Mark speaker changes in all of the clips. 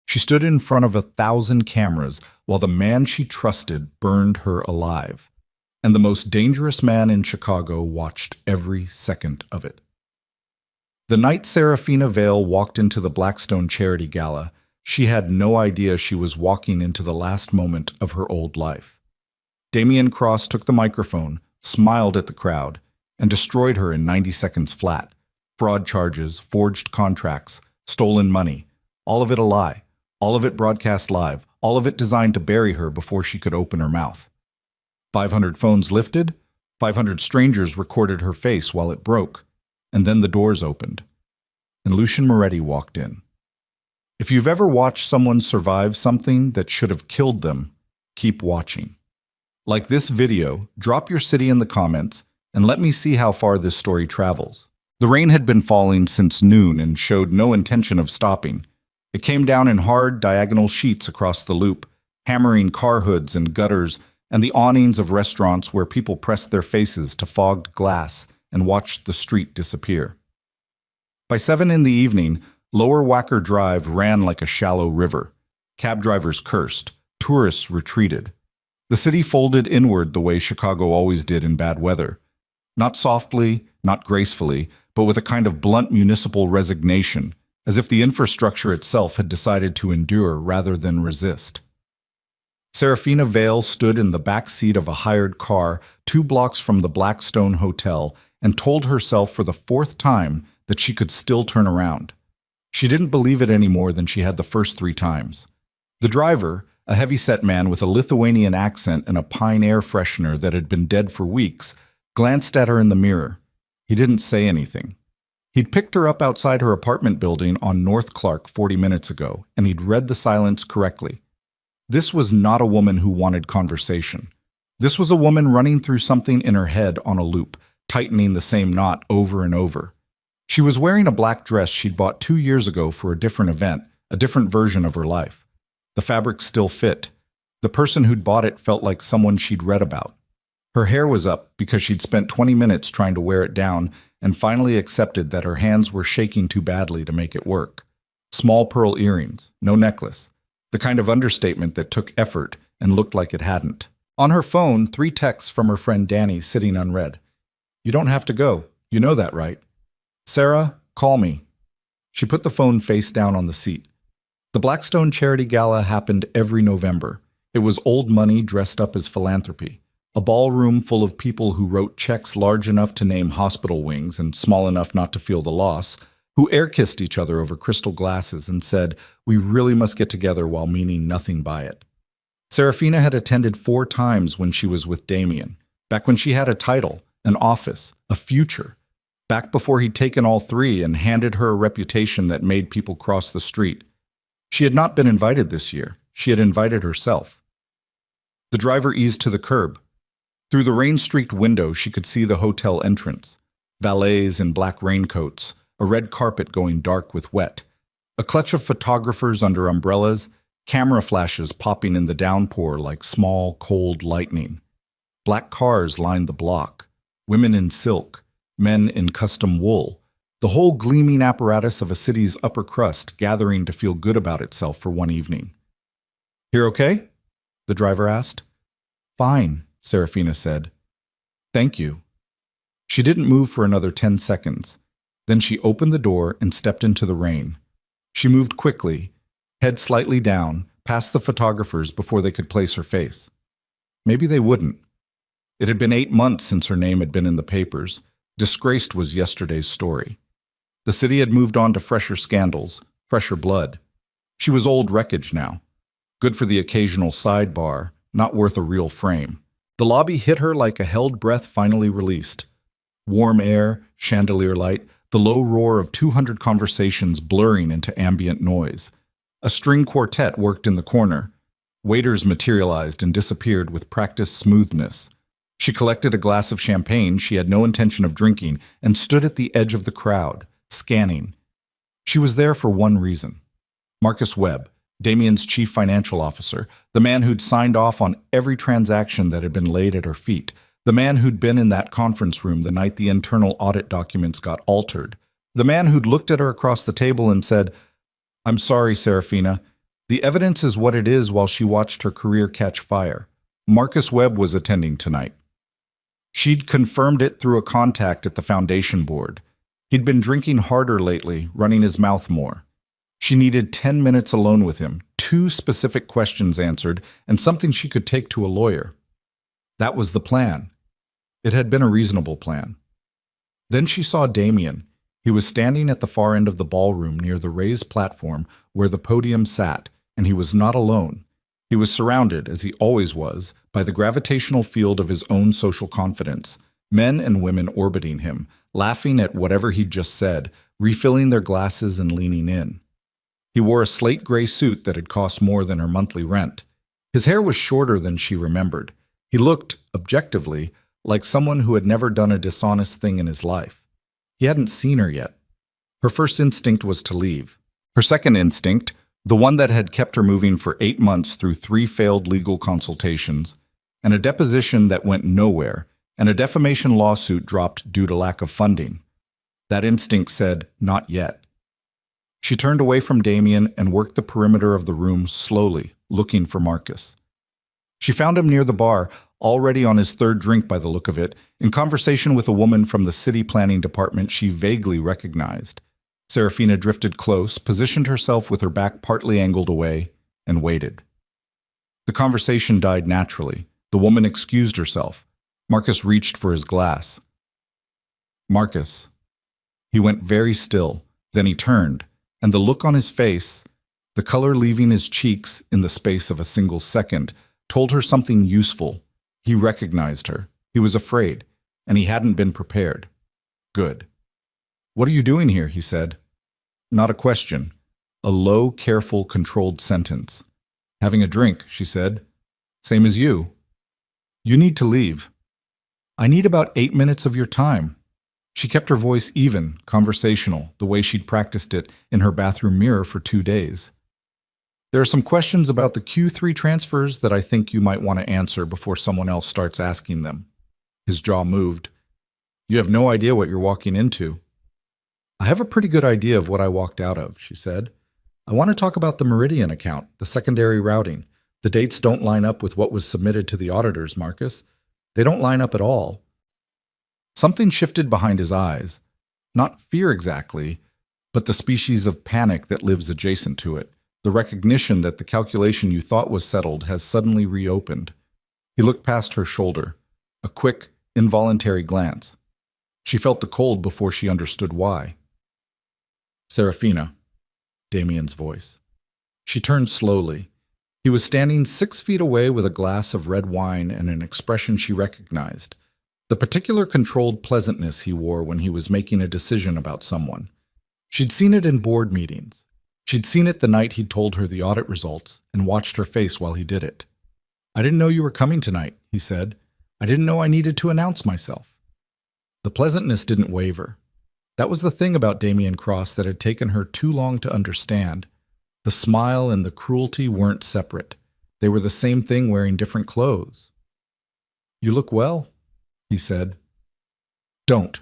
Speaker 1: She stood in front of 1,000 cameras while the man she trusted burned her alive. And the most dangerous man in Chicago watched every second of it. The night Serafina Vale walked into the Blackstone Charity Gala, she had no idea she was walking into the last moment of her old life. Damian Cross took the microphone, smiled at the crowd, and destroyed her in 90 seconds flat. Fraud charges, forged contracts, stolen money, all of it a lie, all of it broadcast live, all of it designed to bury her before she could open her mouth. 500 phones lifted, 500 strangers recorded her face while it broke, and then the doors opened, and Lucian Moretti walked in. If you've ever watched someone survive something that should have killed them, keep watching. Like this video, drop your city in the comments and let me see how far this story travels. The rain had been falling since noon and showed no intention of stopping. It came down in hard, diagonal sheets across the loop, hammering car hoods and gutters and the awnings of restaurants where people pressed their faces to fogged glass and watched the street disappear. By 7 in the evening, Lower Wacker Drive ran like a shallow river. Cab drivers cursed. Tourists retreated. The city folded inward the way Chicago always did in bad weather. Not softly, not gracefully, but with a kind of blunt municipal resignation, as if the infrastructure itself had decided to endure rather than resist. Serafina Vale stood in the back seat of a hired car 2 blocks from the Blackstone Hotel and told herself for the 4th time that she could still turn around. She didn't believe it any more than she had the first 3 times. The driver, a heavy-set man with a Lithuanian accent and a pine air freshener that had been dead for weeks, glanced at her in the mirror. He didn't say anything. He'd picked her up outside her apartment building on North Clark 40 minutes ago, and he'd read the silence correctly. This was not a woman who wanted conversation. This was a woman running through something in her head on a loop, tightening the same knot over and over. She was wearing a black dress she'd bought 2 years ago for a different event, a different version of her life. The fabric still fit. The person who'd bought it felt like someone she'd read about. Her hair was up because she'd spent 20 minutes trying to wear it down and finally accepted that her hands were shaking too badly to make it work. Small pearl earrings, no necklace. The kind of understatement that took effort and looked like it hadn't. On her phone, 3 texts from her friend Danny sitting unread. "You don't have to go. You know that, right? Sarah, call me." She put the phone face down on the seat. The Blackstone Charity Gala happened every November. It was old money dressed up as philanthropy. A ballroom full of people who wrote checks large enough to name hospital wings and small enough not to feel the loss, who air-kissed each other over crystal glasses and said, "We really must get together," while meaning nothing by it. Serafina had attended 4 times when she was with Damian, back when she had a title, an office, a future, back before he'd taken all 3 and handed her a reputation that made people cross the street. She had not been invited this year. She had invited herself. The driver eased to the curb. Through the rain-streaked window, she could see the hotel entrance. Valets in black raincoats, a red carpet going dark with wet, a clutch of photographers under umbrellas, camera flashes popping in the downpour like small, cold lightning. Black cars lined the block, women in silk, men in custom wool, the whole gleaming apparatus of a city's upper crust gathering to feel good about itself for one evening. "Here okay?" the driver asked. "Fine," Serafina said. "Thank you." She didn't move for another 10 seconds. Then she opened the door and stepped into the rain. She moved quickly, head slightly down, past the photographers before they could place her face. Maybe they wouldn't. It had been 8 months since her name had been in the papers. Disgraced was yesterday's story. The city had moved on to fresher scandals, fresher blood. She was old wreckage now. Good for the occasional sidebar, not worth a real frame. The lobby hit her like a held breath finally released. Warm air, chandelier light, the low roar of 200 conversations blurring into ambient noise. A string quartet worked in the corner. Waiters materialized and disappeared with practiced smoothness. She collected a glass of champagne she had no intention of drinking and stood at the edge of the crowd, scanning. She was there for one reason. Marcus Webb, Damian's chief financial officer, the man who'd signed off on every transaction that had been laid at her feet, the man who'd been in that conference room the night the internal audit documents got altered, the man who'd looked at her across the table and said, "I'm sorry, Serafina, The evidence is what it is while she watched her career catch fire. Marcus Webb was attending tonight. She'd confirmed it through a contact at the foundation board. He'd been drinking harder lately, running his mouth more. She needed 10 minutes alone with him, 2 specific questions answered, and something she could take to a lawyer. That was the plan. It had been a reasonable plan. Then she saw Damien. He was standing at the far end of the ballroom near the raised platform where the podium sat, and he was not alone. He was surrounded, as he always was, by the gravitational field of his own social confidence, men and women orbiting him, laughing at whatever he'd just said, refilling their glasses and leaning in. He wore a slate gray suit that had cost more than her monthly rent. His hair was shorter than she remembered. He looked, objectively, like someone who had never done a dishonest thing in his life. He hadn't seen her yet. Her first instinct was to leave. Her second instinct, the one that had kept her moving for 8 months through 3 failed legal consultations, and a deposition that went nowhere, and a defamation lawsuit dropped due to lack of funding. That instinct said, not yet. She turned away from Damien and worked the perimeter of the room slowly, looking for Marcus. She found him near the bar, already on his 3rd drink by the look of it, in conversation with a woman from the city planning department she vaguely recognized. Serafina drifted close, positioned herself with her back partly angled away, and waited. The conversation died naturally. The woman excused herself. Marcus reached for his glass. Marcus. He went very still. Then he turned, and the look on his face, the color leaving his cheeks in the space of a single second, told her something useful. He recognized her. He was afraid, and he hadn't been prepared. Good. What are you doing here? He said. Not a question. A low, careful, controlled sentence. Having a drink, she said. Same as you. You need to leave. I need about 8 minutes of your time. She kept her voice even, conversational, the way she'd practiced it in her bathroom mirror for 2 days. There are some questions about the Q3 transfers that I think you might want to answer before someone else starts asking them. His jaw moved. You have no idea what you're walking into. I have a pretty good idea of what I walked out of, she said. I want to talk about the Meridian account, the secondary routing. The dates don't line up with what was submitted to the auditors, Marcus. They don't line up at all. Something shifted behind his eyes. Not fear exactly, but the species of panic that lives adjacent to it. The recognition that the calculation you thought was settled has suddenly reopened. He looked past her shoulder. A quick, involuntary glance. She felt the cold before she understood why. Serafina, Damien's voice. She turned slowly. He was standing 6 feet away with a glass of red wine and an expression she recognized. The particular controlled pleasantness he wore when he was making a decision about someone. She'd seen it in board meetings. She'd seen it the night he'd told her the audit results and watched her face while he did it. I didn't know you were coming tonight, he said. I didn't know I needed to announce myself. The pleasantness didn't waver. That was the thing about Damien Cross that had taken her too long to understand. The smile and the cruelty weren't separate. They were the same thing wearing different clothes. You look well, he said. Don't.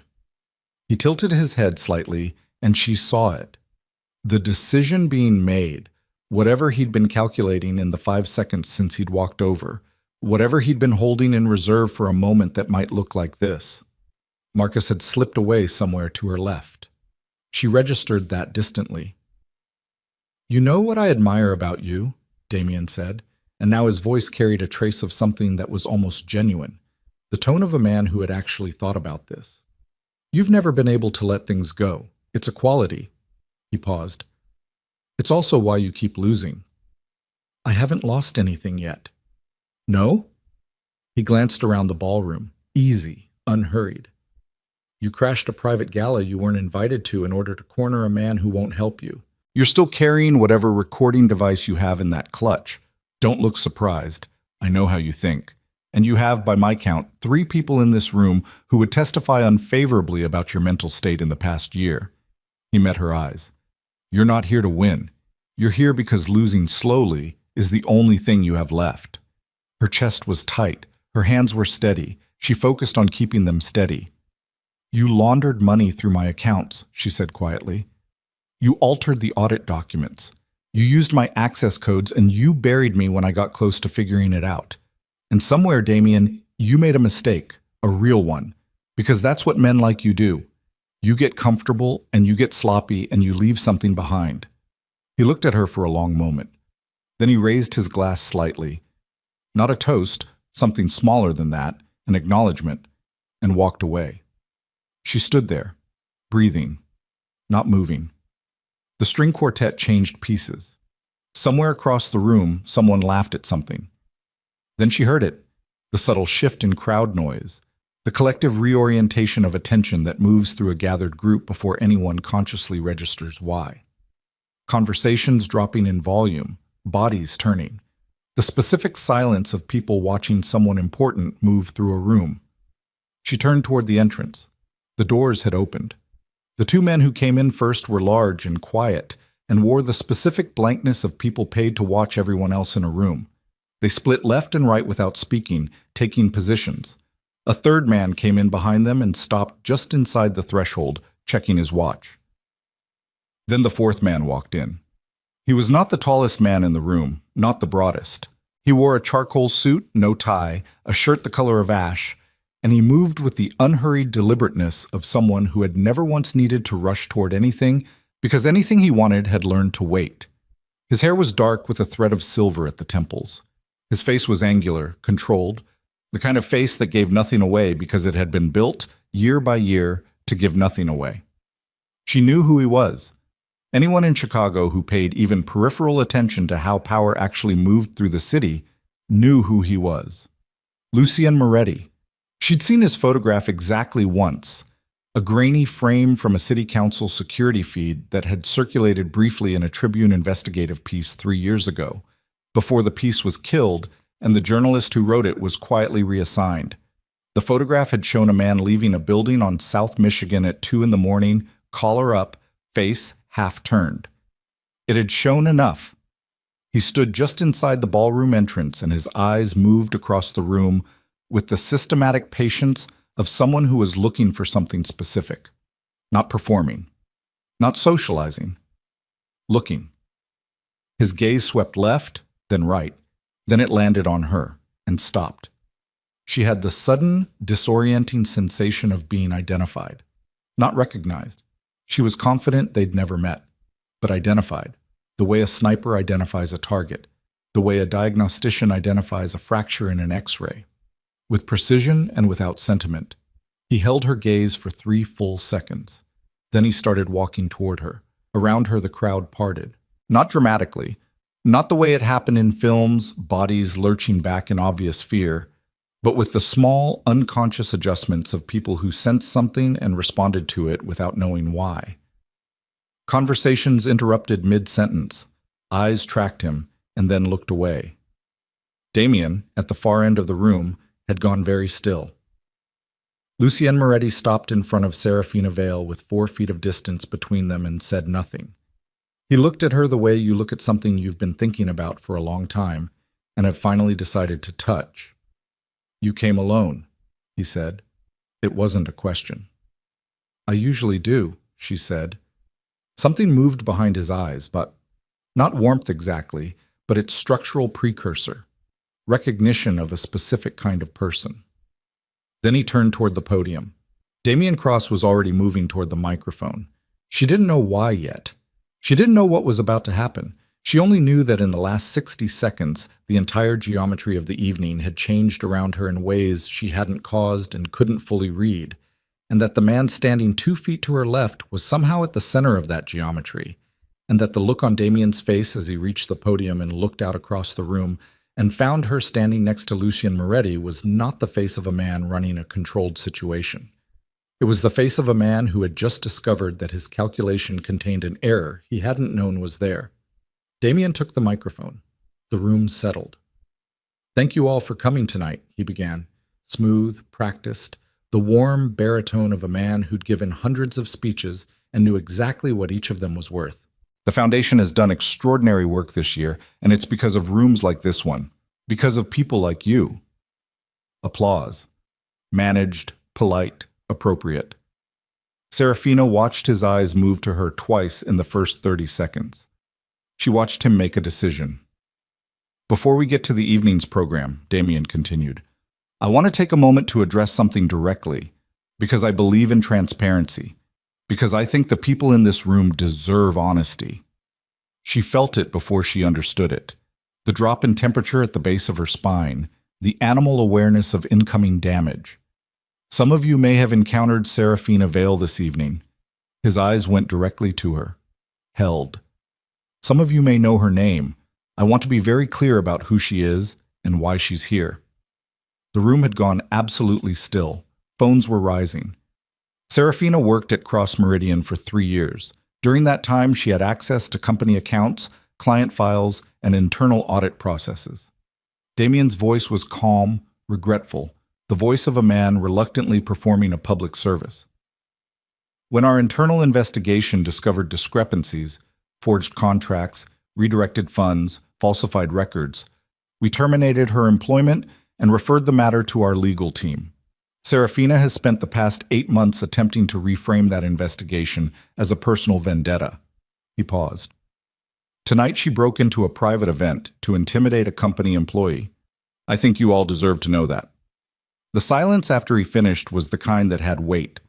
Speaker 1: He tilted his head slightly, and she saw it. The decision being made, whatever he'd been calculating in the 5 seconds since he'd walked over, whatever he'd been holding in reserve for a moment that might look like this. Marcus had slipped away somewhere to her left. She registered that distantly. You know what I admire about you, Damien said, and now his voice carried a trace of something that was almost genuine, the tone of a man who had actually thought about this. You've never been able to let things go. It's a quality. He paused. It's also why you keep losing. I haven't lost anything yet. No? He glanced around the ballroom, easy, unhurried. You crashed a private gala you weren't invited to in order to corner a man who won't help you. You're still carrying whatever recording device you have in that clutch. Don't look surprised. I know how you think. And you have, by my count, 3 people in this room who would testify unfavorably about your mental state in the past year. He met her eyes. You're not here to win. You're here because losing slowly is the only thing you have left. Her chest was tight. Her hands were steady. She focused on keeping them steady. You laundered money through my accounts, she said quietly. You altered the audit documents. You used my access codes and you buried me when I got close to figuring it out. And somewhere, Damien, you made a mistake, a real one, because that's what men like you do. You get comfortable and you get sloppy and you leave something behind. He looked at her for a long moment. Then he raised his glass slightly. Not a toast, something smaller than that, an acknowledgement, and walked away. She stood there, breathing, not moving. The string quartet changed pieces. Somewhere across the room, someone laughed at something. Then she heard it, the subtle shift in crowd noise, the collective reorientation of attention that moves through a gathered group before anyone consciously registers why. Conversations dropping in volume, bodies turning. The specific silence of people watching someone important move through a room. She turned toward the entrance. The doors had opened. The two men who came in first were large and quiet and wore the specific blankness of people paid to watch everyone else in a room. They split left and right without speaking, taking positions. A third man came in behind them and stopped just inside the threshold, checking his watch. Then the fourth man walked in. He was not the tallest man in the room, not the broadest. He wore a charcoal suit, no tie, a shirt the color of ash, and he moved with the unhurried deliberateness of someone who had never once needed to rush toward anything because anything he wanted had learned to wait. His hair was dark with a thread of silver at the temples. His face was angular, controlled, the kind of face that gave nothing away because it had been built, year by year, to give nothing away. She knew who he was. Anyone in Chicago who paid even peripheral attention to how power actually moved through the city knew who he was. Lucien Moretti. She'd seen his photograph exactly once, a grainy frame from a city council security feed that had circulated briefly in a Tribune investigative piece 3 years ago, before the piece was killed and the journalist who wrote it was quietly reassigned. The photograph had shown a man leaving a building on South Michigan at 2 a.m, collar up, face half turned. It had shown enough. He stood just inside the ballroom entrance and his eyes moved across the room with the systematic patience of someone who was looking for something specific. Not performing. Not socializing. Looking. His gaze swept left, then right. Then it landed on her and stopped. She had the sudden, disorienting sensation of being identified. Not recognized. She was confident they'd never met, but identified, the way a sniper identifies a target, the way a diagnostician identifies a fracture in an X-ray. With precision and without sentiment, he held her gaze for 3 full seconds. Then he started walking toward her. Around her the crowd parted. Not dramatically, not the way it happened in films, bodies lurching back in obvious fear, but with the small, unconscious adjustments of people who sensed something and responded to it without knowing why. Conversations interrupted mid-sentence. Eyes tracked him and then looked away. Damien, at the far end of the room, had gone very still. Lucien Moretti stopped in front of Serafina Vale with 4 feet of distance between them and said nothing. He looked at her the way you look at something you've been thinking about for a long time and have finally decided to touch. "You came alone," he said. It wasn't a question. "I usually do," she said. Something moved behind his eyes, but not warmth exactly, but its structural precursor, recognition of a specific kind of person. Then he turned toward the podium. Damien Cross was already moving toward the microphone. She didn't know why yet. She didn't know what was about to happen. She only knew that in the last 60 seconds, the entire geometry of the evening had changed around her in ways she hadn't caused and couldn't fully read, and that the man standing 2 feet to her left was somehow at the center of that geometry, and that the look on Damien's face as he reached the podium and looked out across the room and found her standing next to Lucien Moretti was not the face of a man running a controlled situation. It was the face of a man who had just discovered that his calculation contained an error he hadn't known was there. Damien took the microphone. The room settled. "Thank you all for coming tonight," he began, smooth, practiced, the warm baritone of a man who'd given hundreds of speeches and knew exactly what each of them was worth. "The Foundation has done extraordinary work this year, and it's because of rooms like this one, because of people like you." Applause. Managed, polite, appropriate. Serafina watched his eyes move to her twice in the first 30 seconds. She watched him make a decision. Before we get to the evening's program, Damien continued, I want to take a moment to address something directly, because I believe in transparency, because I think the people in this room deserve honesty. She felt it before she understood it. The drop in temperature at the base of her spine, the animal awareness of incoming damage. Some of you may have encountered Serafina Vale this evening. His eyes went directly to her. Held. Some of you may know her name. I want to be very clear about who she is and why she's here. The room had gone absolutely still. Phones were rising. Serafina worked at Cross Meridian for 3 years. During that time, she had access to company accounts, client files, and internal audit processes. Damien's voice was calm, regretful, the voice of a man reluctantly performing a public service. When our internal investigation discovered discrepancies, forged contracts, redirected funds, falsified records, we terminated her employment and referred the matter to our legal team. Serafina has spent the past 8 months attempting to reframe that investigation as a personal vendetta. He paused. Tonight she broke into a private event to intimidate a company employee. I think you all deserve to know that. The silence after he finished was the kind that had weight.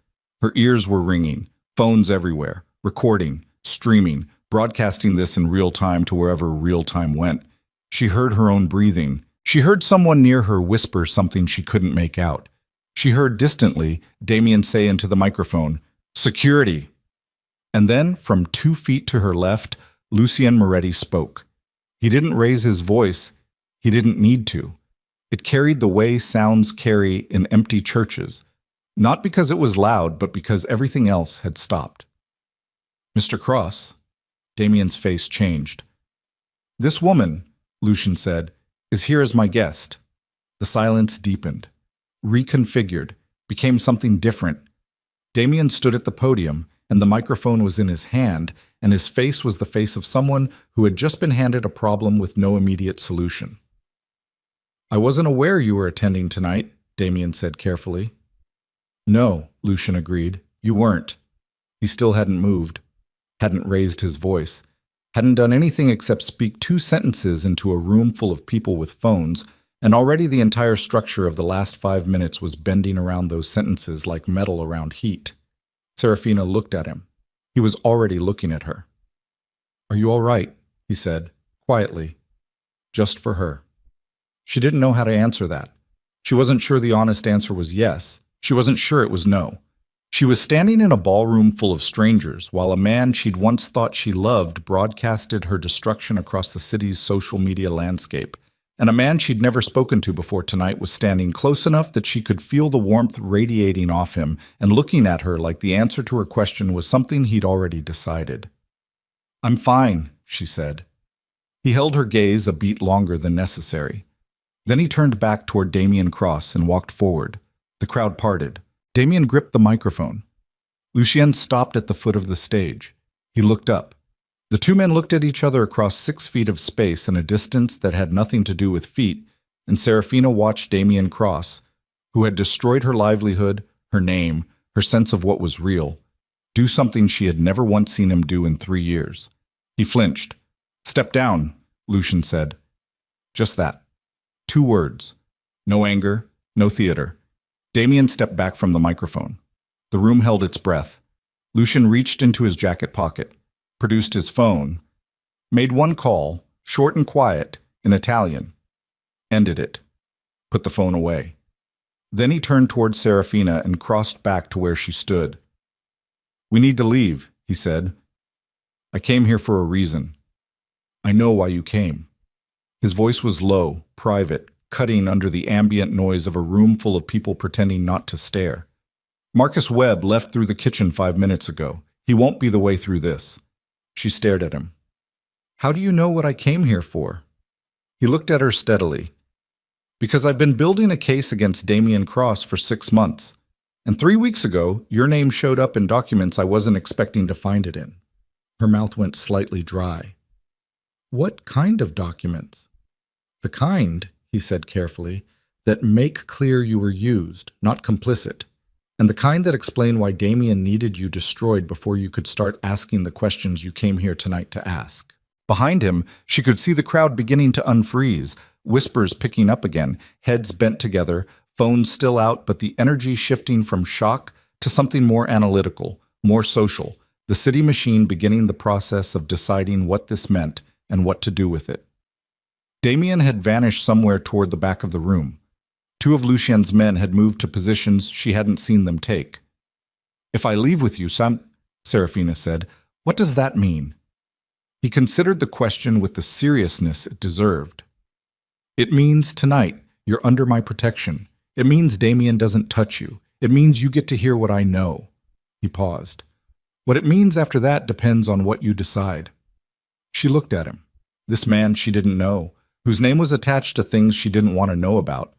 Speaker 1: Her ears were ringing, phones everywhere, recording, streaming, broadcasting this in real time to wherever real time went. She heard her own breathing. She heard someone near her whisper something she couldn't make out. She heard distantly Damien say into the microphone, "Security!" And then, from 2 feet to her left, Lucien Moretti spoke. He didn't raise his voice. He didn't need to. It carried the way sounds carry in empty churches, not because it was loud, but because everything else had stopped. Mr. Cross, Damien's face changed. This woman, Lucien said, is here as my guest. The silence deepened, reconfigured, became something different. Damien stood at the podium, and the microphone was in his hand, and his face was the face of someone who had just been handed a problem with no immediate solution. I wasn't aware you were attending tonight, Damien said carefully. No, Lucien agreed. You weren't. He still hadn't moved, hadn't raised his voice, hadn't done anything except speak 2 sentences into a room full of people with phones, and already the entire structure of the last 5 minutes was bending around those sentences like metal around heat. Serafina looked at him. He was already looking at her. Are you all right? He said, quietly, just for her. She didn't know how to answer that. She wasn't sure the honest answer was yes. She wasn't sure it was no. She was standing in a ballroom full of strangers while a man she'd once thought she loved broadcasted her destruction across the city's social media landscape. And a man she'd never spoken to before tonight was standing close enough that she could feel the warmth radiating off him and looking at her like the answer to her question was something he'd already decided. I'm fine, she said. He held her gaze a beat longer than necessary. Then he turned back toward Damien Cross and walked forward. The crowd parted. Damien gripped the microphone. Lucien stopped at the foot of the stage. He looked up. The 2 men looked at each other across 6 feet of space in a distance that had nothing to do with feet, and Serafina watched Damien Cross, who had destroyed her livelihood, her name, her sense of what was real, do something she had never once seen him do in 3 years. He flinched. Step down, Lucien said. Just that. 2 words. No anger, no theater. Damien stepped back from the microphone. The room held its breath. Lucien reached into his jacket pocket, produced his phone, made 1 call, short and quiet, in Italian, ended it, put the phone away. Then he turned towards Serafina and crossed back to where she stood. We need to leave, he said. I came here for a reason. I know why you came. His voice was low, private, cutting under the ambient noise of a room full of people pretending not to stare. Marcus Webb left through the kitchen 5 minutes ago. He won't be the way through this. She stared at him. How do you know what I came here for? He looked at her steadily. Because I've been building a case against Damien Cross for 6 months. And 3 weeks ago, your name showed up in documents I wasn't expecting to find it in. Her mouth went slightly dry. What kind of documents? The kind, he said carefully, that make clear you were used, not complicit, and the kind that explain why Damien needed you destroyed before you could start asking the questions you came here tonight to ask. Behind him, she could see the crowd beginning to unfreeze, whispers picking up again, heads bent together, phones still out, but the energy shifting from shock to something more analytical, more social, the city machine beginning the process of deciding what this meant and what to do with it. Damien had vanished somewhere toward the back of the room. Two of Lucien's men had moved to positions she hadn't seen them take. "If I leave with you, Serafina said, "what does that mean?" He considered the question with the seriousness it deserved. "It means tonight you're under my protection. It means Damien doesn't touch you. It means you get to hear what I know." He paused. "What it means after that depends on what you decide." She looked at him. This man she didn't know, whose name was attached to things she didn't want to know about,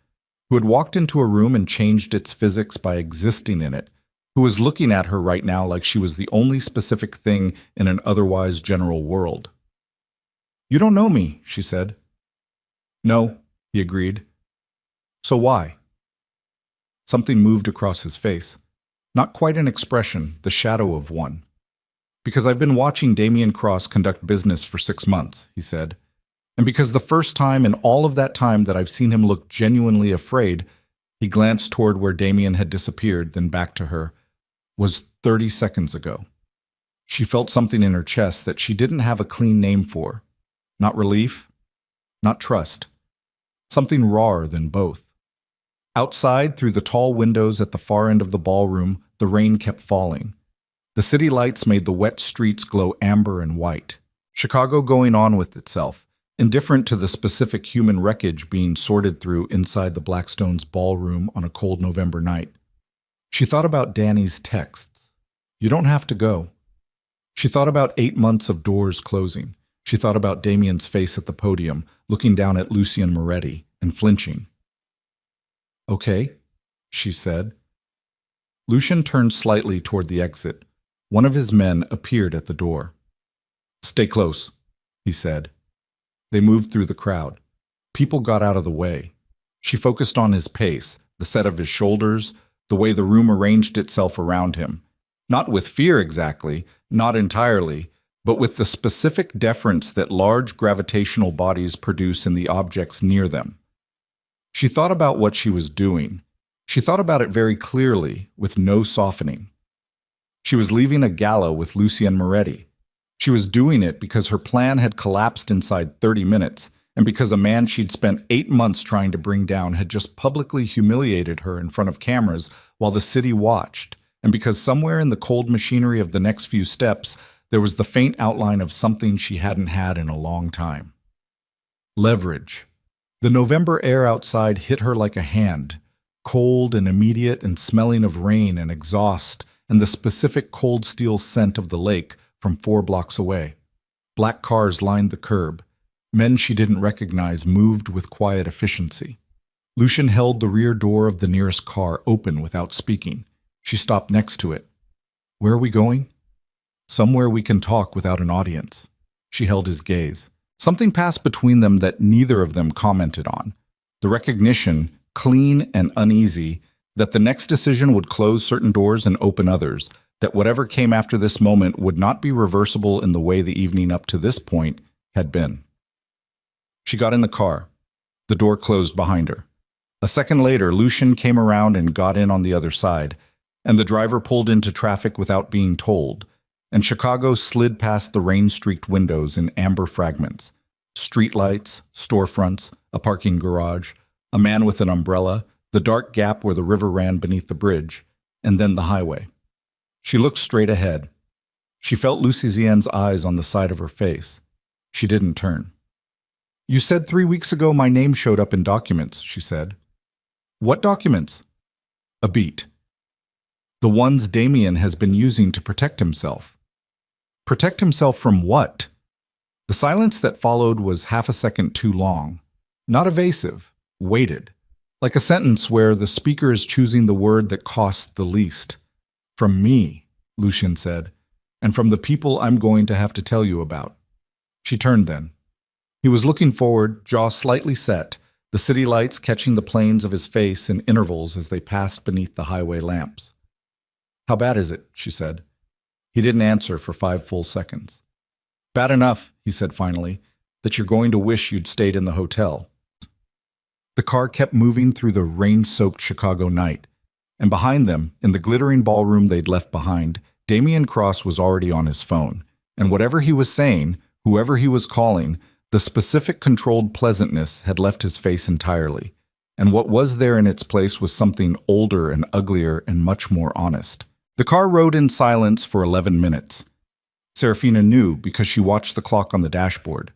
Speaker 1: who had walked into a room and changed its physics by existing in it, who was looking at her right now like she was the only specific thing in an otherwise general world. "You don't know me," she said. "No," he agreed. "So why?" Something moved across his face. Not quite an expression, the shadow of one. "Because I've been watching Damien Cross conduct business for 6 months," he said. "And because the first time in all of that time that I've seen him look genuinely afraid," he glanced toward where Damien had disappeared, then back to her, "was 30 seconds ago." She felt something in her chest that she didn't have a clean name for. Not relief, not trust. Something rawer than both. Outside, through the tall windows at the far end of the ballroom, the rain kept falling. The city lights made the wet streets glow amber and white. Chicago going on with itself, indifferent to the specific human wreckage being sorted through inside the Blackstone's ballroom on a cold November night. She thought about Danny's texts. "You don't have to go." She thought about 8 months of doors closing. She thought about Damien's face at the podium, looking down at Lucien Moretti, and flinching. "Okay," she said. Lucien turned slightly toward the exit. One of his men appeared at the door. "Stay close," he said. They moved through the crowd. People got out of the way. She focused on his pace, the set of his shoulders, the way the room arranged itself around him. Not with fear exactly, not entirely, but with the specific deference that large gravitational bodies produce in the objects near them. She thought about what she was doing. She thought about it very clearly, with no softening. She was leaving a gala with Lucien Moretti. She was doing it because her plan had collapsed inside 30 minutes, and because a man she'd spent 8 months trying to bring down had just publicly humiliated her in front of cameras while the city watched, and because somewhere in the cold machinery of the next few steps, there was the faint outline of something she hadn't had in a long time. Leverage. The November air outside hit her like a hand, cold and immediate and smelling of rain and exhaust and the specific cold steel scent of the lake from 4 blocks away. Black cars lined the curb. Men she didn't recognize moved with quiet efficiency. Lucien held the rear door of the nearest car open without speaking. She stopped next to it. "Where are we going?" "Somewhere we can talk without an audience." She held his gaze. Something passed between them that neither of them commented on. The recognition, clean and uneasy, that the next decision would close certain doors and open others, that whatever came after this moment would not be reversible in the way the evening up to this point had been. She got in the car. The door closed behind her. A second later, Lucien came around and got in on the other side, and the driver pulled into traffic without being told, and Chicago slid past the rain-streaked windows in amber fragments. Streetlights, storefronts, a parking garage, a man with an umbrella, the dark gap where the river ran beneath the bridge, and then the highway. She looked straight ahead. She felt Lucien's eyes on the side of her face. She didn't turn. "You said 3 weeks ago my name showed up in documents," she said. "What documents?" "A beat. The ones Damien has been using to protect himself." "Protect himself from what?" The silence that followed was half a second too long. Not evasive, weighted. Like a sentence where the speaker is choosing the word that costs the least. "From me," Lucien said, "and from the people I'm going to have to tell you about." She turned then. He was looking forward, jaw slightly set, the city lights catching the planes of his face in intervals as they passed beneath the highway lamps. "How bad is it?" she said. He didn't answer for 5 full seconds. Bad enough, he said finally, that you're going to wish you'd stayed in the hotel. The car kept moving through the rain-soaked Chicago night, and behind them, in the glittering ballroom they'd left behind, Damian Cross was already on his phone, and whatever he was saying, whoever he was calling, the specific controlled pleasantness had left his face entirely, and what was there in its place was something older and uglier and much more honest. The car rode in silence for 11 minutes. Serafina knew because she watched the clock on the dashboard.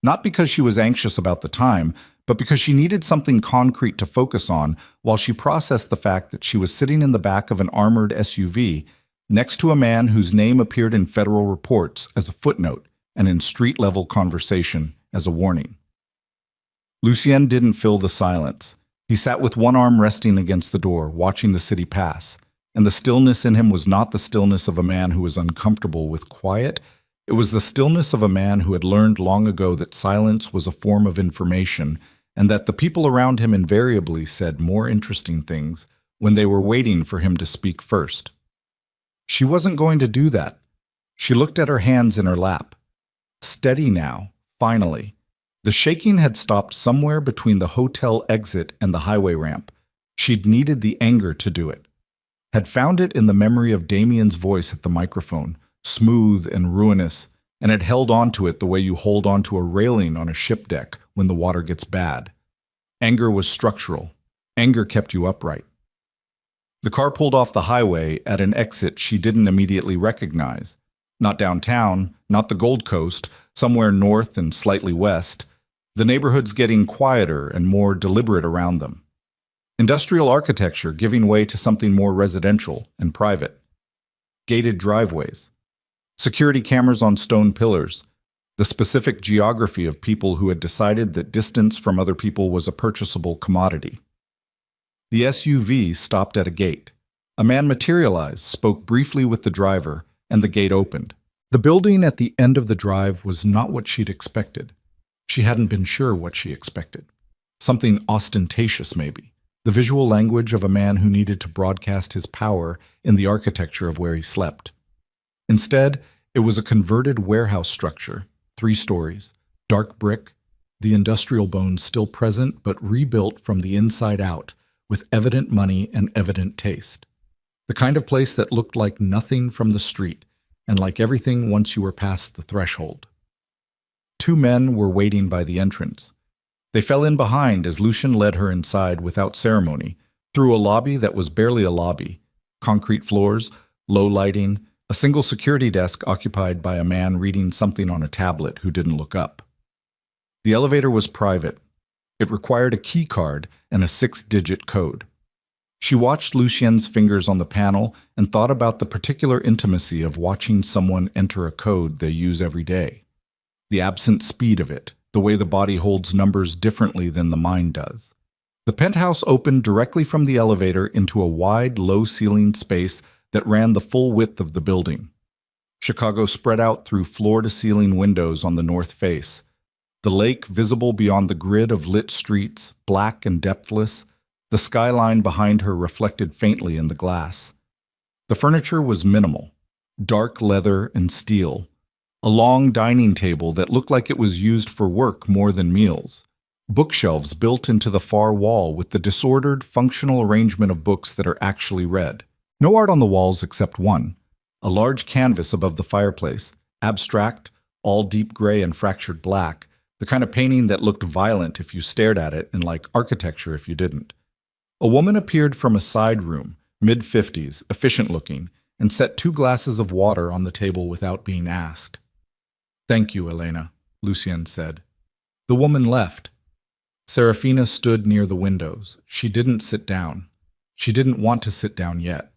Speaker 1: Not because she was anxious about the time, but because she needed something concrete to focus on while she processed the fact that she was sitting in the back of an armored SUV next to a man whose name appeared in federal reports as a footnote and in street-level conversation as a warning. Lucien didn't fill the silence. He sat with one arm resting against the door, watching the city pass, and the stillness in him was not the stillness of a man who was uncomfortable with quiet. It was the stillness of a man who had learned long ago that silence was a form of information and that the people around him invariably said more interesting things when they were waiting for him to speak first. She wasn't going to do that. She looked at her hands in her lap. Steady now, finally. The shaking had stopped somewhere between the hotel exit and the highway ramp. She'd needed the anger to do it. Had found it in the memory of Damian's voice at the microphone, smooth and ruinous, and had held on to it the way you hold on to a railing on a ship deck when the water gets bad. Anger was structural. Anger kept you upright. The car pulled off the highway at an exit she didn't immediately recognize. Not downtown, not the Gold Coast, somewhere north and slightly west. The neighborhood's getting quieter and more deliberate around them. Industrial architecture giving way to something more residential and private. Gated driveways. Security cameras on stone pillars. The specific geography of people who had decided that distance from other people was a purchasable commodity. The SUV stopped at a gate. A man materialized, spoke briefly with the driver, and the gate opened. The building at the end of the drive was not what she'd expected. She hadn't been sure what she expected. Something ostentatious, maybe. The visual language of a man who needed to broadcast his power in the architecture of where he slept. Instead, it was a converted warehouse structure, 3 stories, dark brick, the industrial bones still present but rebuilt from the inside out, with evident money and evident taste. The kind of place that looked like nothing from the street, and like everything once you were past the threshold. 2 men were waiting by the entrance. They fell in behind as Lucien led her inside without ceremony, through a lobby that was barely a lobby, concrete floors, low lighting, a single security desk occupied by a man reading something on a tablet who didn't look up. The elevator was private. It required a key card and a 6-digit code. She watched Lucien's fingers on the panel and thought about the particular intimacy of watching someone enter a code they use every day. The absent speed of it, the way the body holds numbers differently than the mind does. The penthouse opened directly from the elevator into a wide, low-ceilinged space that ran the full width of the building. Chicago spread out through floor-to-ceiling windows on the north face. The lake visible beyond the grid of lit streets, black and depthless, the skyline behind her reflected faintly in the glass. The furniture was minimal, dark leather and steel, a long dining table that looked like it was used for work more than meals, bookshelves built into the far wall with the disordered, functional arrangement of books that are actually read. No art on the walls except one, a large canvas above the fireplace, abstract, all deep gray and fractured black, the kind of painting that looked violent if you stared at it and like architecture if you didn't. A woman appeared from a side room, mid-50s, efficient-looking, and set 2 glasses of water on the table without being asked. "Thank you, Elena," Lucien said. The woman left. Serafina stood near the windows. She didn't sit down. She didn't want to sit down yet.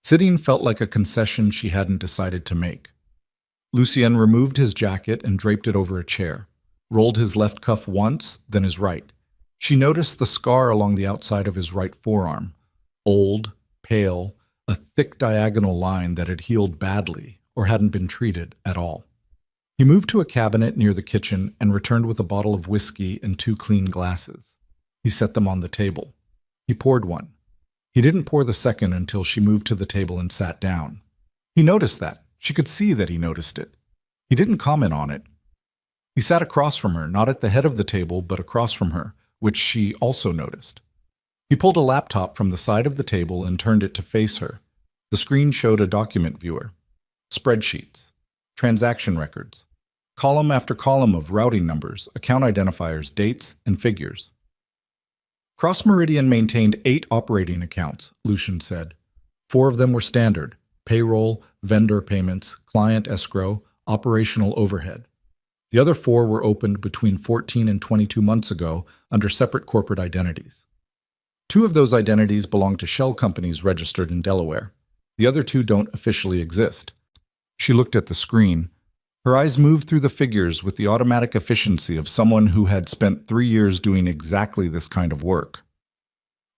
Speaker 1: Sitting felt like a concession she hadn't decided to make. Lucien removed his jacket and draped it over a chair, rolled his left cuff once, then his right. She noticed the scar along the outside of his right forearm. Old, pale, a thick diagonal line that had healed badly or hadn't been treated at all. He moved to a cabinet near the kitchen and returned with a bottle of whiskey and 2 clean glasses. He set them on the table. He poured one. He didn't pour the second until she moved to the table and sat down. He noticed that. She could see that he noticed it. He didn't comment on it. He sat across from her, not at the head of the table, but across from her, which she also noticed. He pulled a laptop from the side of the table and turned it to face her. The screen showed a document viewer, spreadsheets, transaction records, column after column of routing numbers, account identifiers, dates, and figures. Cross Meridian maintained 8 operating accounts, Lucian said. 4 of them were standard: payroll, vendor payments, client escrow, operational overhead. The other 4 were opened between 14 and 22 months ago under separate corporate identities. 2 of those identities belong to shell companies registered in Delaware. The other 2 don't officially exist. She looked at the screen. Her eyes moved through the figures with the automatic efficiency of someone who had spent 3 years doing exactly this kind of work.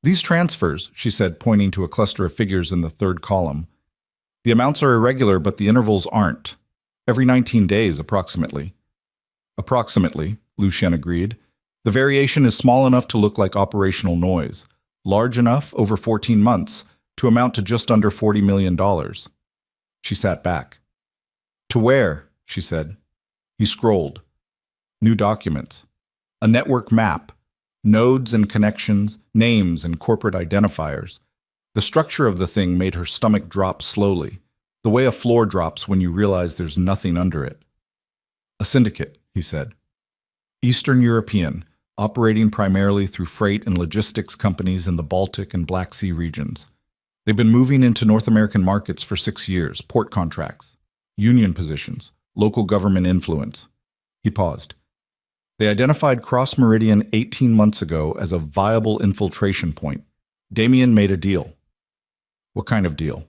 Speaker 1: These transfers, she said, pointing to a cluster of figures in the 3rd column. The amounts are irregular, but the intervals aren't. Every 19 days, approximately. Approximately, Lucian agreed. The variation is small enough to look like operational noise, large enough, over 14 months, to amount to just under $40 million. She sat back. To where? She said. He scrolled. New documents. A network map. Nodes and connections, names and corporate identifiers. The structure of the thing made her stomach drop slowly, the way a floor drops when you realize there's nothing under it. A syndicate, he said. Eastern European, operating primarily through freight and logistics companies in the Baltic and Black Sea regions. They've been moving into North American markets for 6 years, port contracts, union positions, local government influence. He paused. They identified Cross Meridian 18 months ago as a viable infiltration point. Damien made a deal. What kind of deal?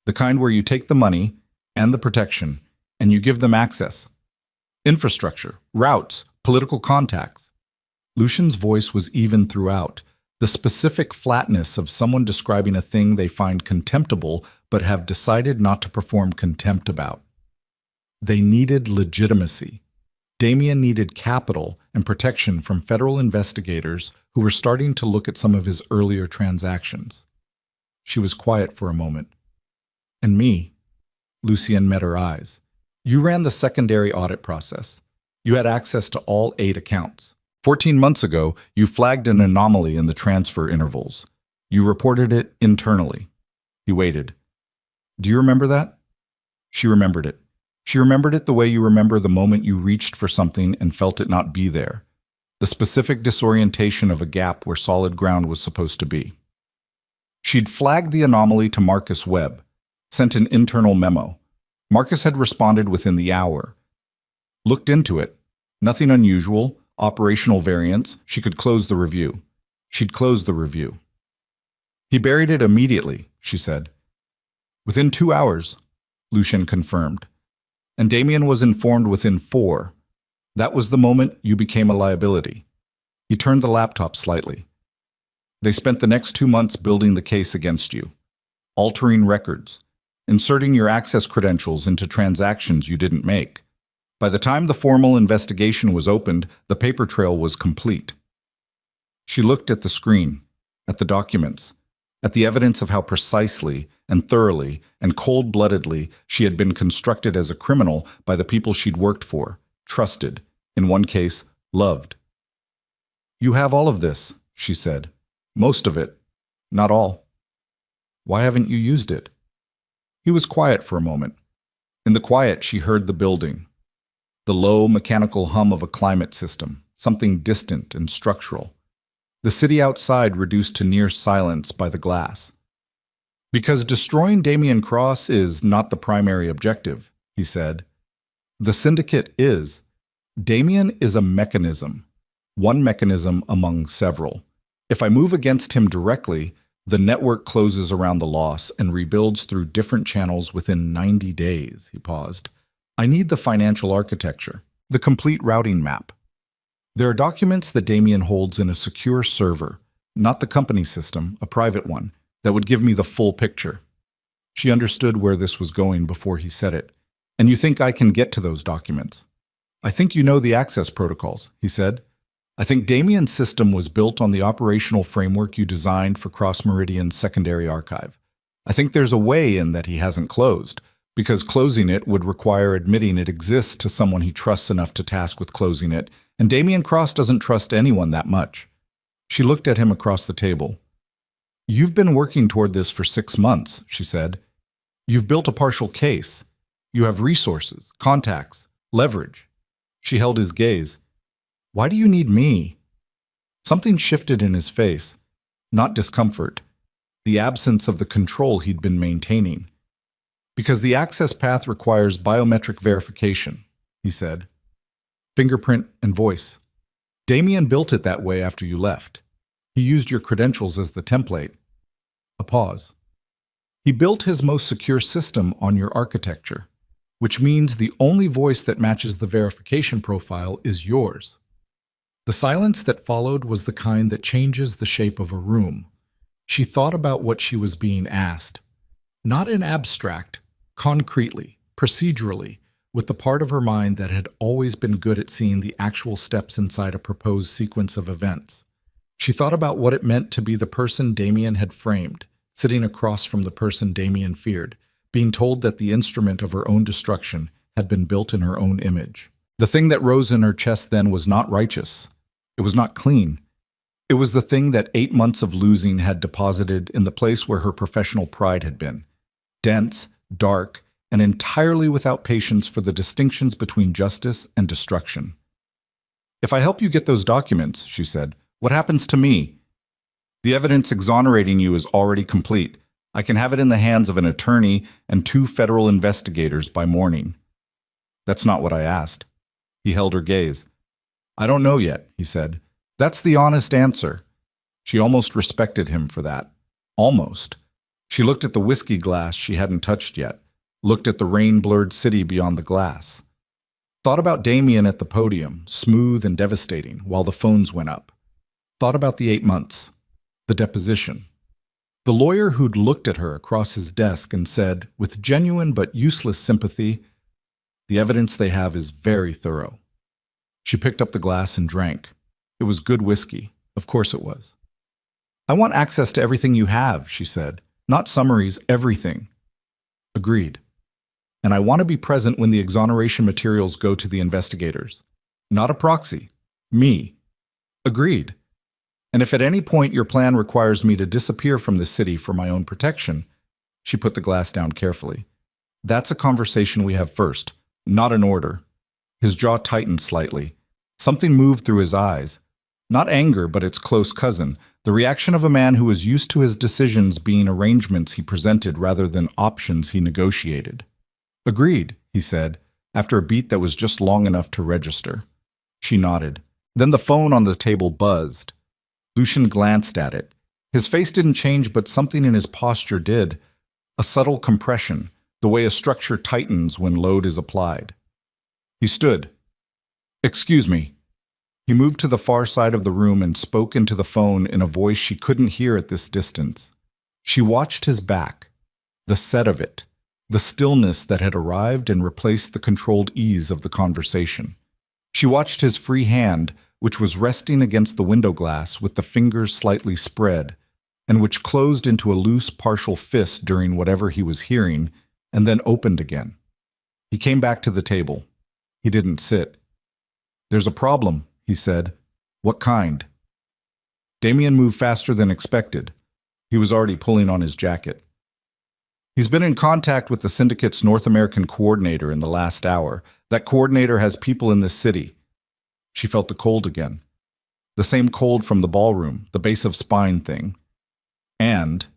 Speaker 1: The kind where you take the money and the protection, and you give them access. Infrastructure, routes, political contacts. Lucian's voice was even throughout, the specific flatness of someone describing a thing they find contemptible but have decided not to perform contempt about. They needed legitimacy. Damien needed capital and protection from federal investigators who were starting to look at some of his earlier transactions. She was quiet for a moment. And me? Lucian met her eyes. You ran the secondary audit process. You had access to all 8 accounts. 14 months ago, you flagged an anomaly in the transfer intervals. You reported it internally. He waited. Do you remember that? She remembered it. She remembered it the way you remember the moment you reached for something and felt it not be there. The specific disorientation of a gap where solid ground was supposed to be. She'd flagged the anomaly to Marcus Webb, sent an internal memo. Marcus had responded within the hour. Looked into it. Nothing unusual, operational variance. She could close the review. She'd closed the review. He buried it immediately, she said. Within 2 hours, Lucian confirmed. And Damien was informed within 4. That was the moment you became a liability. He turned the laptop slightly. They spent the next 2 months building the case against you, altering records, inserting your access credentials into transactions you didn't make. By the time the formal investigation was opened, the paper trail was complete. She looked at the screen, at the documents, at the evidence of how precisely and thoroughly and cold-bloodedly she had been constructed as a criminal by the people she'd worked for, trusted, in one case, loved. You have all of this, she said. Most of it. Not all. Why haven't you used it? He was quiet for a moment. In the quiet, she heard the building. The low, mechanical hum of a climate system, something distant and structural. The city outside reduced to near silence by the glass. Because destroying Damien Cross is not the primary objective, he said. The syndicate is. Damien is a mechanism, one mechanism among several. If I move against him directly, the network closes around the loss and rebuilds through different channels within 90 days, he paused. I need the financial architecture, the complete routing map. There are documents that Damien holds in a secure server, not the company system, a private one, that would give me the full picture. She understood where this was going before he said it. And you think I can get to those documents? I think you know the access protocols, he said. I think Damien's system was built on the operational framework you designed for Cross Meridian's secondary archive. I think there's a way in that he hasn't closed, because closing it would require admitting it exists to someone he trusts enough to task with closing it, and Damien Cross doesn't trust anyone that much. She looked at him across the table. "You've been working toward this for 6 months," she said. "You've built a partial case. You have resources, contacts, leverage." She held his gaze. "Why do you need me?" Something shifted in his face, not discomfort, the absence of the control he'd been maintaining. "Because the access path requires biometric verification," he said. "Fingerprint and voice. Damien built it that way after you left. He used your credentials as the template." A pause. "He built his most secure system on your architecture, which means the only voice that matches the verification profile is yours." The silence that followed was the kind that changes the shape of a room. She thought about what she was being asked. Not in abstract, concretely, procedurally, with the part of her mind that had always been good at seeing the actual steps inside a proposed sequence of events. She thought about what it meant to be the person Damien had framed, sitting across from the person Damien feared, being told that the instrument of her own destruction had been built in her own image. The thing that rose in her chest then was not righteous. It was not clean. It was the thing that 8 months of losing had deposited in the place where her professional pride had been. Dense, dark, and entirely without patience for the distinctions between justice and destruction. "If I help you get those documents," she said, "what happens to me? The evidence exonerating you is already complete. I can have it in the hands of an attorney and 2 federal investigators by morning." "That's not what I asked." He held her gaze. "I don't know yet," he said. "That's the honest answer." She almost respected him for that. Almost. She looked at the whiskey glass she hadn't touched yet, looked at the rain-blurred city beyond the glass. Thought about Damien at the podium, smooth and devastating, while the phones went up. Thought about the 8 months, the deposition. The lawyer who'd looked at her across his desk and said, with genuine but useless sympathy, "The evidence they have is very thorough." She picked up the glass and drank. It was good whiskey. Of course it was. "I want access to everything you have," she said. "Not summaries, everything." "Agreed. And I want to be present when the exoneration materials go to the investigators. Not a proxy. Me." "Agreed. And if at any point your plan requires me to disappear from the city for my own protection," she put the glass down carefully, "that's a conversation we have first, not an order." His jaw tightened slightly. Something moved through his eyes. Not anger, but its close cousin, the reaction of a man who was used to his decisions being arrangements he presented rather than options he negotiated. "Agreed," he said, after a beat that was just long enough to register. She nodded. Then the phone on the table buzzed. Lucian glanced at it. His face didn't change, but something in his posture did. A subtle compression, the way a structure tightens when load is applied. He stood. "Excuse me." He moved to the far side of the room and spoke into the phone in a voice she couldn't hear at this distance. She watched his back, the set of it, the stillness that had arrived and replaced the controlled ease of the conversation. She watched his free hand, which was resting against the window glass with the fingers slightly spread, and which closed into a loose partial fist during whatever he was hearing, and then opened again. He came back to the table. He didn't sit. "There's a problem," he said. "What kind?" Damien moved faster than expected. He was already pulling on his jacket. "He's been in contact with the syndicate's North American coordinator in the last hour. That coordinator has people in this city." She felt the cold again. The same cold from the ballroom, the base of spine thing. And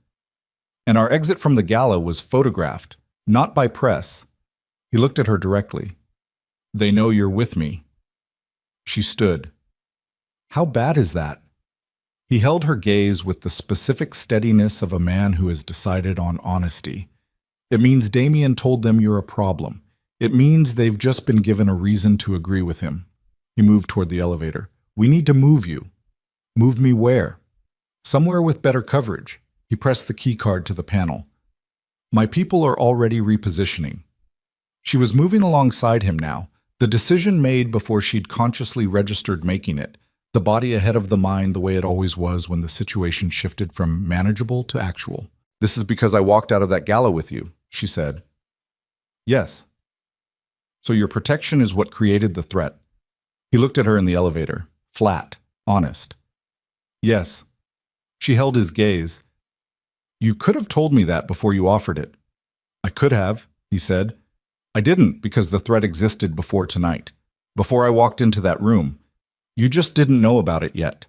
Speaker 1: our exit from the gala was photographed, not by press." He looked at her directly. "They know you're with me." She stood. "How bad is that?" He held her gaze with the specific steadiness of a man who has decided on honesty. "It means Damien told them you're a problem. It means they've just been given a reason to agree with him." He moved toward the elevator. "We need to move you." "Move me where?" "Somewhere with better coverage." He pressed the key card to the panel. "My people are already repositioning." She was moving alongside him now, the decision made before she'd consciously registered making it, the body ahead of the mind the way it always was when the situation shifted from manageable to actual. "This is because I walked out of that gala with you," she said. Yes. So your protection is what created the threat. He looked at her in the elevator, flat, honest. Yes. She held his gaze. You could have told me that before you offered it. I could have, he said. I didn't because the threat existed before tonight, before I walked into that room. You just didn't know about it yet.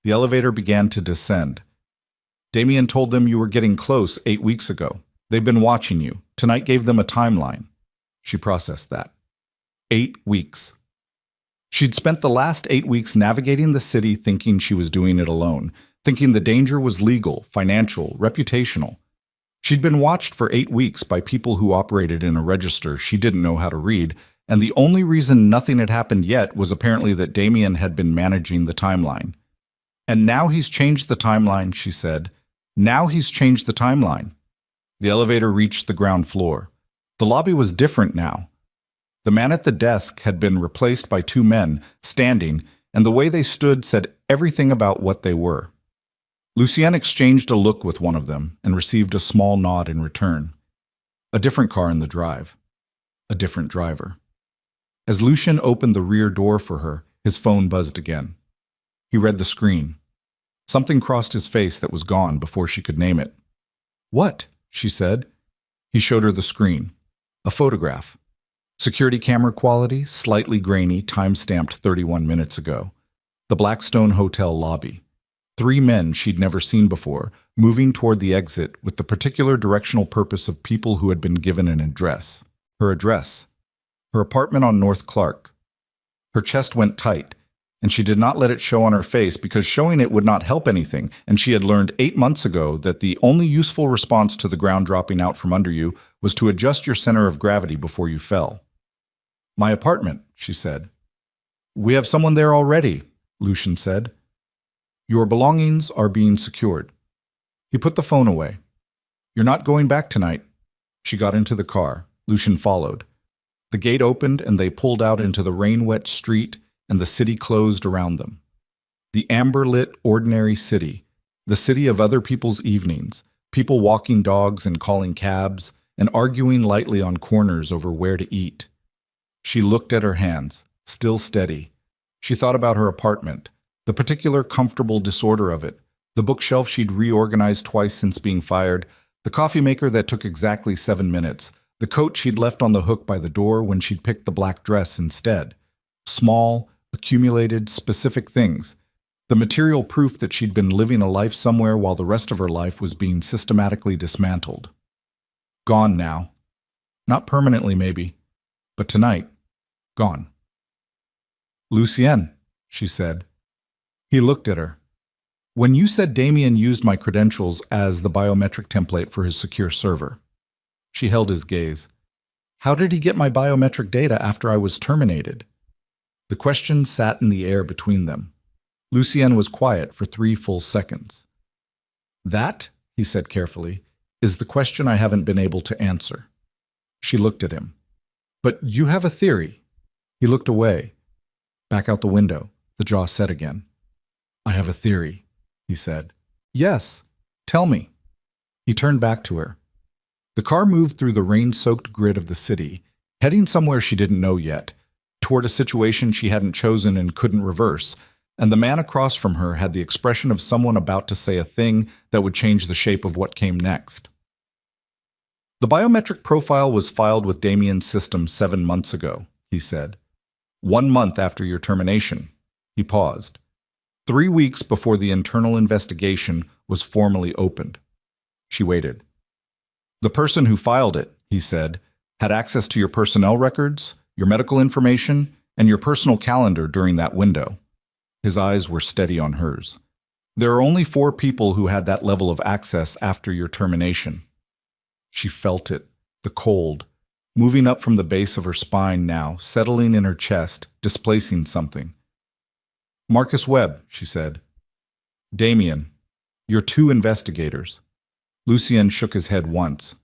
Speaker 1: The elevator began to descend. Damien told them you were getting close 8 weeks ago. They've been watching you. Tonight gave them a timeline. She processed that. 8 weeks. She'd spent the last 8 weeks navigating the city thinking she was doing it alone, thinking the danger was legal, financial, reputational. She'd been watched for 8 weeks by people who operated in a register she didn't know how to read, and the only reason nothing had happened yet was apparently that Damien had been managing the timeline. And now he's changed the timeline, she said. Now he's changed the timeline. The elevator reached the ground floor. The lobby was different now. The man at the desk had been replaced by 2 men, standing, and the way they stood said everything about what they were. Lucien exchanged a look with one of them and received a small nod in return. A different car in the drive. A different driver. As Lucien opened the rear door for her, his phone buzzed again. He read the screen. Something crossed his face that was gone before she could name it. What? She said. He showed her the screen. A photograph. Security camera quality, slightly grainy, time-stamped 31 minutes ago. The Blackstone Hotel lobby. 3 men she'd never seen before, moving toward the exit with the particular directional purpose of people who had been given an address. Her address. Her apartment on North Clark. Her chest went tight, and she did not let it show on her face because showing it would not help anything, and she had learned 8 months ago that the only useful response to the ground dropping out from under you was to adjust your center of gravity before you fell. My apartment, she said. We have someone there already, Lucien said. Your belongings are being secured. He put the phone away. You're not going back tonight. She got into the car. Lucien followed. The gate opened and they pulled out into the rain-wet street and the city closed around them. The amber-lit, ordinary city. The city of other people's evenings. People walking dogs and calling cabs and arguing lightly on corners over where to eat. She looked at her hands, still steady. She thought about her apartment, the particular comfortable disorder of it, the bookshelf she'd reorganized twice since being fired, the coffee maker that took exactly 7 minutes, the coat she'd left on the hook by the door when she'd picked the black dress instead. Small, accumulated, specific things. The material proof that she'd been living a life somewhere while the rest of her life was being systematically dismantled. Gone now. Not permanently, maybe, but tonight. Gone. Lucien, she said. He looked at her. When you said Damien used my credentials as the biometric template for his secure server. She held his gaze. How did he get my biometric data after I was terminated? The question sat in the air between them. Lucien was quiet for 3 full seconds. That, he said carefully, is the question I haven't been able to answer. She looked at him. But you have a theory. He looked away. Back out the window, the jaw set again. I have a theory, he said. Yes, tell me. He turned back to her. The car moved through the rain-soaked grid of the city, heading somewhere she didn't know yet, toward a situation she hadn't chosen and couldn't reverse, and the man across from her had the expression of someone about to say a thing that would change the shape of what came next. The biometric profile was filed with Damien's system 7 months ago, he said. 1 month after your termination. He paused. 3 weeks before the internal investigation was formally opened. She waited. The person who filed it, he said, had access to your personnel records, your medical information, and your personal calendar during that window. His eyes were steady on hers. There are only 4 people who had that level of access after your termination. She felt it, the cold, moving up from the base of her spine now, settling in her chest, displacing something. Marcus Webb, she said. Damien, you're 2 investigators. Lucien shook his head once.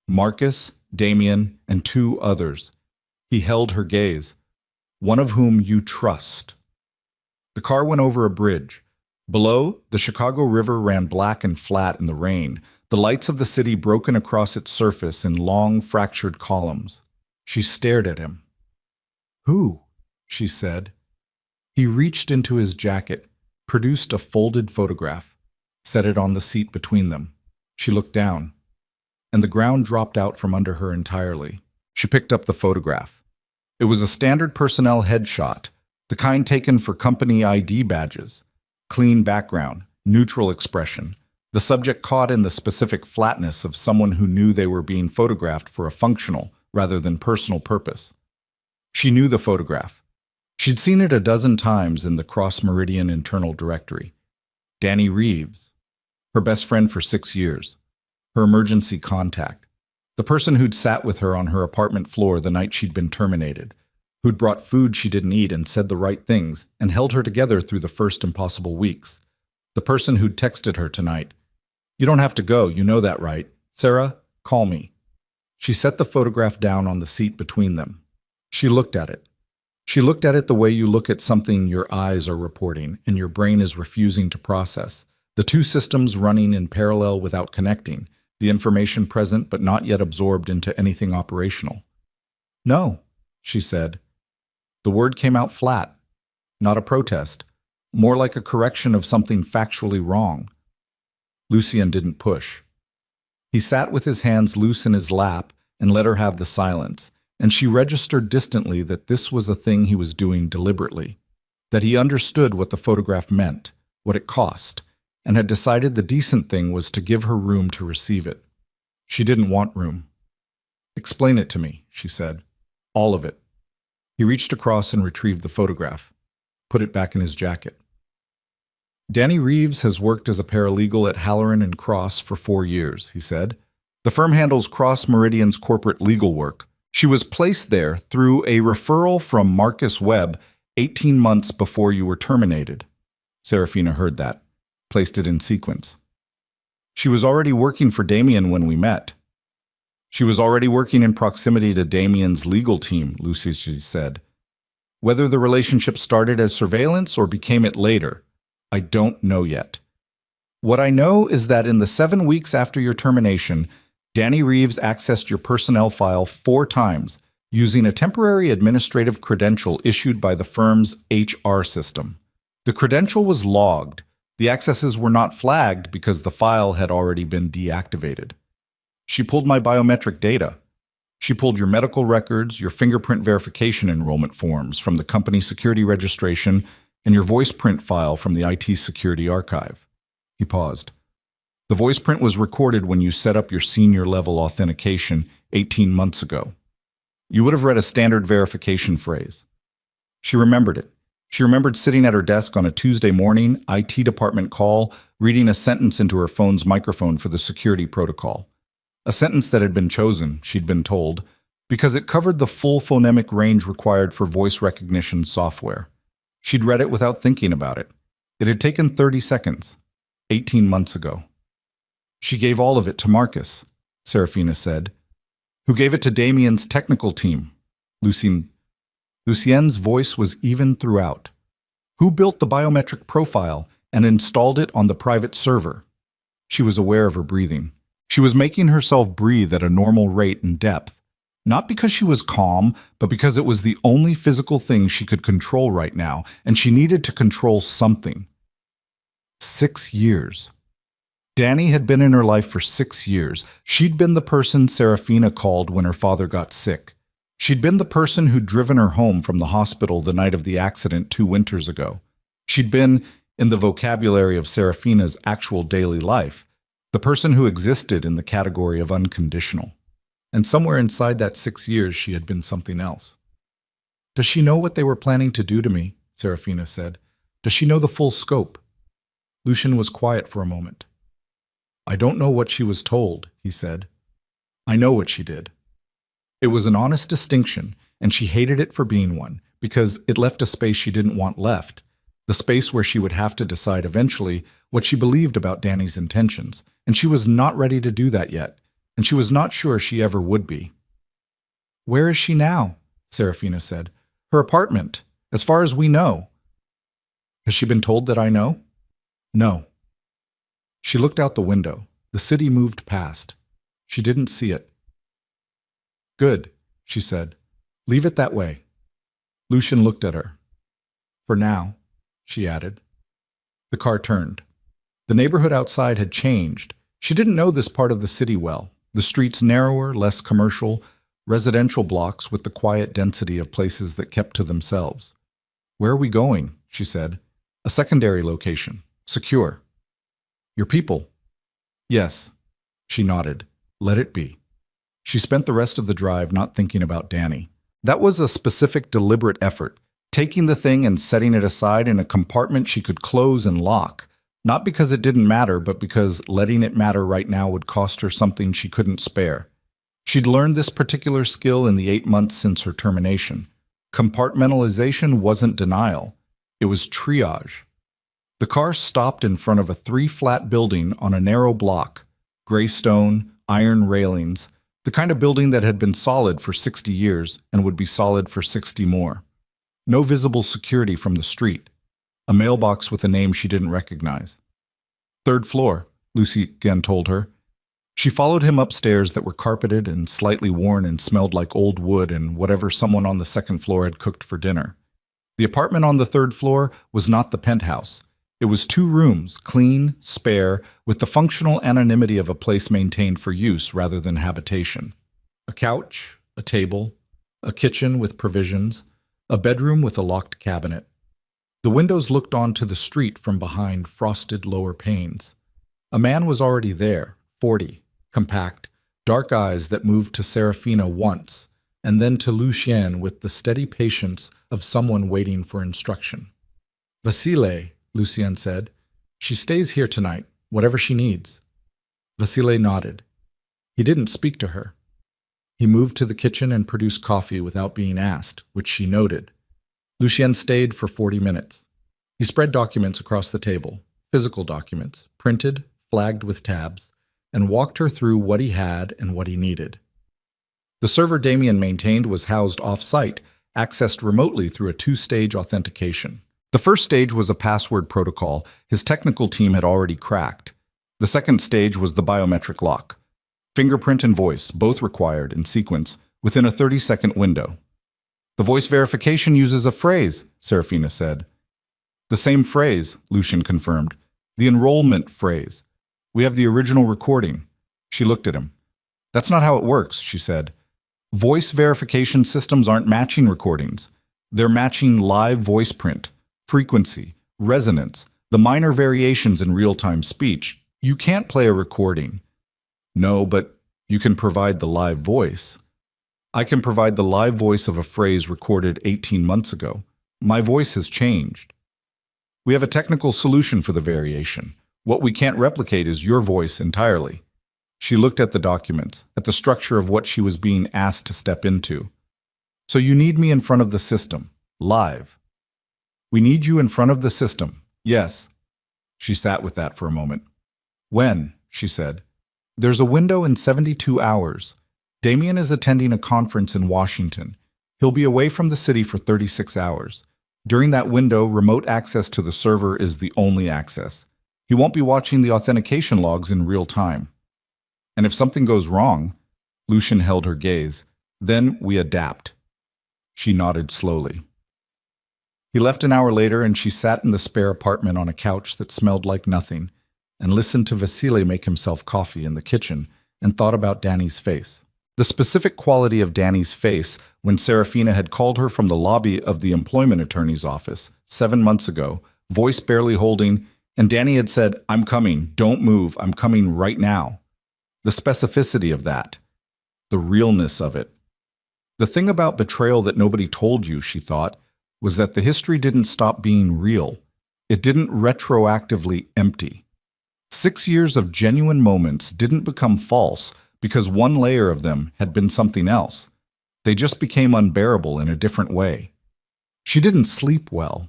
Speaker 1: Marcus, Damien, and 2 others. He held her gaze. One of whom you trust. The car went over a bridge. Below, the Chicago River ran black and flat in the rain, the lights of the city broken across its surface in long, fractured columns. She stared at him. "Who?" she said. He reached into his jacket, produced a folded photograph, set it on the seat between them. She looked down, and the ground dropped out from under her entirely. She picked up the photograph. It was a standard personnel headshot, the kind taken for company ID badges. Clean background, neutral expression, the subject caught in the specific flatness of someone who knew they were being photographed for a functional rather than personal purpose. She knew the photograph. She'd seen it a dozen times in the cross-meridian internal directory. Danny Reeves, her best friend for 6 years, her emergency contact, the person who'd sat with her on her apartment floor the night she'd been terminated, who'd brought food she didn't eat and said the right things and held her together through the first impossible weeks, the person who'd texted her tonight. "You don't have to go, you know that, right? Sarah, call me." She set the photograph down on the seat between them. She looked at it. She looked at it the way you look at something your eyes are reporting and your brain is refusing to process, the two systems running in parallel without connecting, the information present but not yet absorbed into anything operational. "No," she said. The word came out flat, not a protest, more like a correction of something factually wrong. Lucien didn't push. He sat with his hands loose in his lap and let her have the silence, and she registered distantly that this was a thing he was doing deliberately, that he understood what the photograph meant, what it cost, and had decided the decent thing was to give her room to receive it. She didn't want room. "Explain it to me," she said. "All of it." He reached across and retrieved the photograph, put it back in his jacket. "Danny Reeves has worked as a paralegal at Halloran and Cross for 4 years," he said. "The firm handles Cross Meridian's corporate legal work. She was placed there through a referral from Marcus Webb 18 months before you were terminated." Serafina heard that, placed it in sequence. "She was already working for Damien when we met." "She was already working in proximity to Damien's legal team," Lucy said. "Whether the relationship started as surveillance or became it later, I don't know yet. What I know is that in the 7 weeks after your termination, Danny Reeves accessed your personnel file 4 times using a temporary administrative credential issued by the firm's HR system. The credential was logged. The accesses were not flagged because the file had already been deactivated. She pulled my biometric data. She pulled your medical records, your fingerprint verification enrollment forms from the company security registration, and your voice print file from the IT security archive." He paused. "The voice print was recorded when you set up your senior level authentication 18 months ago. You would have read a standard verification phrase." She remembered it. She remembered sitting at her desk on a Tuesday morning, IT department call, reading a sentence into her phone's microphone for the security protocol. A sentence that had been chosen, she'd been told, because it covered the full phonemic range required for voice recognition software. She'd read it without thinking about it. It had taken 30 seconds, 18 months ago. "She gave all of it to Marcus," Serafina said. "Who gave it to Damien's technical team?" Lucien's voice was even throughout. "Who built the biometric profile and installed it on the private server?" She was aware of her breathing. She was making herself breathe at a normal rate and depth, not because she was calm, but because it was the only physical thing she could control right now, and she needed to control something. 6 years. Danny had been in her life for 6 years. She'd been the person Serafina called when her father got sick. She'd been the person who'd driven her home from the hospital the night of the accident 2 winters ago. She'd been, in the vocabulary of Serafina's actual daily life, the person who existed in the category of unconditional. And somewhere inside that 6 years, she had been something else. "Does she know what they were planning to do to me?" Serafina said. "Does she know the full scope?" Lucien was quiet for a moment. "I don't know what she was told," he said. "I know what she did." It was an honest distinction, and she hated it for being one, because it left a space she didn't want left, the space where she would have to decide eventually what she believed about Danny's intentions, and she was not ready to do that yet, and she was not sure she ever would be. "Where is she now?" Serafina said. "Her apartment, as far as we know." "Has she been told that I know?" No. She looked out the window. The city moved past. She didn't see it. Good, she said. Leave it that way. Lucian looked at her. For now, she added. The car turned. The neighborhood outside had changed. She didn't know this part of the city well. The streets narrower, less commercial, residential blocks with the quiet density of places that kept to themselves. Where are we going? She said. A secondary location. Secure. Your people? Yes. She nodded. Let it be. She spent the rest of the drive not thinking about Danny. That was a specific, deliberate effort, taking the thing and setting it aside in a compartment she could close and lock, not because it didn't matter, but because letting it matter right now would cost her something she couldn't spare. She'd learned this particular skill in the 8 months since her termination. Compartmentalization wasn't denial. It was triage. The car stopped in front of a 3-flat building on a narrow block, gray stone, iron railings, the kind of building that had been solid for 60 years and would be solid for 60 more. No visible security from the street. A mailbox with a name she didn't recognize. 3rd floor, Lucy again told her. She followed him upstairs that were carpeted and slightly worn and smelled like old wood and whatever someone on the 2nd floor had cooked for dinner. The apartment on the 3rd floor was not the penthouse. It was 2 rooms, clean, spare, with the functional anonymity of a place maintained for use rather than habitation. A couch, a table, a kitchen with provisions, a bedroom with a locked cabinet. The windows looked onto the street from behind frosted lower panes. A man was already there, 40, compact, dark eyes that moved to Serafina once, and then to Lucien with the steady patience of someone waiting for instruction. Vasile, Lucien said. She stays here tonight, whatever she needs. Vasile nodded. He didn't speak to her. He moved to the kitchen and produced coffee without being asked, which she noted. Lucien stayed for 40 minutes. He spread documents across the table, physical documents, printed, flagged with tabs, and walked her through what he had and what he needed. The server Damien maintained was housed off-site, accessed remotely through a 2-stage authentication. The first stage was a password protocol his technical team had already cracked. The second stage was the biometric lock. Fingerprint and voice, both required in sequence, within a 30-second window. The voice verification uses a phrase, Serafina said. The same phrase, Lucien confirmed. The enrollment phrase. We have the original recording. She looked at him. That's not how it works, she said. Voice verification systems aren't matching recordings. They're matching live voice print. Frequency, resonance, the minor variations in real-time speech. You can't play a recording. No, but you can provide the live voice. I can provide the live voice of a phrase recorded 18 months ago. My voice has changed. We have a technical solution for the variation. What we can't replicate is your voice entirely. She looked at the documents, at the structure of what she was being asked to step into. So you need me in front of the system, live. We need you in front of the system, yes. She sat with that for a moment. When? She said. There's a window in 72 hours. Damien is attending a conference in Washington. He'll be away from the city for 36 hours. During that window, remote access to the server is the only access. He won't be watching the authentication logs in real time. And if something goes wrong, Lucien held her gaze, then we adapt. She nodded slowly. He left an hour later and she sat in the spare apartment on a couch that smelled like nothing and listened to Vasile make himself coffee in the kitchen and thought about Danny's face. The specific quality of Danny's face when Serafina had called her from the lobby of the employment attorney's office 7 months ago, voice barely holding, and Danny had said, "I'm coming, don't move, I'm coming right now." The specificity of that, the realness of it. The thing about betrayal that nobody told you, she thought, was that the history didn't stop being real. It didn't retroactively empty. 6 years of genuine moments didn't become false because one layer of them had been something else. They just became unbearable in a different way. She didn't sleep well.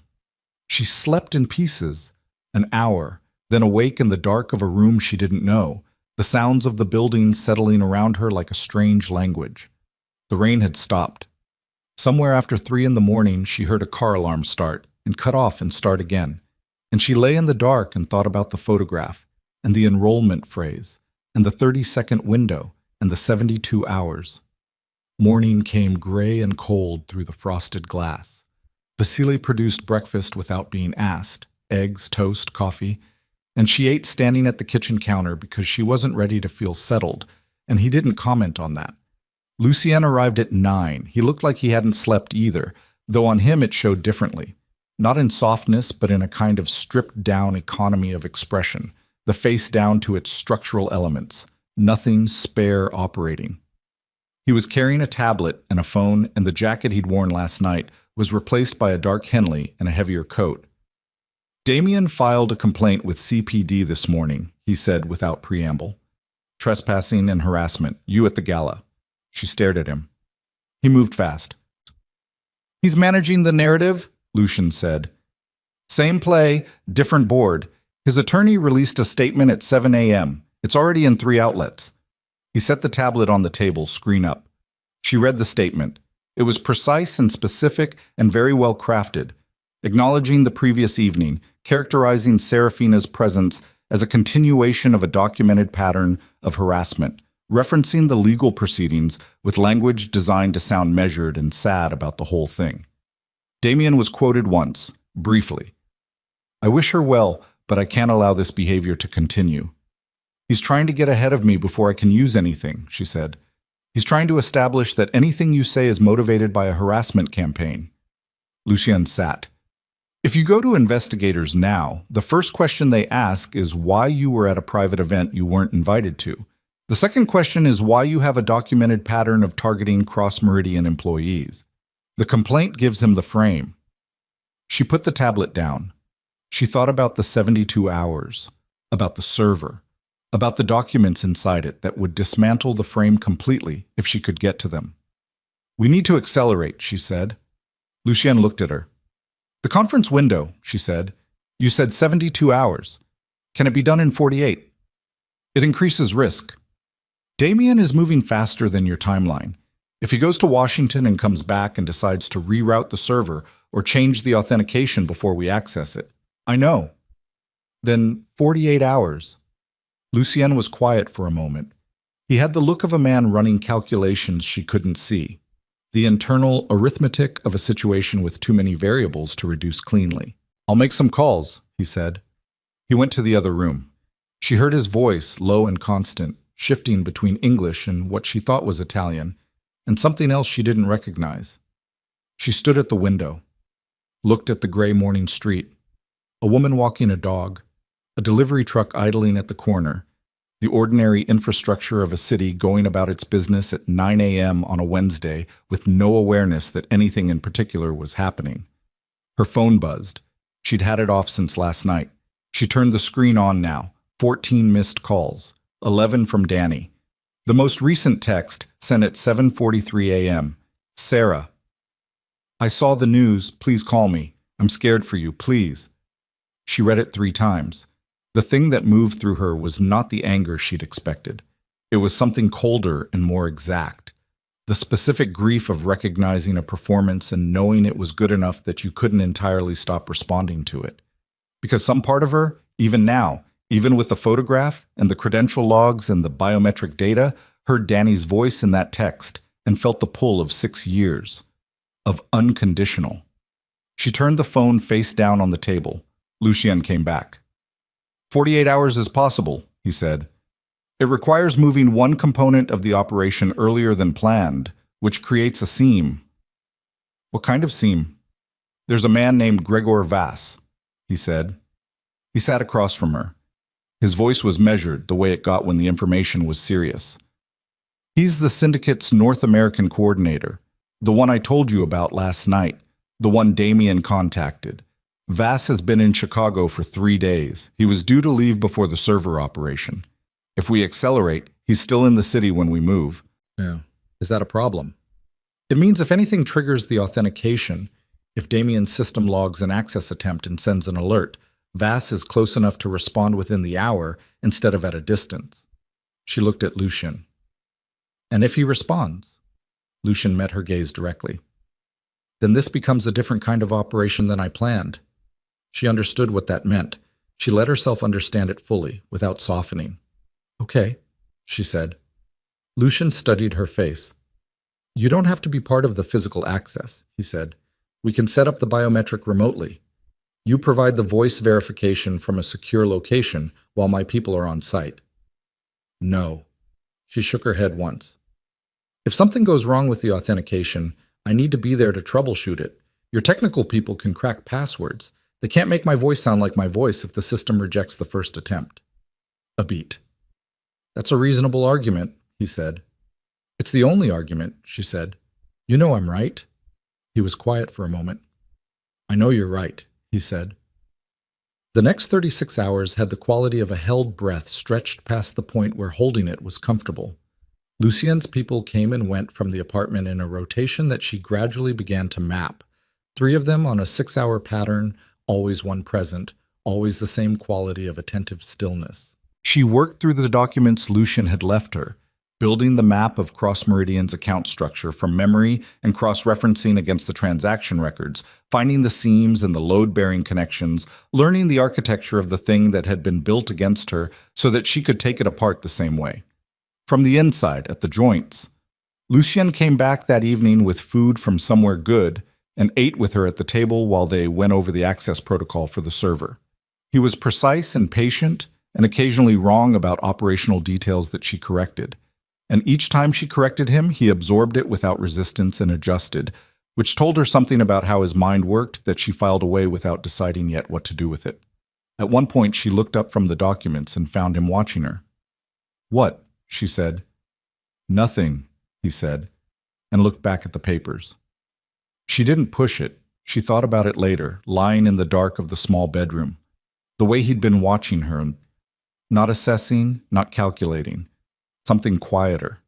Speaker 1: She slept in pieces, an hour, then awake in the dark of a room she didn't know, the sounds of the building settling around her like a strange language. The rain had stopped. Somewhere after 3 in the morning, she heard a car alarm start and cut off and start again. And she lay in the dark and thought about the photograph, and the enrollment phrase, and the 30-second window, and the 72 hours. Morning came gray and cold through the frosted glass. Vasily produced breakfast without being asked, eggs, toast, coffee, and she ate standing at the kitchen counter because she wasn't ready to feel settled, and he didn't comment on that. Lucien arrived at 9. He looked like he hadn't slept either, though on him it showed differently. Not in softness, but in a kind of stripped-down economy of expression, the face down to its structural elements, nothing spare operating. He was carrying a tablet and a phone, and the jacket he'd worn last night was replaced by a dark Henley and a heavier coat. Damien filed a complaint with CPD this morning, he said without preamble. Trespassing and harassment, you at the gala. She stared at him. He moved fast. He's managing the narrative, Lucien said. Same play, different board. His attorney released a statement at 7 a.m. It's already in 3 outlets. He set the tablet on the table, screen up. She read the statement. It was precise and specific and very well crafted, acknowledging the previous evening, characterizing Serafina's presence as a continuation of a documented pattern of harassment, referencing the legal proceedings with language designed to sound measured and sad about the whole thing. Damien was quoted once, briefly. I wish her well, but I can't allow this behavior to continue. He's trying to get ahead of me before I can use anything, she said. He's trying to establish that anything you say is motivated by a harassment campaign. Lucien sat. If you go to investigators now, the first question they ask is why you were at a private event you weren't invited to. The second question is why you have a documented pattern of targeting cross-meridian employees. The complaint gives him the frame. She put the tablet down. She thought about the 72 hours, about the server, about the documents inside it that would dismantle the frame completely if she could get to them. We need to accelerate, she said. Lucien looked at her. The conference window, she said. You said 72 hours. Can it be done in 48? It increases risk. Damien is moving faster than your timeline. If he goes to Washington and comes back and decides to reroute the server or change the authentication before we access it, I know. Then 48 hours. Lucien was quiet for a moment. He had the look of a man running calculations she couldn't see, the internal arithmetic of a situation with too many variables to reduce cleanly. I'll make some calls, he said. He went to the other room. She heard his voice, low and constant, shifting between English and what she thought was Italian, and something else she didn't recognize. She stood at the window, looked at the gray morning street, a woman walking a dog, a delivery truck idling at the corner, the ordinary infrastructure of a city going about its business at 9 a.m. on a Wednesday with no awareness that anything in particular was happening. Her phone buzzed. She'd had it off since last night. She turned the screen on now. 14 missed calls, 11 from Danny. The most recent text sent at 7:43 a.m. Sarah. I saw the news. Please call me. I'm scared for you. Please. She read it 3 times. The thing that moved through her was not the anger she'd expected. It was something colder and more exact. The specific grief of recognizing a performance and knowing it was good enough that you couldn't entirely stop responding to it. Because some part of her, even now, even with the photograph and the credential logs and the biometric data, heard Danny's voice in that text and felt the pull of 6 years, of unconditional. She turned the phone face down on the table. Lucien came back. 48 hours is possible, he said. It requires moving one component of the operation earlier than planned, which creates a seam. What kind of seam? There's a man named Gregor Vass, he said. He sat across from her. His voice was measured, the way it got when the information was serious. He's the syndicate's North American coordinator, the one I told you about last night, the one Damien contacted. Vass has been in Chicago for 3 days. He was due to leave before the server operation. If we accelerate, he's still in the city when we move. Yeah. Is that a problem? It means if anything triggers the authentication, if Damien's system logs an access attempt and sends an alert, Vass is close enough to respond within the hour instead of at a distance. She looked at Lucien. And if he responds? Lucien met her gaze directly. Then this becomes a different kind of operation than I planned. She understood what that meant. She let herself understand it fully, without softening. "Okay," she said. Lucian studied her face. "You don't have to be part of the physical access," he said. "We can set up the biometric remotely. You provide the voice verification from a secure location while my people are on site." "No." She shook her head once. "If something goes wrong with the authentication, I need to be there to troubleshoot it. Your technical people can crack passwords. They can't make my voice sound like my voice if the system rejects the first attempt." A beat. "That's a reasonable argument," he said. "It's the only argument," she said. "You know I'm right." He was quiet for a moment. "I know you're right," he said. The next 36 hours had the quality of a held breath stretched past the point where holding it was comfortable. Lucien's people came and went from the apartment in a rotation that she gradually began to map. 3 of them on a 6-hour pattern, always one present, always the same quality of attentive stillness. She worked through the documents Lucian had left her, building the map of Cross Meridian's account structure from memory and cross-referencing against the transaction records, finding the seams and the load-bearing connections, learning the architecture of the thing that had been built against her so that she could take it apart the same way. From the inside, at the joints. Lucien came back that evening with food from somewhere good and ate with her at the table while they went over the access protocol for the server. He was precise and patient, and occasionally wrong about operational details that she corrected. And each time she corrected him, he absorbed it without resistance and adjusted, which told her something about how his mind worked that she filed away without deciding yet what to do with it. At one point, she looked up from the documents and found him watching her. "What?" she said. "Nothing," he said, and looked back at the papers. She didn't push it. She thought about it later, lying in the dark of the small bedroom. The way he'd been watching her, not assessing, not calculating. Something quieter.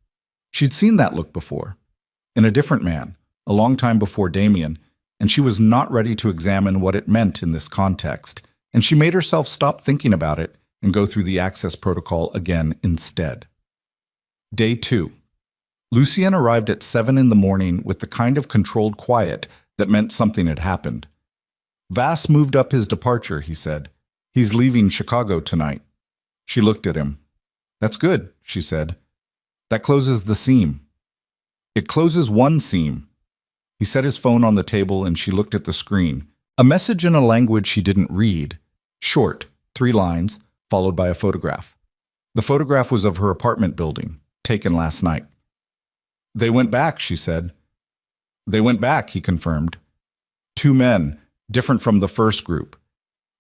Speaker 1: She'd seen that look before, in a different man, a long time before Damien, and she was not ready to examine what it meant in this context, and she made herself stop thinking about it and go through the access protocol again instead. Day 2. Lucien arrived at 7 in the morning with the kind of controlled quiet that meant something had happened. "Vass moved up his departure," he said. "He's leaving Chicago tonight." She looked at him. "That's good," she said. "That closes the seam." "It closes one seam." He set his phone on the table and she looked at the screen. A message in a language she didn't read. Short, 3 lines, followed by a photograph. The photograph was of her apartment building, taken last night. "They went back," she said. "They went back," he confirmed. 2 men, different from the first group.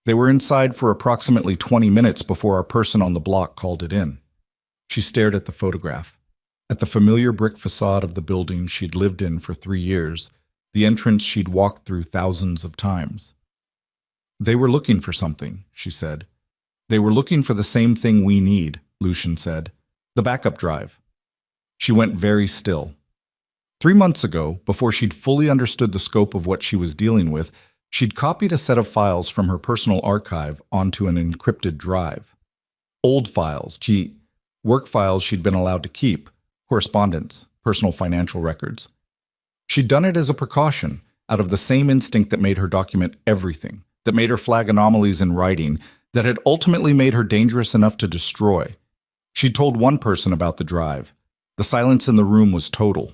Speaker 1: They were inside for approximately 20 minutes before our person on the block called it in. She stared at the photograph, at the familiar brick facade of the building she'd lived in for 3 years, the entrance she'd walked through thousands of times. "They were looking for something," she said. "They were looking for the same thing we need," Lucien said. "The backup drive." She went very still. 3 months ago, before she'd fully understood the scope of what she was dealing with, she'd copied a set of files from her personal archive onto an encrypted drive. Old files, work files she'd been allowed to keep, correspondence, personal financial records. She'd done it as a precaution, out of the same instinct that made her document everything, that made her flag anomalies in writing, that had ultimately made her dangerous enough to destroy. She'd told one person about the drive. The silence in the room was total.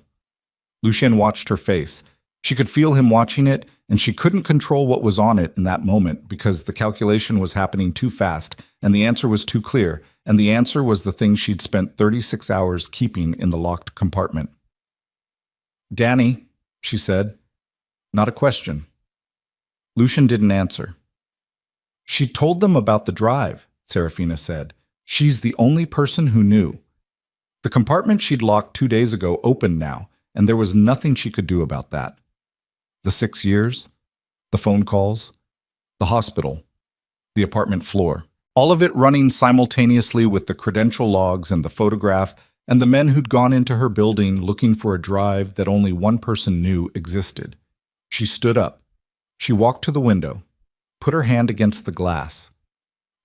Speaker 1: Lucien watched her face. She could feel him watching it, and she couldn't control what was on it in that moment because the calculation was happening too fast, and the answer was too clear, and the answer was the thing she'd spent 36 hours keeping in the locked compartment. "Danny," she said. Not a question. Lucien didn't answer. "She told them about the drive," Serafina said. "She's the only person who knew. The compartment she'd locked 2 days ago opened now, and there was nothing she could do about that. The 6 years, the phone calls, the hospital, the apartment floor, all of it running simultaneously with the credential logs and the photograph and the men who'd gone into her building looking for a drive that only one person knew existed. She stood up. She walked to the window, put her hand against the glass.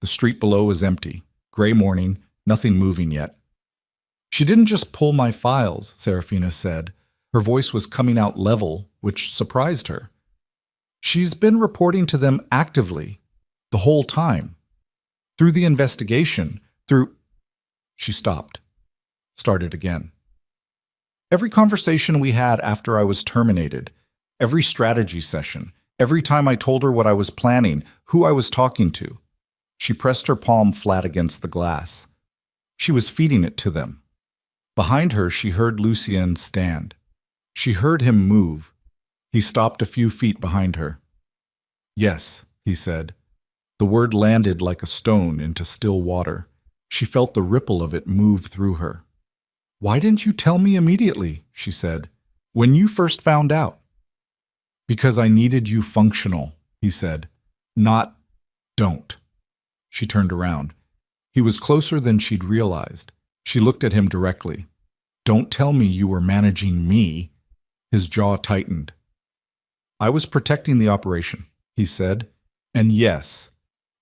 Speaker 1: The street below was empty, gray morning, nothing moving yet. "She didn't just pull my files," Serafina said. Her voice was coming out level, which surprised her. She's been reporting to them actively, the whole time. Through the investigation, through... She stopped. Started again. Every conversation we had after I was terminated, every strategy session, every time I told her what I was planning, who I was talking to. She pressed her palm flat against the glass. She was feeding it to them. Behind her, she heard Lucien stand. She heard him move. He stopped a few feet behind her. Yes, he said. The word landed like a stone into still water. She felt the ripple of it move through her. Why didn't you tell me immediately, she said, when you first found out? Because I needed you functional, he said, not don't. She turned around. He was closer than she'd realized. She looked at him directly. Don't tell me you were managing me. His jaw tightened. I was protecting the operation, he said, and yes,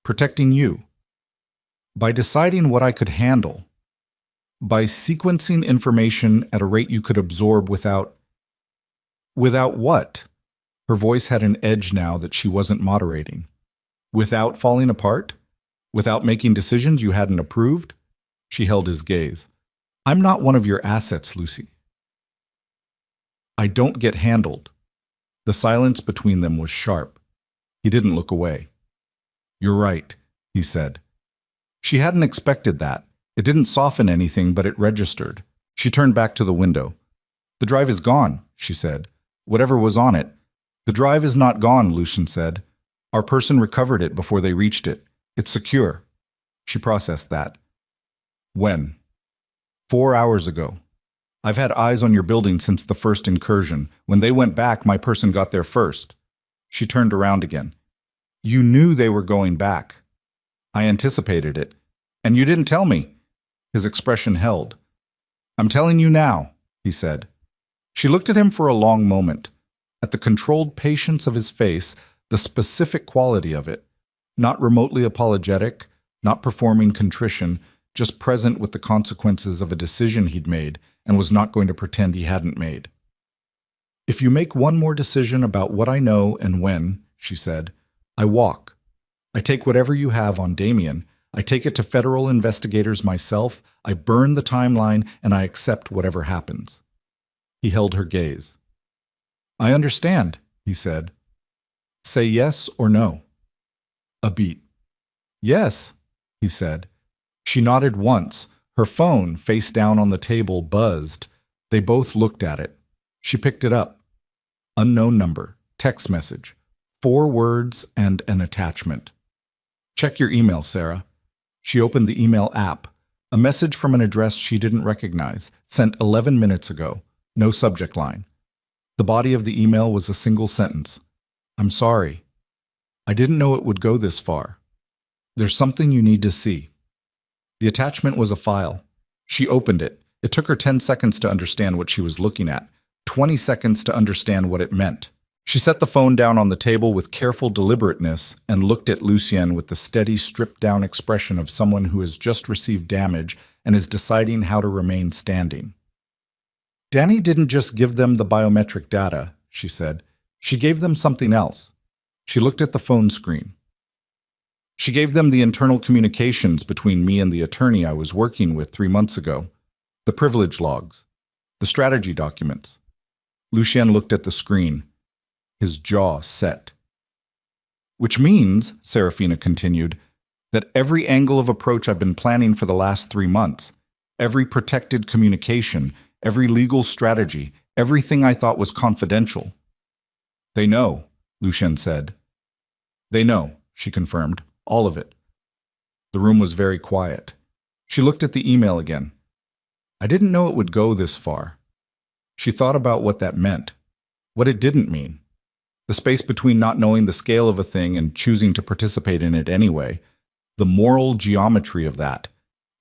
Speaker 1: protecting you. By deciding what I could handle, by sequencing information at a rate you could absorb without what? Her voice had an edge now that she wasn't moderating. Without falling apart? Without making decisions you hadn't approved? She held his gaze. I'm not one of your assets, Lucy. I don't get handled. The silence between them was sharp. He didn't look away. You're right, he said. She hadn't expected that. It didn't soften anything, but it registered. She turned back to the window. The drive is gone, she said. Whatever was on it. The drive is not gone, Lucien said. Our person recovered it before they reached it. It's secure. She processed that. When? 4 hours ago. I've had eyes on your building since the first incursion. When they went back, my person got there first. She turned around again. You knew they were going back. I anticipated it. And you didn't tell me. His expression held. I'm telling you now, he said. She looked at him for a long moment, at the controlled patience of his face, the specific quality of it. Not remotely apologetic, not performing contrition, just present with the consequences of a decision he'd made and was not going to pretend he hadn't made. If you make one more decision about what I know and when, she said, I walk. I take whatever you have on Damien. I take it to federal investigators myself. I burn the timeline and I accept whatever happens. He held her gaze. I understand, he said. Say yes or no. A beat. Yes, he said. She nodded once. Her phone, face down on the table, buzzed. They both looked at it. She picked it up. Unknown number, text message, 4 words and an attachment. Check your email, Sarah. She opened the email app. A message from an address she didn't recognize, sent 11 minutes ago. No subject line. The body of the email was a single sentence. I'm sorry. I didn't know it would go this far. There's something you need to see. The attachment was a file. She opened it. It took her 10 seconds to understand what she was looking at, 20 seconds to understand what it meant. She set the phone down on the table with careful deliberateness and looked at Lucien with the steady, stripped-down expression of someone who has just received damage and is deciding how to remain standing. Danny didn't just give them the biometric data, she said. She gave them something else. She looked at the phone screen. She gave them the internal communications between me and the attorney I was working with 3 months ago, the privilege logs, the strategy documents. Lucien looked at the screen. His jaw set. Which means, Serafina continued, that every angle of approach I've been planning for the last 3 months, every protected communication, every legal strategy, everything I thought was confidential. They know, Lucien said. They know, she confirmed, all of it. The room was very quiet. She looked at the email again. I didn't know it would go this far. She thought about what that meant, what it didn't mean. The space between not knowing the scale of a thing and choosing to participate in it anyway, the moral geometry of that,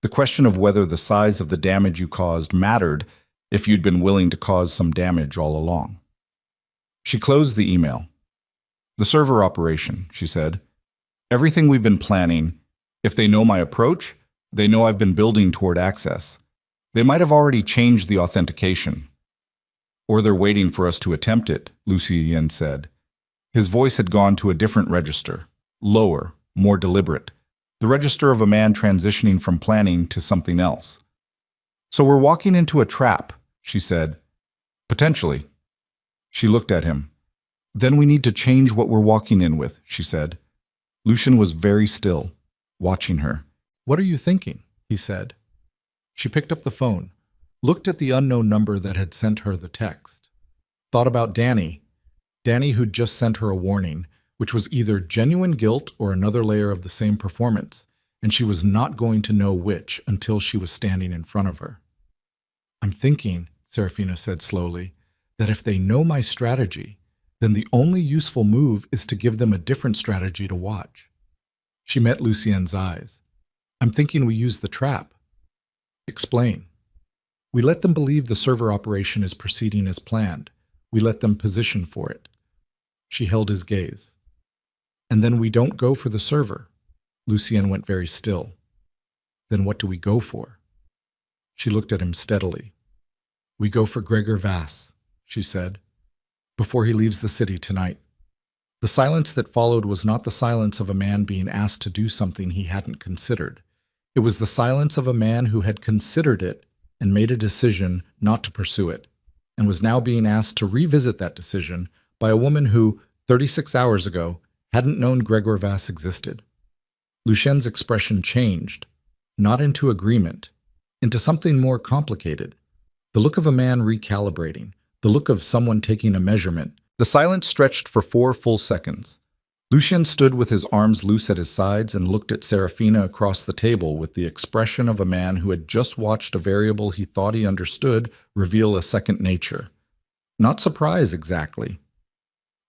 Speaker 1: the question of whether the size of the damage you caused mattered if you'd been willing to cause some damage all along. She closed the email. The server operation, she said. Everything we've been planning, if they know my approach, they know I've been building toward access. They might have already changed the authentication. Or they're waiting for us to attempt it, Lucien said. His voice had gone to a different register, lower, more deliberate, the register of a man transitioning from planning to something else. "So we're walking into a trap," she said. "Potentially." She looked at him. "Then we need to change what we're walking in with," she said. Lucian was very still, watching her. "What are you thinking?" he said. She picked up the phone, looked at the unknown number that had sent her the text, thought about Danny who'd just sent her a warning, which was either genuine guilt or another layer of the same performance, and she was not going to know which until she was standing in front of her. "I'm thinking," Serafina said slowly, "that if they know my strategy, then the only useful move is to give them a different strategy to watch." She met Lucien's eyes. "I'm thinking we use the trap." "Explain." "We let them believe the server operation is proceeding as planned. We let them position for it." She held his gaze. "And then we don't go for the server." Lucien went very still. "Then what do we go for?" She looked at him steadily. "We go for Gregor Vass," she said, "before he leaves the city tonight." The silence that followed was not the silence of a man being asked to do something he hadn't considered. It was the silence of a man who had considered it and made a decision not to pursue it, and was now being asked to revisit that decision by a woman who, 36 hours ago, hadn't known Gregor Vass existed. Lucien's expression changed, not into agreement, into something more complicated. The look of a man recalibrating, the look of someone taking a measurement. The silence stretched for 4 full seconds. Lucien stood with his arms loose at his sides and looked at Serafina across the table with the expression of a man who had just watched a variable he thought he understood reveal a second nature. Not surprise exactly.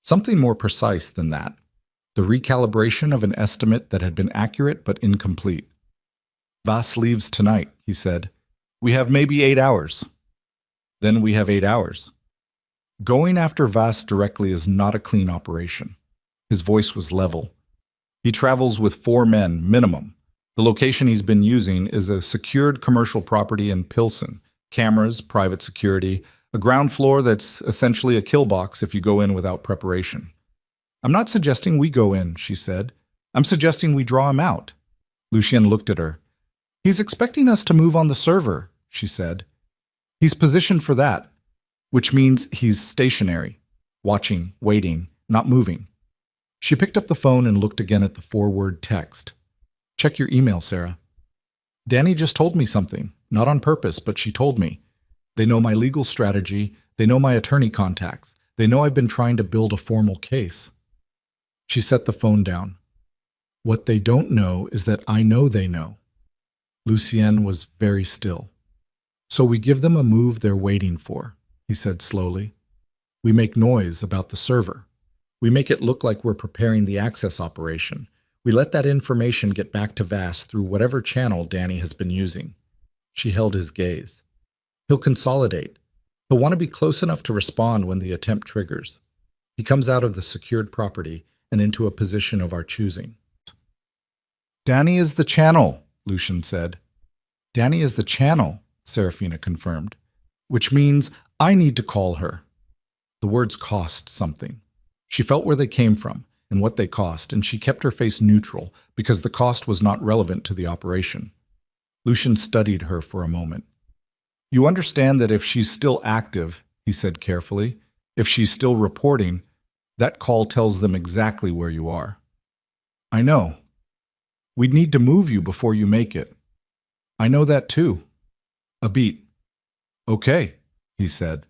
Speaker 1: Something more precise than that. The recalibration of an estimate that had been accurate but incomplete. "Vass leaves tonight," he said. "We have maybe 8 hours." "Then we have 8 hours." Going after Vass directly is not a clean operation. His voice was level. "He travels with 4 men, minimum. The location he's been using is a secured commercial property in Pilsen. Cameras, private security, a ground floor that's essentially a kill box if you go in without preparation." "I'm not suggesting we go in," she said. "I'm suggesting we draw him out." Lucien looked at her. "He's expecting us to move on the server," she said. "He's positioned for that, which means he's stationary, watching, waiting, not moving." She picked up the phone and looked again at the 4-word text. "Check your email, Sarah." "Danny just told me something, not on purpose, but she told me. They know my legal strategy, they know my attorney contacts, they know I've been trying to build a formal case." She set the phone down. "What they don't know is that I know they know." Lucien was very still. "So we give them a move they're waiting for," he said slowly. "We make noise about the server. We make it look like we're preparing the access operation. We let that information get back to Vass through whatever channel Danny has been using." She held his gaze. "He'll consolidate. He'll want to be close enough to respond when the attempt triggers. He comes out of the secured property and into a position of our choosing." "Danny is the channel," Lucien said. "Danny is the channel," Serafina confirmed. "Which means I need to call her." The words cost something. She felt where they came from and what they cost, and she kept her face neutral because the cost was not relevant to the operation. Lucien studied her for a moment. "You understand that if she's still active," he said carefully, "if she's still reporting, that call tells them exactly where you are." "I know. We'd need to move you before you make it." "I know that too." A beat. "Okay," he said.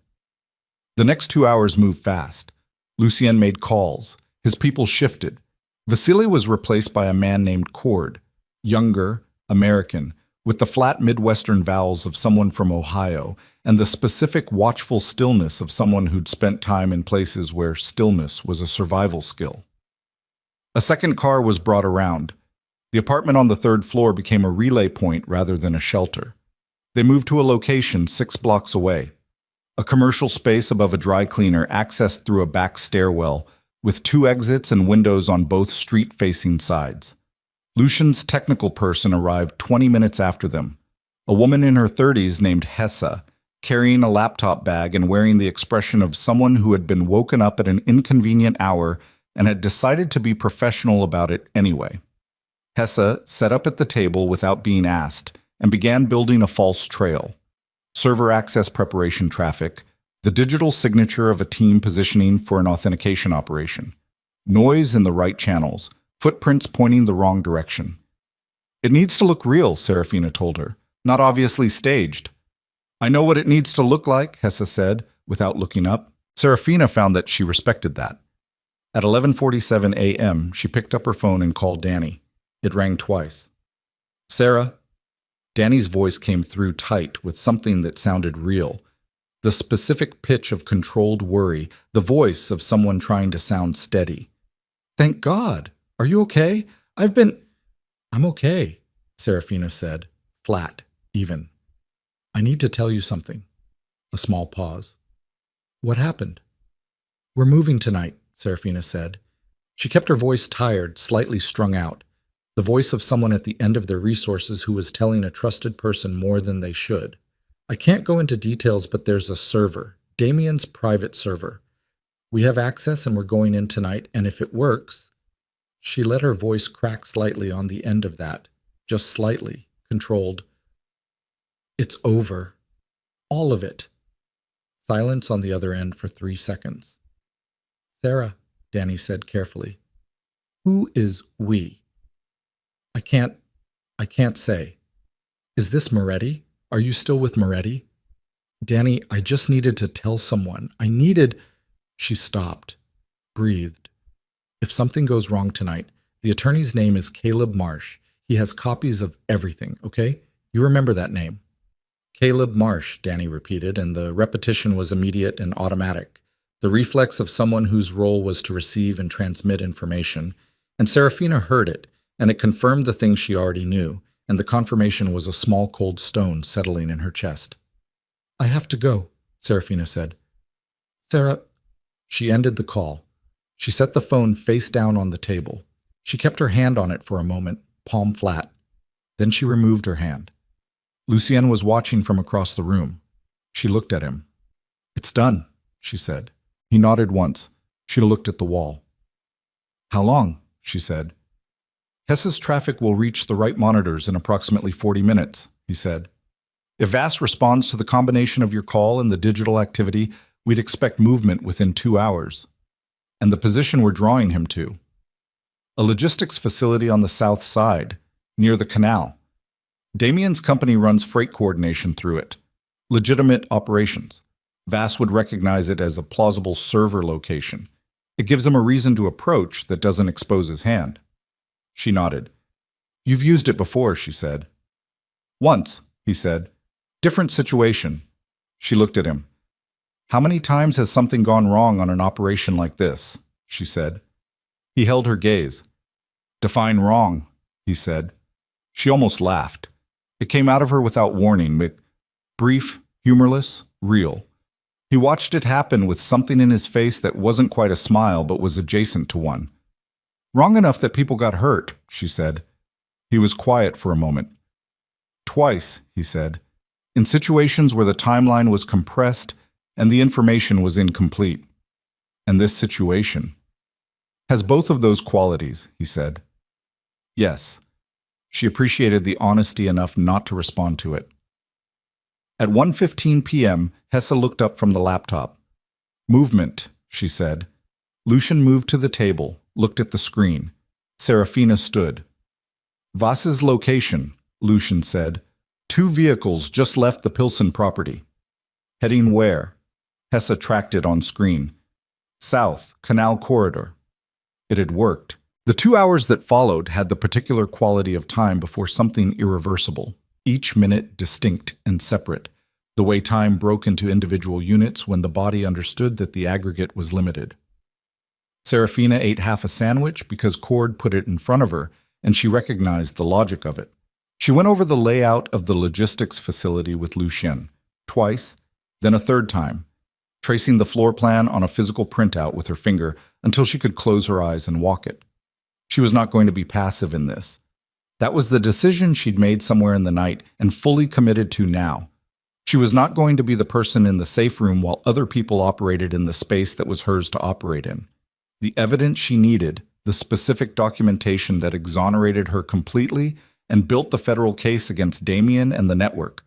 Speaker 1: The next 2 hours moved fast. Lucien made calls. His people shifted. Vasily was replaced by a man named Cord, younger, American, with the flat Midwestern vowels of someone from Ohio and the specific watchful stillness of someone who'd spent time in places where stillness was a survival skill. A second car was brought around. The apartment on the 3rd floor became a relay point rather than a shelter. They moved to a location 6 blocks away. A commercial space above a dry cleaner accessed through a back stairwell, with 2 exits and windows on both street-facing sides. Lucien's technical person arrived 20 minutes after them. A woman in her 30s named Hessa, carrying a laptop bag and wearing the expression of someone who had been woken up at an inconvenient hour and had decided to be professional about it anyway. Hesse set up at the table without being asked and began building a false trail. Server access preparation traffic, the digital signature of a team positioning for an authentication operation, noise in the right channels, footprints pointing the wrong direction. It needs to look real, Serafina told her, not obviously staged. I know what it needs to look like, Hesse said, without looking up. Serafina found that she respected that. At 11:47 a.m., she picked up her phone and called Danny. It rang twice. Sarah? Danny's voice came through tight with something that sounded real. The specific pitch of controlled worry, the voice of someone trying to sound steady. Thank God. Are you okay? I'm okay, Serafina said, flat, even. I need to tell you something. A small pause. What happened? We're moving tonight, Serafina said. She kept her voice tired, slightly strung out. The voice of someone at the end of their resources who was telling a trusted person more than they should. I can't go into details, but there's a server, Damien's private server. We have access and we're going in tonight, and if it works... She let her voice crack slightly on the end of that, just slightly, controlled. It's over. All of it. Silence on the other end for 3 seconds. Sarah, Danny said carefully. Who is we? I can't say. Is this Moretti? Are you still with Moretti? Danny, I just needed to tell someone. She stopped, breathed. If something goes wrong tonight, the attorney's name is Caleb Marsh. He has copies of everything, okay? You remember that name. Caleb Marsh, Danny repeated, and the repetition was immediate and automatic, the reflex of someone whose role was to receive and transmit information. And Serafina heard it, and it confirmed the thing she already knew, and the confirmation was a small cold stone settling in her chest. I have to go, Serafina said. Sarah... She ended the call. She set the phone face down on the table. She kept her hand on it for a moment, palm flat. Then she removed her hand. Lucien was watching from across the room. She looked at him. It's done, she said. He nodded once. She looked at the wall. How long? She said. Hesse's traffic will reach the right monitors in approximately 40 minutes, he said. If VAS responds to the combination of your call and the digital activity, we'd expect movement within 2 hours. And the position we're drawing him to. A logistics facility on the south side, near the canal. Damien's company runs freight coordination through it. Legitimate operations. VAS would recognize it as a plausible server location. It gives him a reason to approach that doesn't expose his hand. She nodded. You've used it before, she said. Once, he said. Different situation. She looked at him. How many times has something gone wrong on an operation like this? She said. He held her gaze. Define wrong, he said. She almost laughed. It came out of her without warning, but brief, humorless, real. He watched it happen with something in his face that wasn't quite a smile but was adjacent to one. Wrong enough that people got hurt, she said. He was quiet for a moment. Twice, he said, in situations where the timeline was compressed and the information was incomplete. And this situation has both of those qualities, he said. Yes. She appreciated the honesty enough not to respond to it. At 1:15 p.m., Hesse looked up from the laptop. Movement, she said. Lucian moved to the table, looked at the screen. Serafina stood. Voss's location, Lucian said. 2 vehicles just left the Pilsen property. Heading where? Hesse tracked it on screen. South, Canal Corridor. It had worked. The 2 hours that followed had the particular quality of time before something irreversible, each minute distinct and separate, the way time broke into individual units when the body understood that the aggregate was limited. Serafina ate half a sandwich because Cord put it in front of her, and she recognized the logic of it. She went over the layout of the logistics facility with Lucien, twice, then a third time, tracing the floor plan on a physical printout with her finger until she could close her eyes and walk it. She was not going to be passive in this. That was the decision she'd made somewhere in the night and fully committed to now. She was not going to be the person in the safe room while other people operated in the space that was hers to operate in. The evidence she needed, the specific documentation that exonerated her completely and built the federal case against Damien and the network.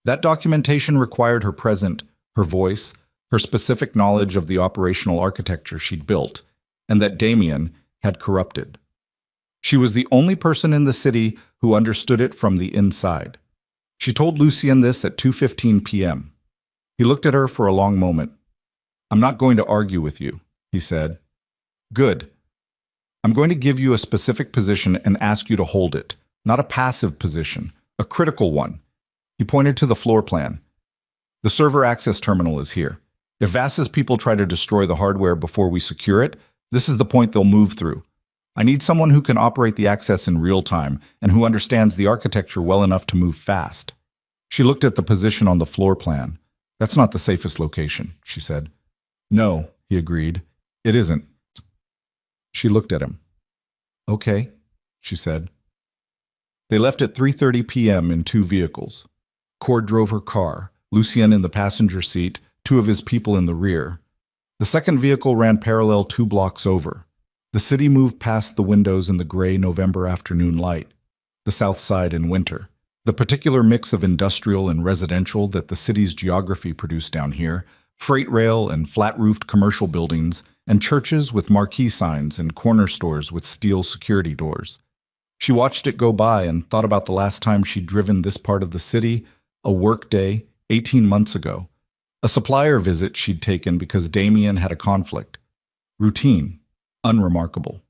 Speaker 1: That documentation required her present, her voice, her specific knowledge of the operational architecture she'd built, and that Damien had corrupted. She was the only person in the city who understood it from the inside. She told Lucien this at 2:15 p.m. He looked at her for a long moment. "I'm not going to argue with you," he said. "Good. I'm going to give you a specific position and ask you to hold it. Not a passive position, a critical one." He pointed to the floor plan. "The server access terminal is here. If Vass's people try to destroy the hardware before we secure it, this is the point they'll move through. I need someone who can operate the access in real time and who understands the architecture well enough to move fast." She looked at the position on the floor plan. "That's not the safest location," she said. "No," he agreed. "It isn't." She looked at him. "Okay," she said. They left at 3:30 p.m. in 2 vehicles. Cord drove her car, Lucien in the passenger seat, 2 of his people in the rear. The second vehicle ran parallel 2 blocks over. The city moved past the windows in the gray November afternoon light, the south side in winter. The particular mix of industrial and residential that the city's geography produced down here, freight rail and flat-roofed commercial buildings, and churches with marquee signs and corner stores with steel security doors. She watched it go by and thought about the last time she'd driven this part of the city, a work day, 18 months ago. A supplier visit she'd taken because Damien had a conflict. Routine, unremarkable.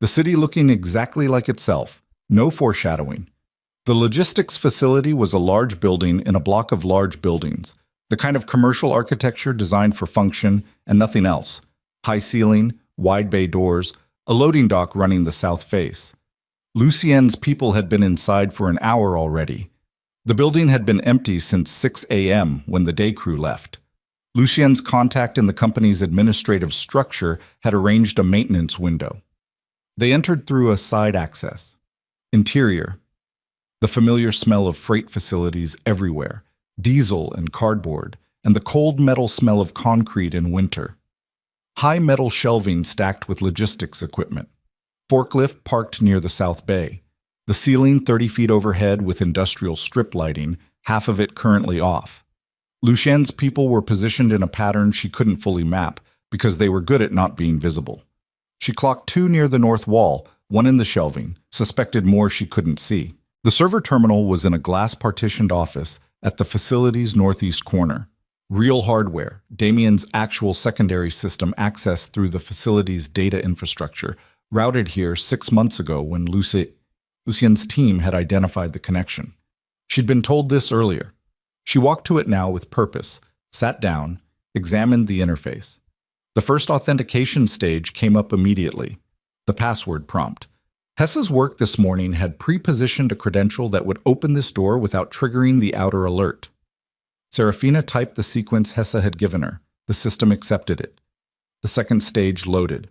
Speaker 1: The city looking exactly like itself, no foreshadowing. The logistics facility was a large building in a block of large buildings, the kind of commercial architecture designed for function and nothing else. High ceiling, wide bay doors, a loading dock running the south face. Lucien's people had been inside for an hour already. The building had been empty since 6 a.m. when the day crew left. Lucien's contact in the company's administrative structure had arranged a maintenance window. They entered through a side access. Interior. The familiar smell of freight facilities everywhere, diesel and cardboard, and the cold metal smell of concrete in winter. High metal shelving stacked with logistics equipment. Forklift parked near the south bay. The ceiling 30 feet overhead with industrial strip lighting, half of it currently off. Lucien's people were positioned in a pattern she couldn't fully map because they were good at not being visible. She clocked 2 near the north wall, 1 in the shelving, suspected more she couldn't see. The server terminal was in a glass-partitioned office at the facility's northeast corner. Real hardware, Damien's actual secondary system accessed through the facility's data infrastructure, routed here 6 months ago when Lucien's team had identified the connection. She'd been told this earlier. She walked to it now with purpose, sat down, examined the interface. The first authentication stage came up immediately, the password prompt. Hessa's work this morning had pre-positioned a credential that would open this door without triggering the outer alert. Serafina typed the sequence Hessa had given her. The system accepted it. The second stage loaded,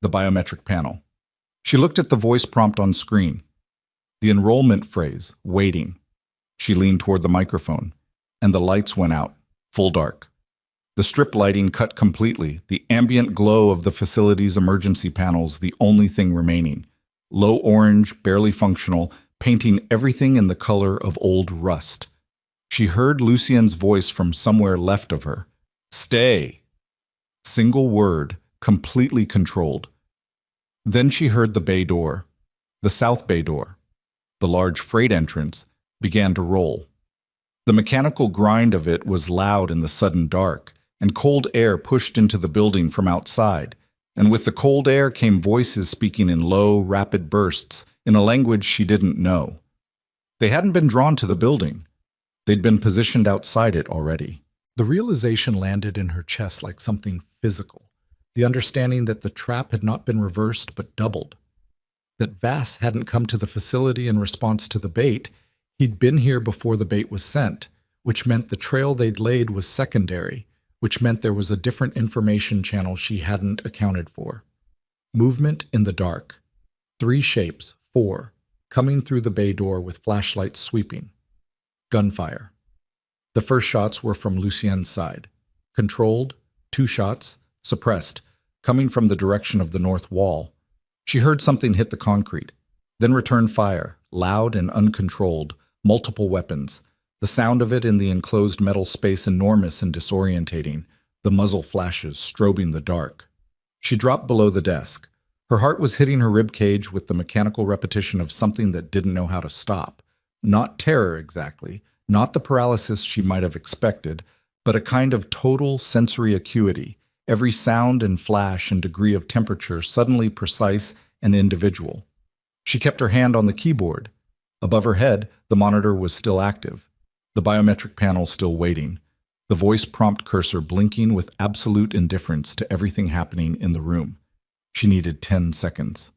Speaker 1: the biometric panel. She looked at the voice prompt on screen. The enrollment phrase, waiting. She leaned toward the microphone, and the lights went out, full dark. The strip lighting cut completely, the ambient glow of the facility's emergency panels the only thing remaining. Low orange, barely functional, painting everything in the color of old rust. She heard Lucien's voice from somewhere left of her. Stay. Single word, completely controlled. Then she heard the bay door, the south bay door. The large freight entrance began to roll. The mechanical grind of it was loud in the sudden dark, and cold air pushed into the building from outside. And with the cold air came voices speaking in low, rapid bursts in a language she didn't know. They hadn't been drawn to the building. They'd been positioned outside it already. The realization landed in her chest like something physical, the understanding that the trap had not been reversed but doubled. That Vass hadn't come to the facility in response to the bait. He'd been here before the bait was sent, which meant the trail they'd laid was secondary, which meant there was a different information channel she hadn't accounted for. Movement in the dark. 3 shapes, 4, coming through the bay door with flashlights sweeping. Gunfire. The first shots were from Lucien's side. Controlled, 2 shots, suppressed, coming from the direction of the north wall. She heard something hit the concrete, then return fire, loud and uncontrolled, multiple weapons. The sound of it in the enclosed metal space enormous and disorientating, the muzzle flashes strobing the dark. She dropped below the desk. Her heart was hitting her rib cage with the mechanical repetition of something that didn't know how to stop. Not terror exactly, not the paralysis she might have expected, but a kind of total sensory acuity, every sound and flash and degree of temperature suddenly precise and individual. She kept her hand on the keyboard. Above her head, the monitor was still active, the biometric panel still waiting, the voice prompt cursor blinking with absolute indifference to everything happening in the room. She needed 10 seconds,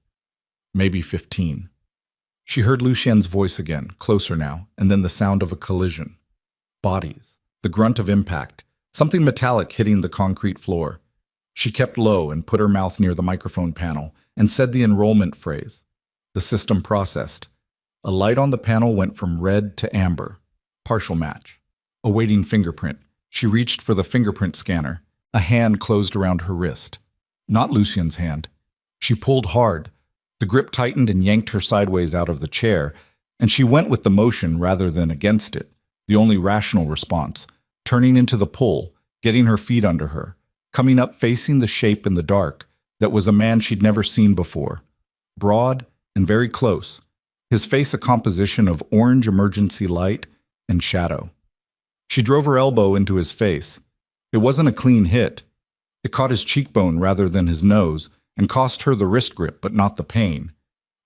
Speaker 1: maybe 15. She heard Lucien's voice again, closer now, and then the sound of a collision. Bodies, the grunt of impact, something metallic hitting the concrete floor. She kept low and put her mouth near the microphone panel and said the enrollment phrase. The system processed. A light on the panel went from red to amber. Partial match. Awaiting fingerprint. She reached for the fingerprint scanner. A hand closed around her wrist. Not Lucien's hand. She pulled hard. The grip tightened and yanked her sideways out of the chair, and she went with the motion rather than against it, the only rational response, turning into the pull, getting her feet under her, coming up facing the shape in the dark that was a man she'd never seen before. Broad and very close, his face a composition of orange emergency light and shadow. She drove her elbow into his face. It wasn't a clean hit. It caught his cheekbone rather than his nose, and cost her the wrist grip but not the pain.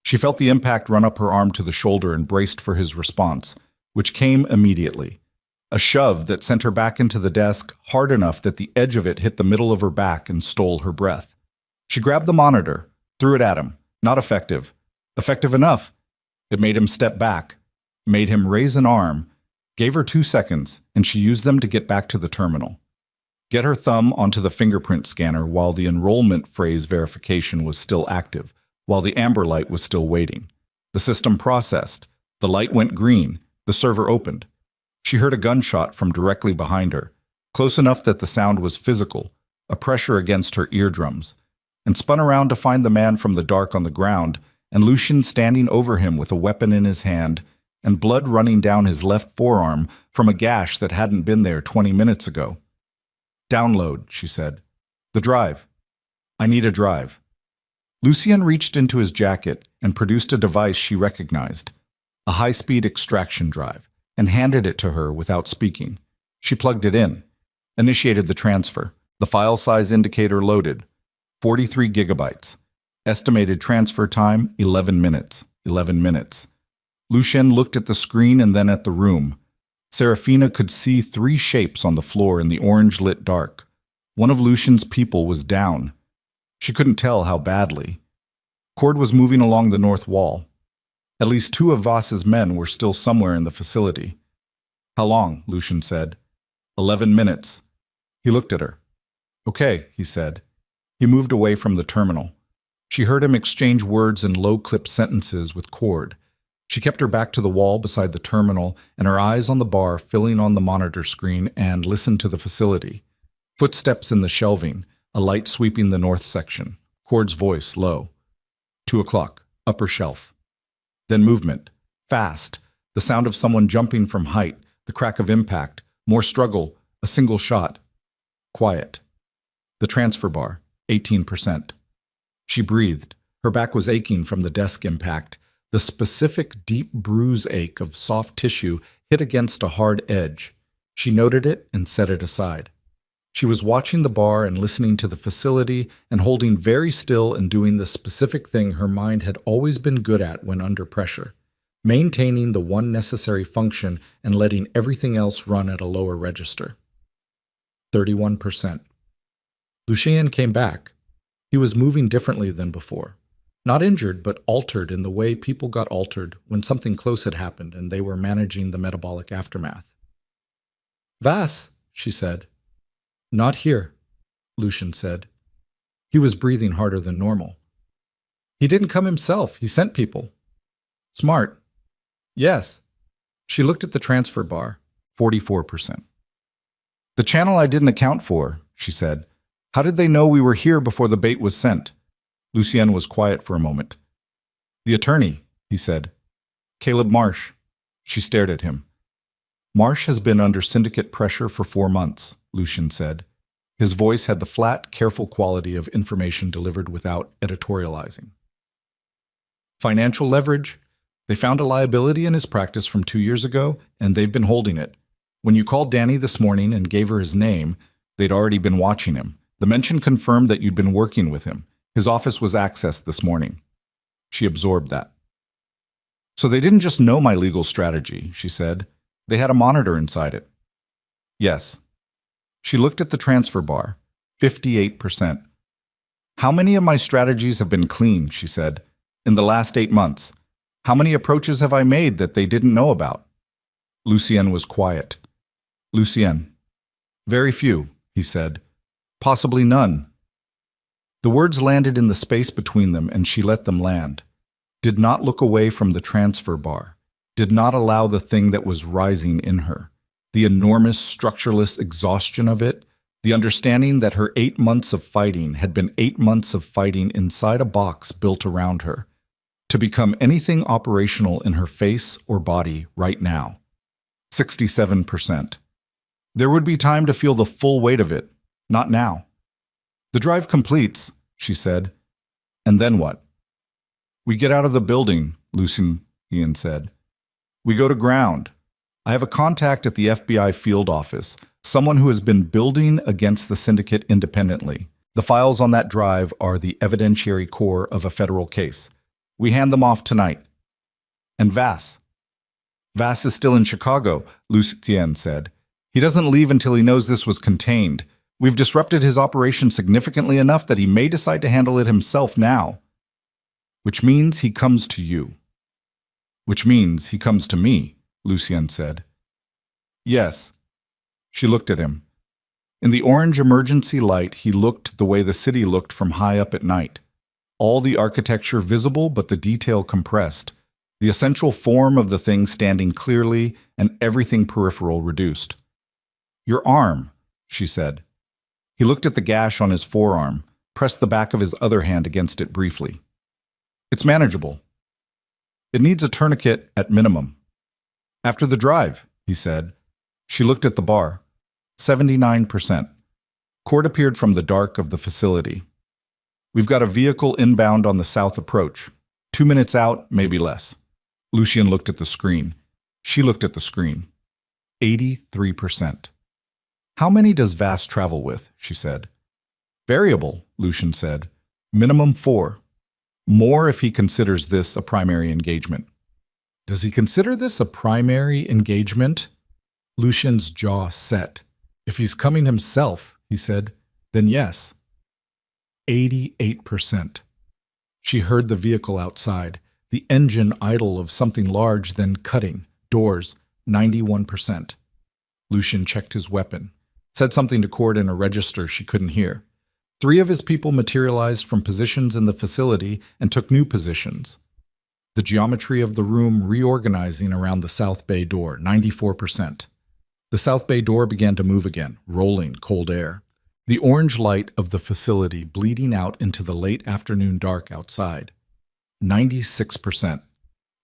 Speaker 1: She felt the impact run up her arm to the shoulder and braced for his response, which came immediately. A shove that sent her back into the desk hard enough that the edge of it hit the middle of her back and stole her breath. She grabbed the monitor, threw it at him. Not effective. Effective enough. It made him step back, made him raise an arm, gave her 2 seconds, and she used them to get back to the terminal. Get her thumb onto the fingerprint scanner while the enrollment phrase verification was still active, while the amber light was still waiting. The system processed. The light went green. The server opened. She heard a gunshot from directly behind her, close enough that the sound was physical, a pressure against her eardrums, and spun around to find the man from the dark on the ground, and Lucien standing over him with a weapon in his hand, and blood running down his left forearm from a gash that hadn't been there 20 minutes ago. "Download," she said. "The drive. I need a drive." Lucien reached into his jacket and produced a device she recognized, a high-speed extraction drive, and handed it to her without speaking. She plugged it in, initiated the transfer. The file size indicator loaded. 43 gigabytes. Estimated transfer time, 11 minutes. 11 minutes. Lucien looked at the screen and then at the room. Serafina could see 3 shapes on the floor in the orange-lit dark. One of Lucien's people was down. She couldn't tell how badly. Cord was moving along the north wall. At least 2 of Voss's men were still somewhere in the facility. "How long?" Lucien said. 11 minutes. He looked at her. "Okay," he said. He moved away from the terminal. She heard him exchange words in low-clipped sentences with Cord. She kept her back to the wall beside the terminal and her eyes on the bar filling on the monitor screen and listened to the facility. Footsteps in the shelving, a light sweeping the north section. Cord's voice low. 2 o'clock, upper shelf. Then movement. Fast. The sound of someone jumping from height, the crack of impact, more struggle, a single shot. Quiet. The transfer bar, 18%. She breathed. Her back was aching from the desk impact. The specific deep bruise ache of soft tissue hit against a hard edge. She noted it and set it aside. She was watching the bar and listening to the facility and holding very still and doing the specific thing her mind had always been good at when under pressure, maintaining the one necessary function and letting everything else run at a lower register. 31%. Lucien came back. He was moving differently than before. Not injured, but altered in the way people got altered when something close had happened and they were managing the metabolic aftermath. "Vas," she said. "Not here," Lucien said. He was breathing harder than normal. "He didn't come himself. He sent people." "Smart." "Yes." She looked at the transfer bar. 44%. "The channel I didn't account for," she said. How did they know we were here before the bait was sent? Lucien was quiet for a moment. The attorney, he said. Caleb Marsh. She stared at him. Marsh has been under syndicate pressure for 4 months, Lucien said. His voice had the flat, careful quality of information delivered without editorializing. Financial leverage? They found a liability in his practice from 2 years ago, and they've been holding it. When you called Danny this morning and gave her his name, they'd already been watching him. The mention confirmed that you'd been working with him. His office was accessed this morning. She absorbed that. So they didn't just know my legal strategy, she said. They had a monitor inside it. Yes. She looked at the transfer bar. 58%. How many of my strategies have been clean, she said, in the last 8 months? How many approaches have I made that they didn't know about? Lucien was quiet. Lucien. Very few, he said. Possibly none. The words landed in the space between them, and she let them land. Did not look away from the transfer bar. Did not allow the thing that was rising in her. The enormous, structureless exhaustion of it, the understanding that her 8 months of fighting had been 8 months of fighting inside a box built around her, to become anything operational in her face or body right now. 67%. There would be time to feel the full weight of it, not now. The drive completes, she said. And then what? We get out of the building, Lucien said. We go to ground. I have a contact at the FBI field office, someone who has been building against the syndicate independently. The files on that drive are the evidentiary core of a federal case. We hand them off tonight. And Vass? Vass is still in Chicago, Lucien said. He doesn't leave until he knows this was contained. We've disrupted his operation significantly enough that he may decide to handle it himself now. Which means he comes to you. Which means he comes to me, Lucien said. Yes. She looked at him. In the orange emergency light, he looked the way the city looked from high up at night. All the architecture visible, but the detail compressed. The essential form of the thing standing clearly, and everything peripheral reduced. Your arm, she said. He looked at the gash on his forearm, pressed the back of his other hand against it briefly. It's manageable. It needs a tourniquet at minimum. After the drive, he said. She looked at the bar. 79%. Cord appeared from the dark of the facility. We've got a vehicle inbound on the south approach. 2 minutes out, maybe less. Lucien looked at the screen. She looked at the screen. 83%. How many does Vass travel with? She said. Variable, Lucien said. Minimum 4. More if he considers this a primary engagement. Does he consider this a primary engagement? Lucien's jaw set. If he's coming himself, he said, then yes. 88%. She heard the vehicle outside, the engine idle of something large, then cutting. Doors, 91%. Lucien checked his weapon, said something to Cord in a register she couldn't hear. 3 of his people materialized from positions in the facility and took new positions. The geometry of the room reorganizing around the South Bay door, 94%. The South Bay door began to move again, rolling cold air. The orange light of the facility bleeding out into the late afternoon dark outside. 96%.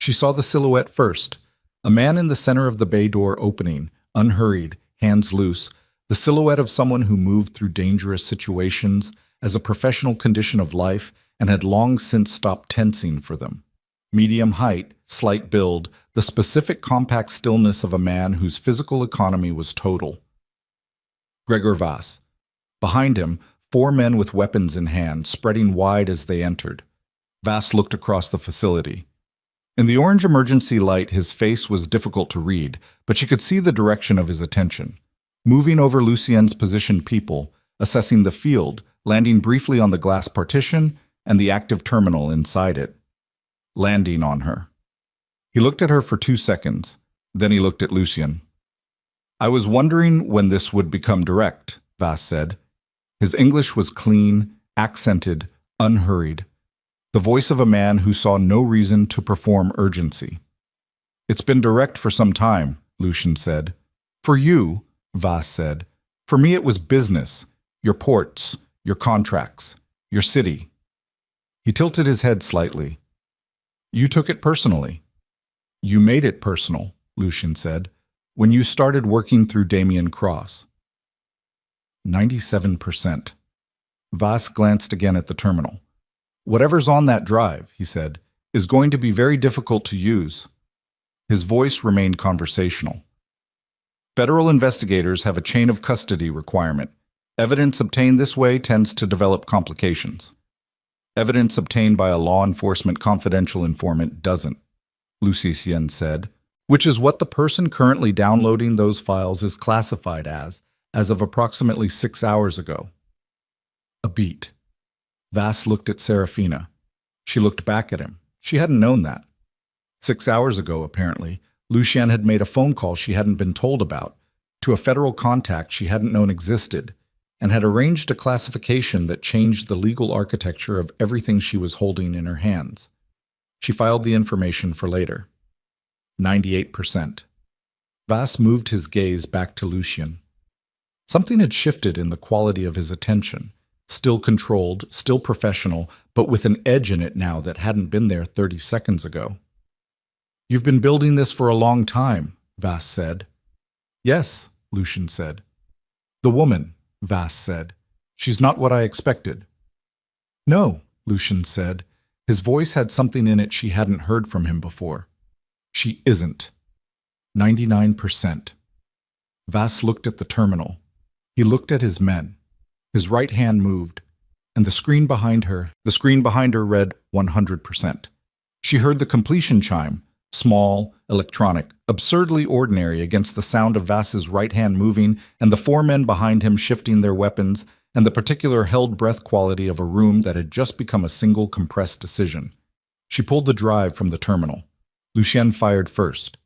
Speaker 1: She saw the silhouette first. A man in the center of the bay door opening, unhurried, hands loose, the silhouette of someone who moved through dangerous situations as a professional condition of life and had long since stopped tensing for them. Medium height, slight build, the specific compact stillness of a man whose physical economy was total. Gregor Vass. Behind him, 4 men with weapons in hand, spreading wide as they entered. Vass looked across the facility. In the orange emergency light, his face was difficult to read, but she could see the direction of his attention. Moving over Lucien's positioned people, assessing the field, landing briefly on the glass partition and the active terminal inside it. Landing on her. He looked at her for 2 seconds. Then he looked at Lucien. I was wondering when this would become direct, Vass said. His English was clean, accented, unhurried. The voice of a man who saw no reason to perform urgency. It's been direct for some time, Lucien said. For you, Vass said. For me it was business. Your ports, your contracts, your city. He tilted his head slightly. You took it personally. You made it personal, Lucian said, when you started working through Damien Cross. 97%. Vas glanced again at the terminal. Whatever's on that drive, he said, is going to be very difficult to use. His voice remained conversational. Federal investigators have a chain of custody requirement. Evidence obtained this way tends to develop complications. Evidence obtained by a law enforcement confidential informant doesn't, Lucien said, which is what the person currently downloading those files is classified as of approximately 6 hours ago. A beat. Vas looked at Serafina. She looked back at him. She hadn't known that. 6 hours ago, apparently, Lucien had made a phone call she hadn't been told about, to a federal contact she hadn't known existed, and had arranged a classification that changed the legal architecture of everything she was holding in her hands. She filed the information for later. 98%. Vas moved his gaze back to Lucien. Something had shifted in the quality of his attention, still controlled, still professional, but with an edge in it now that hadn't been there 30 seconds ago. You've been building this for a long time, Vas said. Yes, Lucien said. The woman, Vas said. She's not what I expected. No, Lucien said. His voice had something in it she hadn't heard from him before. She isn't. 99%. Vas looked at the terminal. He looked at his men. His right hand moved, and the screen behind her read 100%. She heard the completion chime, small, electronic, absurdly ordinary against the sound of Vas's right hand moving and the 4 men behind him shifting their weapons and the particular held breath quality of a room that had just become a single compressed decision. She pulled the drive from the terminal. Lucien fired first.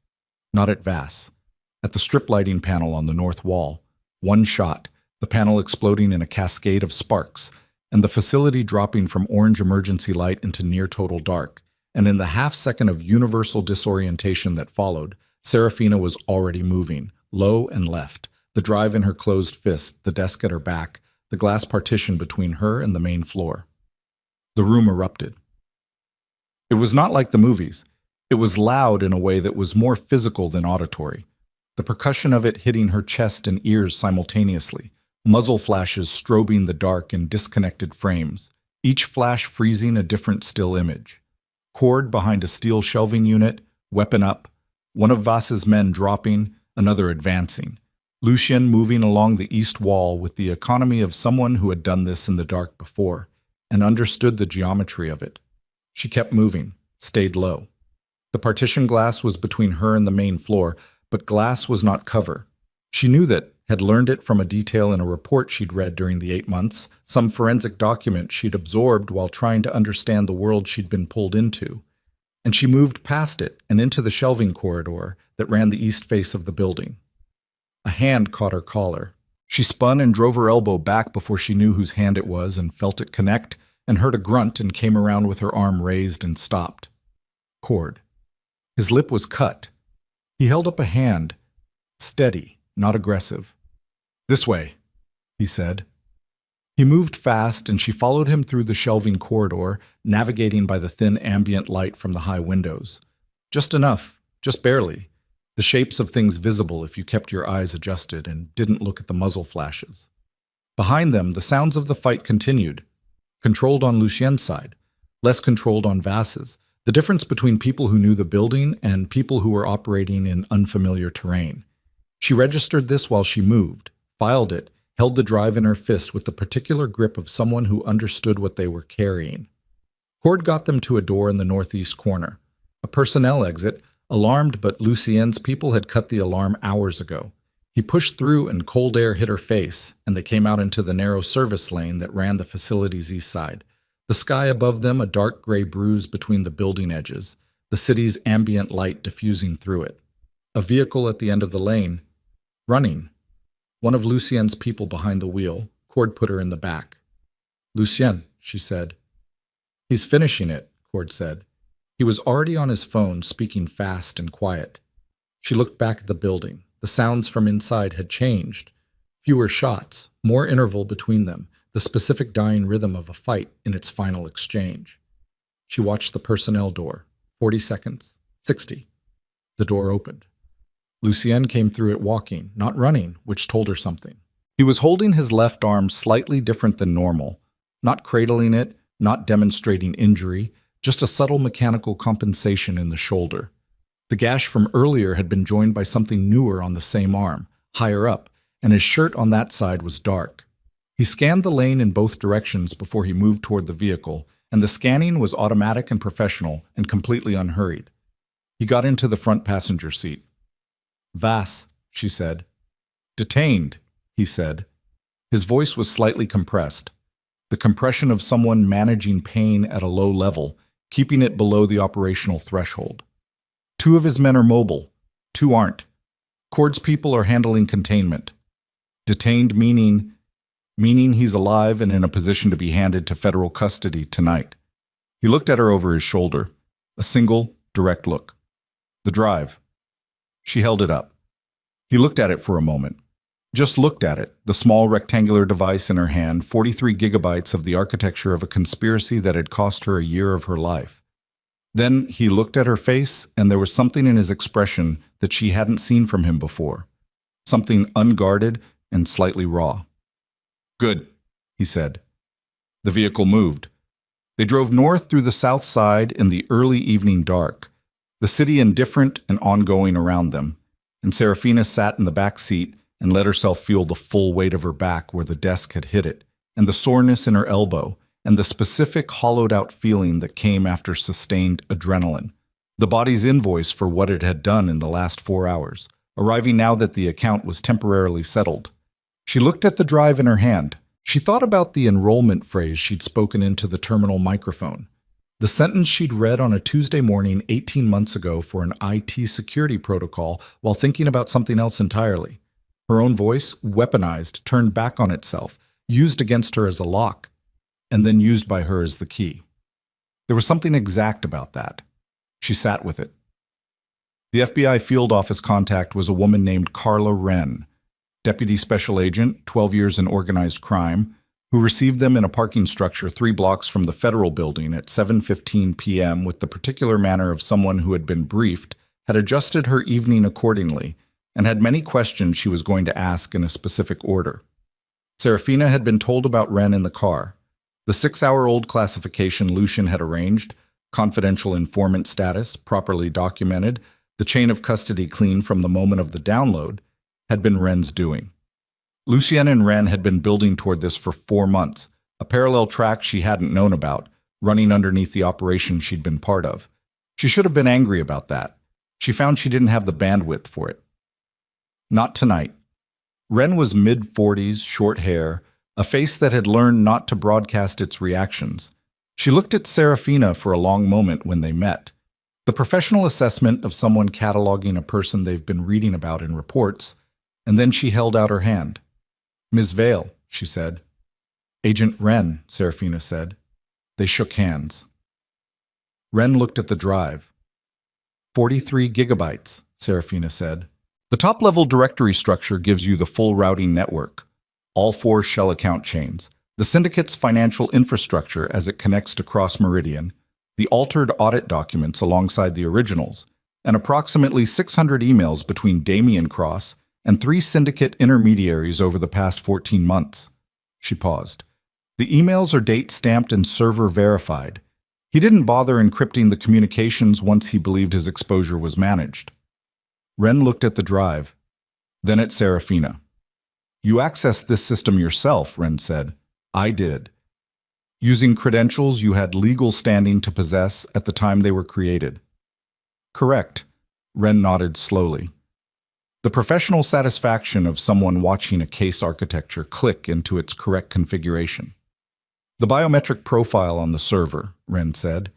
Speaker 1: Not at Vas. At the strip lighting panel on the north wall. One shot, the panel exploding in a cascade of sparks, and the facility dropping from orange emergency light into near-total dark. And in the half-second of universal disorientation that followed, Serafina was already moving, low and left, the drive in her closed fist, the desk at her back, the glass partition between her and the main floor. The room erupted. It was not like the movies. It was loud in a way that was more physical than auditory. The percussion of it hitting her chest and ears simultaneously, muzzle flashes strobing the dark in disconnected frames, each flash freezing a different still image. Cord behind a steel shelving unit, weapon up, one of Vas's men dropping, another advancing. Lucien moving along the east wall with the economy of someone who had done this in the dark before, and understood the geometry of it. She kept moving, stayed low. The partition glass was between her and the main floor, but glass was not cover. She knew that, had learned it from a detail in a report she'd read during the 8 months, some forensic document she'd absorbed while trying to understand the world she'd been pulled into. And she moved past it and into the shelving corridor that ran the east face of the building. A hand caught her collar. She spun and drove her elbow back before she knew whose hand it was and felt it connect, and heard a grunt and came around with her arm raised and stopped. Cord. His lip was cut. He held up a hand, steady, not aggressive. This way, he said. He moved fast, and she followed him through the shelving corridor, navigating by the thin ambient light from the high windows. Just enough, just barely. The shapes of things visible if you kept your eyes adjusted and didn't look at the muzzle flashes. Behind them, the sounds of the fight continued, controlled on Lucien's side, less controlled on Vas's. The difference between people who knew the building and people who were operating in unfamiliar terrain. She registered this while she moved, filed it, held the drive in her fist with the particular grip of someone who understood what they were carrying. Cord got them to a door in the northeast corner. A personnel exit, alarmed, but Lucien's people had cut the alarm hours ago. He pushed through and cold air hit her face, and they came out into the narrow service lane that ran the facility's east side. The sky above them a dark gray bruise between the building edges, the city's ambient light diffusing through it. A vehicle at the end of the lane, running. One of Lucien's people behind the wheel. Cord put her in the back. Lucien, she said. He's finishing it, Cord said. He was already on his phone, speaking fast and quiet. She looked back at the building. The sounds from inside had changed. Fewer shots, more interval between them. the specific dying rhythm of a fight in its final exchange. She watched the personnel door. 40 seconds. 60. The door opened. Lucien came through it walking, not running, which told her something. He was holding his left arm slightly different than normal, not cradling it, not demonstrating injury, just a subtle mechanical compensation in the shoulder. The gash from earlier had been joined by something newer on the same arm, higher up, and his shirt on that side was dark. He scanned the lane in both directions before he moved toward the vehicle, and the scanning was automatic and professional and completely unhurried. He got into the front passenger seat. "Vas," she said. "Detained," he said. His voice was slightly compressed, the compression of someone managing pain at a low level, keeping it below the operational threshold. 2 of his men are mobile, 2 aren't. Cord's people are handling containment. Detained meaning he's alive and in a position to be handed to federal custody tonight. He looked at her over his shoulder, a single, direct look. "The drive." She held it up. He looked at it for a moment. Just looked at it, the small rectangular device in her hand, 43 gigabytes of the architecture of a conspiracy that had cost her a year of her life. Then he looked at her face, and there was something in his expression that she hadn't seen from him before. Something unguarded and slightly raw. "Good," he said. The vehicle moved. They drove north through the south side in the early evening dark, the city indifferent and ongoing around them, and Serafina sat in the back seat and let herself feel the full weight of her back where the desk had hit it, and the soreness in her elbow, and the specific hollowed-out feeling that came after sustained adrenaline. The body's invoice for what it had done in the last 4 hours, arriving now that the account was temporarily settled. She looked at the drive in her hand. She thought about the enrollment phrase she'd spoken into the terminal microphone, the sentence she'd read on a Tuesday morning 18 months ago for an IT security protocol while thinking about something else entirely. Her own voice, weaponized, turned back on itself, used against her as a lock, and then used by her as the key. There was something exact about that. She sat with it. The FBI field office contact was a woman named Carla Wren, deputy special agent, 12 years in organized crime, who received them in a parking structure 3 blocks from the federal building at 7:15 p.m. with the particular manner of someone who had been briefed, had adjusted her evening accordingly, and had many questions she was going to ask in a specific order. Serafina had been told about Wren in the car. The 6-hour-old classification Lucien had arranged, confidential informant status, properly documented, the chain of custody clean from the moment of the download, had been Wren's doing. Lucien and Wren had been building toward this for 4 months, a parallel track she hadn't known about, running underneath the operation she'd been part of. She should have been angry about that. She found she didn't have the bandwidth for it. Not tonight. Wren was mid-40s, short hair, a face that had learned not to broadcast its reactions. She looked at Serafina for a long moment when they met. The professional assessment of someone cataloging a person they've been reading about in reports, and then she held out her hand. "Ms. Vale," she said. "Agent Wren," Serafina said. They shook hands. Wren looked at the drive. 43 gigabytes, Serafina said. The top-level directory structure gives you the full routing network, all 4 shell account chains, the syndicate's financial infrastructure as it connects to Cross Meridian, the altered audit documents alongside the originals, and approximately 600 emails between Damien Cross and 3 syndicate intermediaries over the past 14 months. She paused. The emails are date-stamped and server-verified. He didn't bother encrypting the communications once he believed his exposure was managed. Wren looked at the drive, then at Serafina. "You accessed this system yourself," Wren said. "I did. Using credentials you had legal standing to possess at the time they were created." "Correct," Wren nodded slowly. The professional satisfaction of someone watching a case architecture click into its correct configuration. "The biometric profile on the server," Wren said.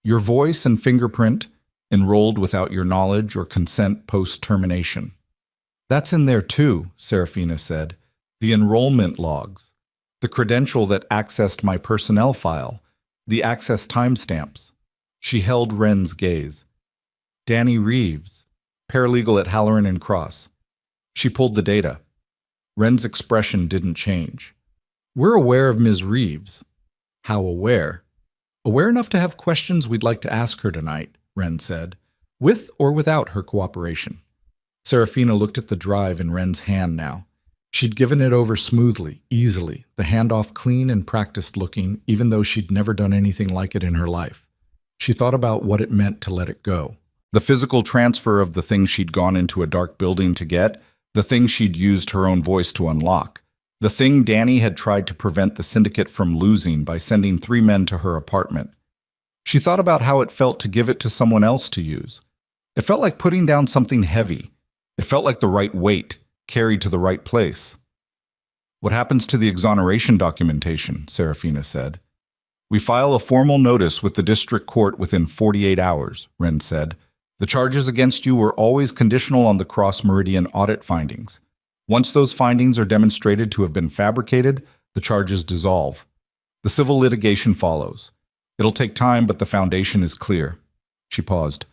Speaker 1: "Your voice and fingerprint, enrolled without your knowledge or consent post-termination." "That's in there too," Serafina said. "The enrollment logs, the credential that accessed my personnel file, the access timestamps." She held Wren's gaze. "Danny Reeves, paralegal at Halloran and Cross." She pulled the data. Wren's expression didn't change. We're aware of Ms. Reeves. How aware? Aware enough to have questions we'd like to ask her tonight, Wren said, with or without her cooperation. Serafina looked at the drive in Wren's hand now. She'd given it over smoothly, easily, the handoff clean and practiced looking, even though she'd never done anything like it in her life. She thought about what it meant to let it go. The physical transfer of the thing she'd gone into a dark building to get, the thing she'd used her own voice to unlock, the thing Danny had tried to prevent the syndicate from losing by sending 3 men to her apartment. She thought about how it felt to give it to someone else to use. It felt like putting down something heavy. It felt like the right weight, carried to the right place. What happens to the exoneration documentation? Serafina said. We file a formal notice with the district court within 48 hours, Wren said. The charges against you were always conditional on the cross-meridian audit findings. Once those findings are demonstrated to have been fabricated, the charges dissolve. The civil litigation follows. It'll take time, but the foundation is clear. She paused.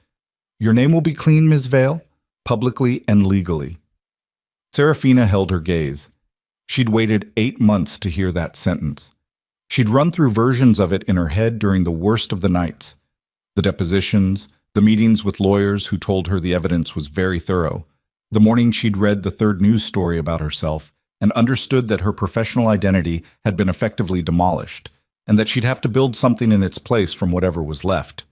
Speaker 1: Your name will be clean, Ms. Vale, publicly and legally. Serafina held her gaze. She'd waited 8 months to hear that sentence. She'd run through versions of it in her head during the worst of the nights. The depositions, the meetings with lawyers who told her the evidence was very thorough. The morning she'd read the 3rd news story about herself and understood that her professional identity had been effectively demolished, and that she'd have to build something in its place from whatever was left.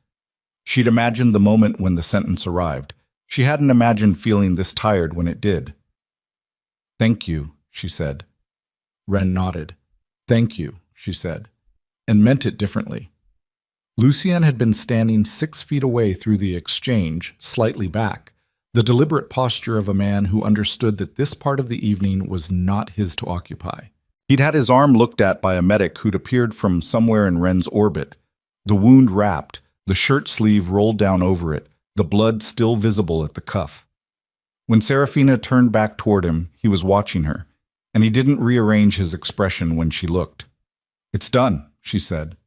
Speaker 1: She'd imagined the moment when the sentence arrived. She hadn't imagined feeling this tired when it did. Thank you, she said. Wren nodded. Thank you, she said, and meant it differently. Lucien had been standing 6 feet away through the exchange, slightly back, the deliberate posture of a man who understood that this part of the evening was not his to occupy. He'd had his arm looked at by a medic who'd appeared from somewhere in Wren's orbit, the wound wrapped, the shirt sleeve rolled down over it, the blood still visible at the cuff. When Serafina turned back toward him, he was watching her, and he didn't rearrange his expression when she looked. It's done, she said.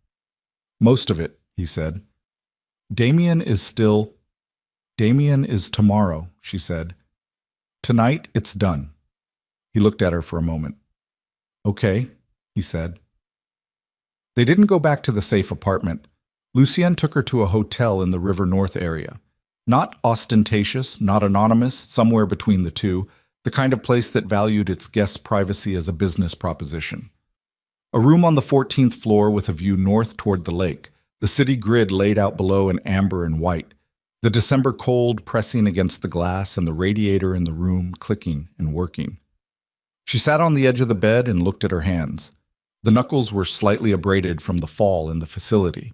Speaker 1: Most of it, he said. Damien is tomorrow, she said. Tonight, it's done. He looked at her for a moment. Okay, he said. They didn't go back to the safe apartment. Lucien took her to a hotel in the River North area. Not ostentatious, not anonymous, somewhere between the two, the kind of place that valued its guests' privacy as a business proposition. A room on the 14th floor with a view north toward the lake, the city grid laid out below in amber and white, the December cold pressing against the glass and the radiator in the room clicking and working. She sat on the edge of the bed and looked at her hands. The knuckles were slightly abraded from the fall in the facility.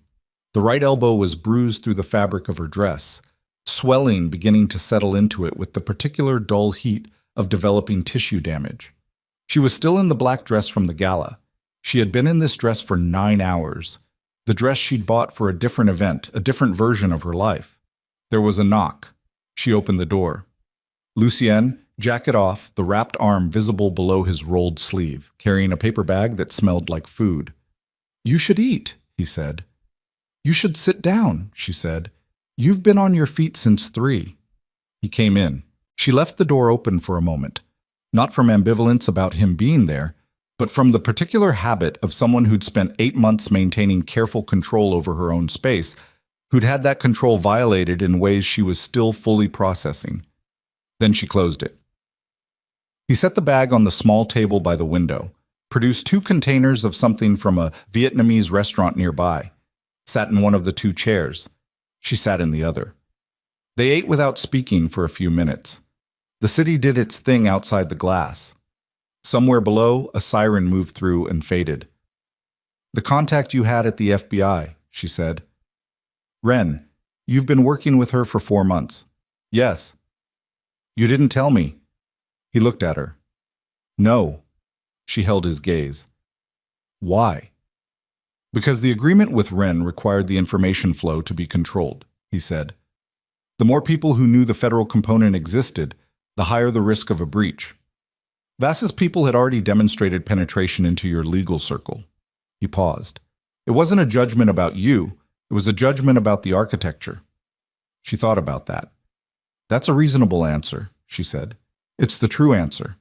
Speaker 1: The right elbow was bruised through the fabric of her dress, swelling beginning to settle into it with the particular dull heat of developing tissue damage. She was still in the black dress from the gala. She had been in this dress for 9 hours, the dress she'd bought for a different event, a different version of her life. There was a knock. She opened the door. Lucien, jacket off, the wrapped arm visible below his rolled sleeve, carrying a paper bag that smelled like food. You should eat, he said. You should sit down, she said. You've been on your feet since 3. He came in. She left the door open for a moment, not from ambivalence about him being there, but from the particular habit of someone who'd spent 8 months maintaining careful control over her own space, who'd had that control violated in ways she was still fully processing. Then she closed it. He set the bag on the small table by the window, produced 2 containers of something from a Vietnamese restaurant nearby, sat in one of the 2 chairs. She sat in the other. They ate without speaking for a few minutes. The city did its thing outside the glass. Somewhere below, a siren moved through and faded. The contact you had at the FBI, she said. Wren, you've been working with her for 4 months. Yes. You didn't tell me. He looked at her. No. She held his gaze. Why? Because the agreement with Wren required the information flow to be controlled, he said. The more people who knew the federal component existed, the higher the risk of a breach. Vass's people had already demonstrated penetration into your legal circle. He paused. It wasn't a judgment about you. It was a judgment about the architecture. She thought about that. That's a reasonable answer, she said. It's the true answer.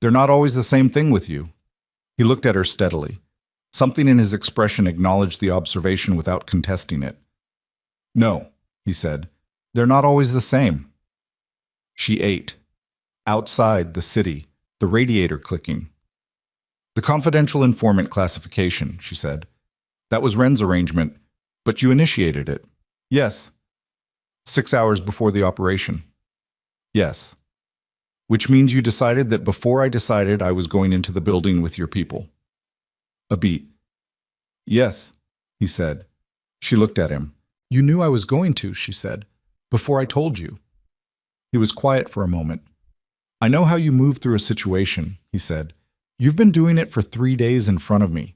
Speaker 1: They're not always the same thing with you. He looked at her steadily. Something in his expression acknowledged the observation without contesting it. "No," he said. "They're not always the same." She ate. Outside, the city, the radiator clicking. "The confidential informant classification," she said. "That was Wren's arrangement, but you initiated it." "Yes." 6 hours before the operation." "Yes." "Which means you decided that before I decided I was going into the building with your people." A beat. "Yes," he said. She looked at him. "You knew I was going to," she said, "before I told you." He was quiet for a moment. "I know how you move through a situation," he said. "You've been doing it for 3 days in front of me.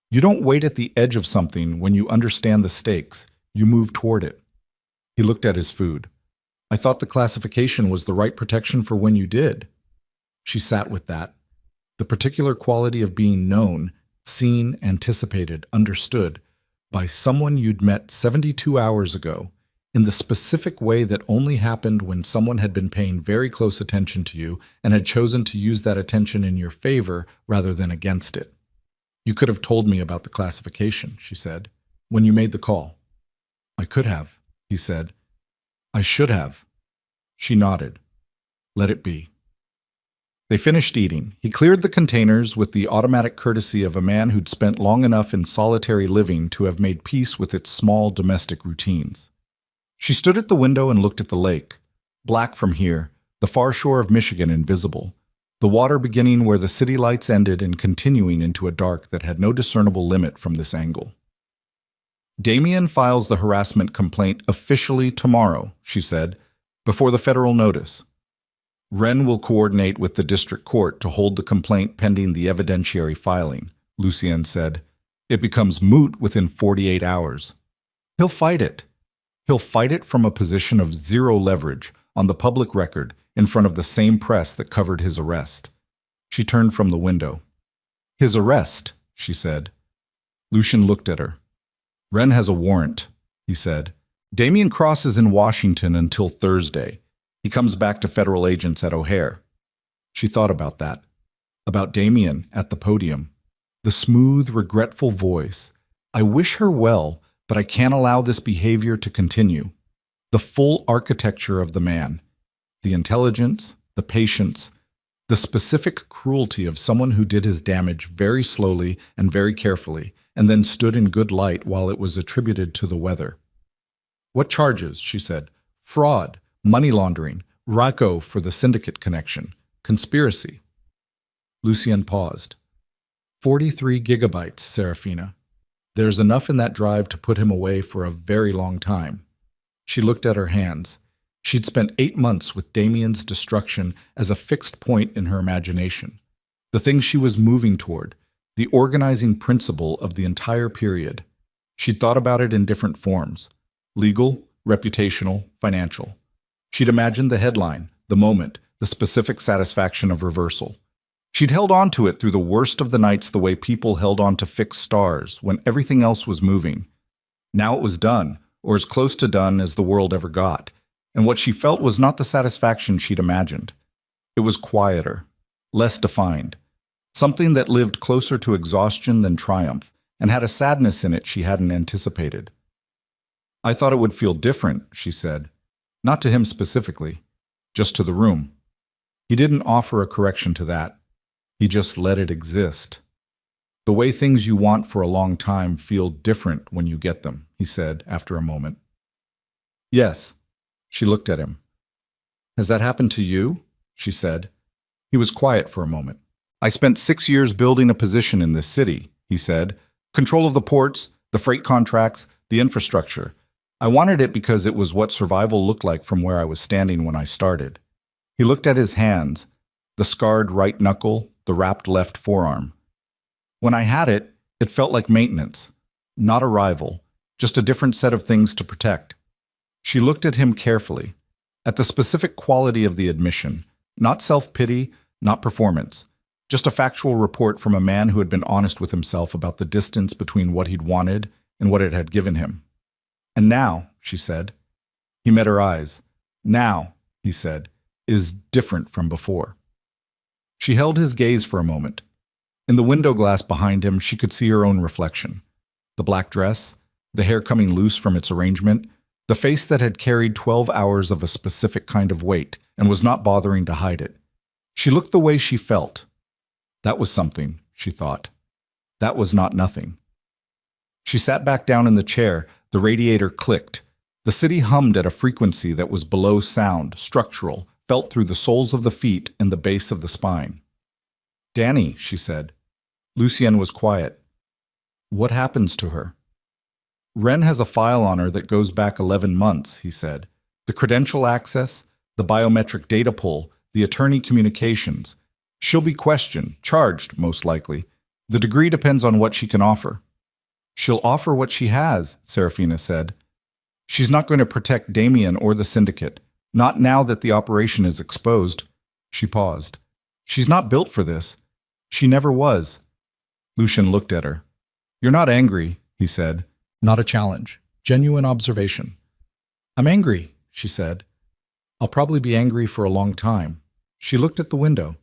Speaker 1: You don't wait at the edge of something when you understand the stakes. You move toward it." He looked at his food. "I thought the classification was the right protection for when you did." She sat with that. The particular quality of being known, seen, anticipated, understood, by someone you'd met 72 hours ago, in the specific way that only happened when someone had been paying very close attention to you and had chosen to use that attention in your favor rather than against it. "You could have told me about the classification," she said, "when you made the call." "I could have," he said. "I should have." She nodded. "Let it be." They finished eating. He cleared the containers with the automatic courtesy of a man who'd spent long enough in solitary living to have made peace with its small domestic routines. She stood at the window and looked at the lake. Black from here, the far shore of Michigan invisible, the water beginning where the city lights ended and continuing into a dark that had no discernible limit from this angle. "Damien files the harassment complaint officially tomorrow," she said, "before the federal notice. Wren will coordinate with the district court to hold the complaint pending the evidentiary filing," Lucien said. "It becomes moot within 48 hours. He'll fight it. He'll fight it from a position of zero leverage, on the public record, in front of the same press that covered his arrest." She turned from the window. "His arrest," she said. Lucien looked at her. "Wren has a warrant," he said. "Damien Cross is in Washington until Thursday. He comes back to federal agents at O'Hare." She thought about that. About Damien at the podium. The smooth, regretful voice. "I wish her well, but I can't allow this behavior to continue." The full architecture of the man. The intelligence, the patience, the specific cruelty of someone who did his damage very slowly and very carefully, and then stood in good light while it was attributed to the weather. "What charges?" she said. "Fraud, money laundering, RICO for the syndicate connection, conspiracy." Lucien paused. 43 gigabytes, Serafina. There's enough in that drive to put him away for a very long time. She looked at her hands. She'd spent 8 months with Damien's destruction as a fixed point in her imagination. The thing she was moving toward, the organizing principle of the entire period. She'd thought about it in different forms: legal, reputational, financial. She'd imagined the headline, the moment, the specific satisfaction of reversal. She'd held on to it through the worst of the nights the way people held on to fixed stars when everything else was moving. Now it was done, or as close to done as the world ever got, and what she felt was not the satisfaction she'd imagined. It was quieter, less defined, something that lived closer to exhaustion than triumph, and had a sadness in it she hadn't anticipated. "I thought it would feel different," she said. Not to him specifically, just to the room. He didn't offer a correction to that. He just let it exist. "The way things you want for a long time feel different when you get them," he said after a moment. "Yes." She looked at him. "Has that happened to you?" she said. He was quiet for a moment. "I spent 6 years building a position in this city," he said. "Control of the ports, the freight contracts, the infrastructure. I wanted it because it was what survival looked like from where I was standing when I started." He looked at his hands, the scarred right knuckle, the wrapped left forearm. "When I had it, it felt like maintenance, not a rival, just a different set of things to protect." She looked at him carefully, at the specific quality of the admission, not self-pity, not performance, just a factual report from a man who had been honest with himself about the distance between what he'd wanted and what it had given him. "And now," she said. He met her eyes. "Now," he said, "is different from before." She held his gaze for a moment. In the window glass behind him, she could see her own reflection. The black dress, the hair coming loose from its arrangement, the face that had carried 12 hours of a specific kind of weight and was not bothering to hide it. She looked the way she felt. That was something, she thought. That was not nothing. She sat back down in the chair. The radiator clicked. The city hummed at a frequency that was below sound, structural, felt through the soles of the feet and the base of the spine. "Danny," she said. Lucien was quiet. "What happens to her?" "Ren has a file on her that goes back 11 months, he said. "The credential access, the biometric data pull, the attorney communications. She'll be questioned, charged, most likely. The degree depends on what she can offer." "She'll offer what she has," Serafina said. "She's not going to protect Damien or the syndicate. Not now that the operation is exposed." She paused. "She's not built for this. She never was." Lucien looked at her. "You're not angry," he said. Not a challenge. Genuine observation. "I'm angry," she said. "I'll probably be angry for a long time." She looked at the window.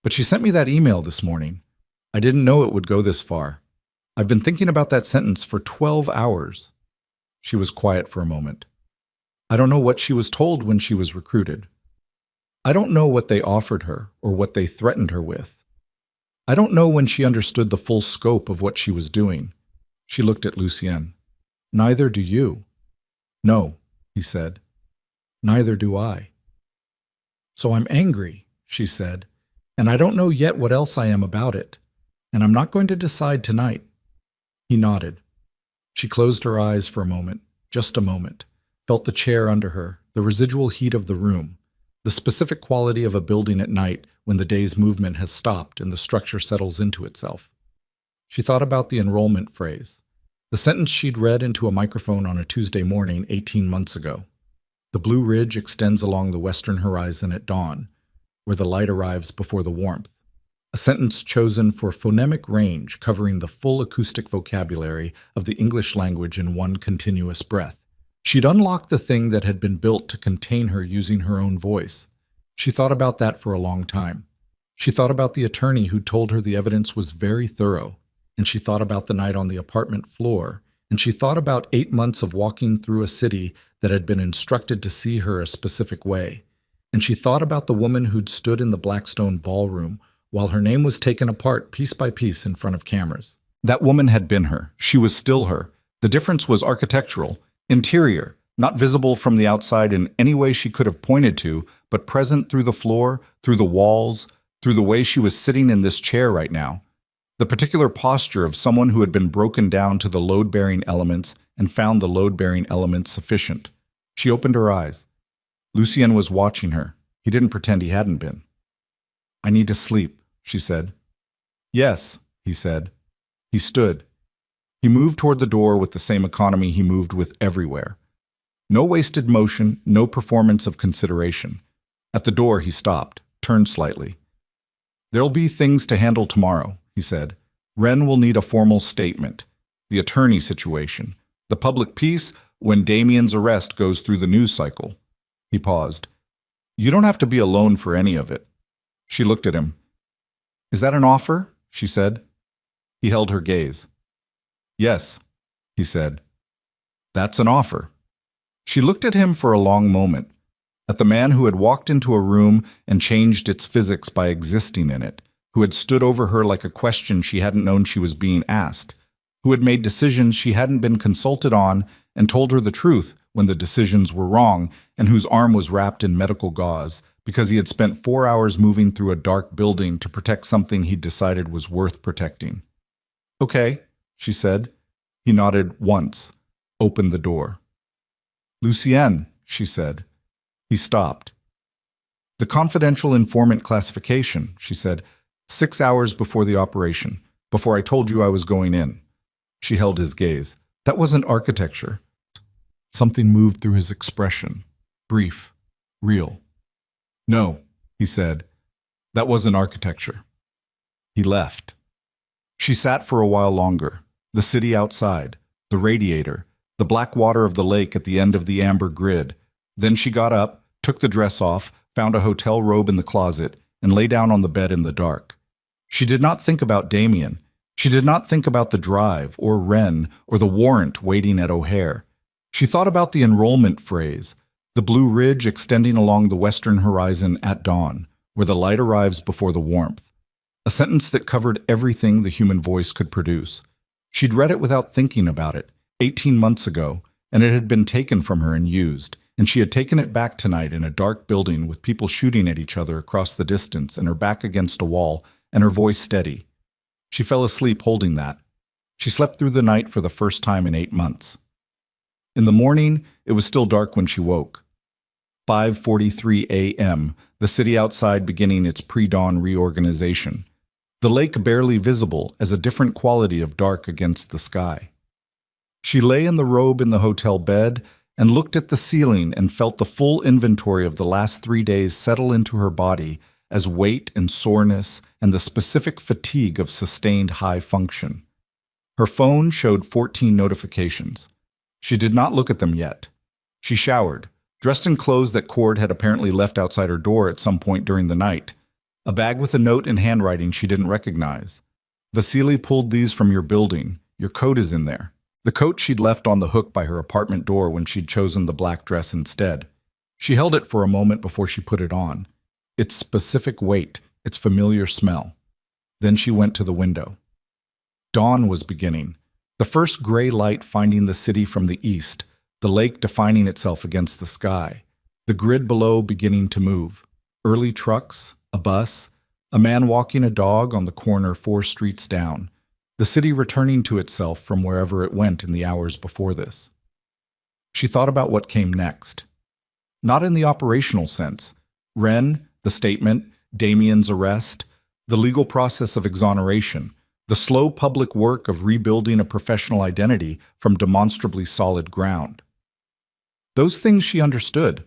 Speaker 1: "But she sent me that email this morning. I didn't know it would go this far. I've been thinking about that sentence for 12 hours. She was quiet for a moment. "I don't know what she was told when she was recruited. I don't know what they offered her or what they threatened her with. I don't know when she understood the full scope of what she was doing." She looked at Lucien. "Neither do you." "No," he said. "Neither do I." "So I'm angry," she said, "and I don't know yet what else I am about it, and I'm not going to decide tonight." He nodded. She closed her eyes for a moment, just a moment, felt the chair under her, the residual heat of the room, the specific quality of a building at night when the day's movement has stopped and the structure settles into itself. She thought about the enrollment phrase, the sentence she'd read into a microphone on a Tuesday morning 18 months ago. "The Blue Ridge extends along the western horizon at dawn, where the light arrives before the warmth." A sentence chosen for phonemic range covering the full acoustic vocabulary of the English language in one continuous breath. She'd unlocked the thing that had been built to contain her using her own voice. She thought about that for a long time. She thought about the attorney who told her the evidence was very thorough, and she thought about the night on the apartment floor, and she thought about 8 months of walking through a city that had been instructed to see her a specific way, and she thought about the woman who'd stood in the Blackstone ballroom while her name was taken apart piece by piece in front of cameras. That woman had been her. She was still her. The difference was architectural, interior, not visible from the outside in any way she could have pointed to, but present through the floor, through the walls, through the way she was sitting in this chair right now. The particular posture of someone who had been broken down to the load-bearing elements and found the load-bearing elements sufficient. She opened her eyes. Lucien was watching her. He didn't pretend he hadn't been. "I need to sleep," she said. "Yes," he said. He stood. He moved toward the door with the same economy he moved with everywhere. No wasted motion, no performance of consideration. At the door he stopped, turned slightly. "There'll be things to handle tomorrow," he said. "Ren will need a formal statement. The attorney situation. The public peace when Damien's arrest goes through the news cycle." He paused. "You don't have to be alone for any of it." She looked at him. "Is that an offer?" she said. He held her gaze. "Yes," he said. "That's an offer." She looked at him for a long moment, at the man who had walked into a room and changed its physics by existing in it, who had stood over her like a question she hadn't known she was being asked, who had made decisions she hadn't been consulted on and told her the truth when the decisions were wrong, and whose arm was wrapped in medical gauze because he had spent 4 hours moving through a dark building to protect something he'd decided was worth protecting. "Okay," she said. He nodded once, opened the door. "Lucien," she said. He stopped. "The confidential informant classification," she said, 6 hours before the operation, before I told you I was going in." She held his gaze. "That wasn't architecture." Something moved through his expression. Brief. Real. "No," he said. "That wasn't architecture." He left. She sat for a while longer. The city outside, the radiator, the black water of the lake at the end of the amber grid. Then she got up, took the dress off, found a hotel robe in the closet, and lay down on the bed in the dark. She did not think about Damien. She did not think about the drive, or Wren, or the warrant waiting at O'Hare. She thought about the enrollment phrase, the blue ridge extending along the western horizon at dawn, where the light arrives before the warmth. A sentence that covered everything the human voice could produce. She'd read it without thinking about it, 18 months ago, and it had been taken from her and used, and she had taken it back tonight in a dark building with people shooting at each other across the distance and her back against a wall and her voice steady. She fell asleep holding that. She slept through the night for the first time in 8 months. In the morning, it was still dark when she woke. 5:43 a.m., the city outside beginning its pre-dawn reorganization. The lake barely visible as a different quality of dark against the sky. She lay in the robe in the hotel bed and looked at the ceiling and felt the full inventory of the last 3 days settle into her body as weight and soreness and the specific fatigue of sustained high function. Her phone showed 14 notifications. She did not look at them yet. She showered, dressed in clothes that Cord had apparently left outside her door at some point during the night. A bag with a note in handwriting she didn't recognize. Vasily pulled these from your building. Your coat is in there. The coat she'd left on the hook by her apartment door when she'd chosen the black dress instead. She held it for a moment before she put it on. Its specific weight, its familiar smell. Then she went to the window. Dawn was beginning. The first gray light finding the city from the east, the lake defining itself against the sky, the grid below beginning to move. Early trucks, a bus, a man walking a dog on the corner 4 streets down. The city returning to itself from wherever it went in the hours before this. She thought about what came next. Not in the operational sense. Wren, the statement, Damien's arrest, the legal process of exoneration, the slow public work of rebuilding a professional identity from demonstrably solid ground. Those things she understood.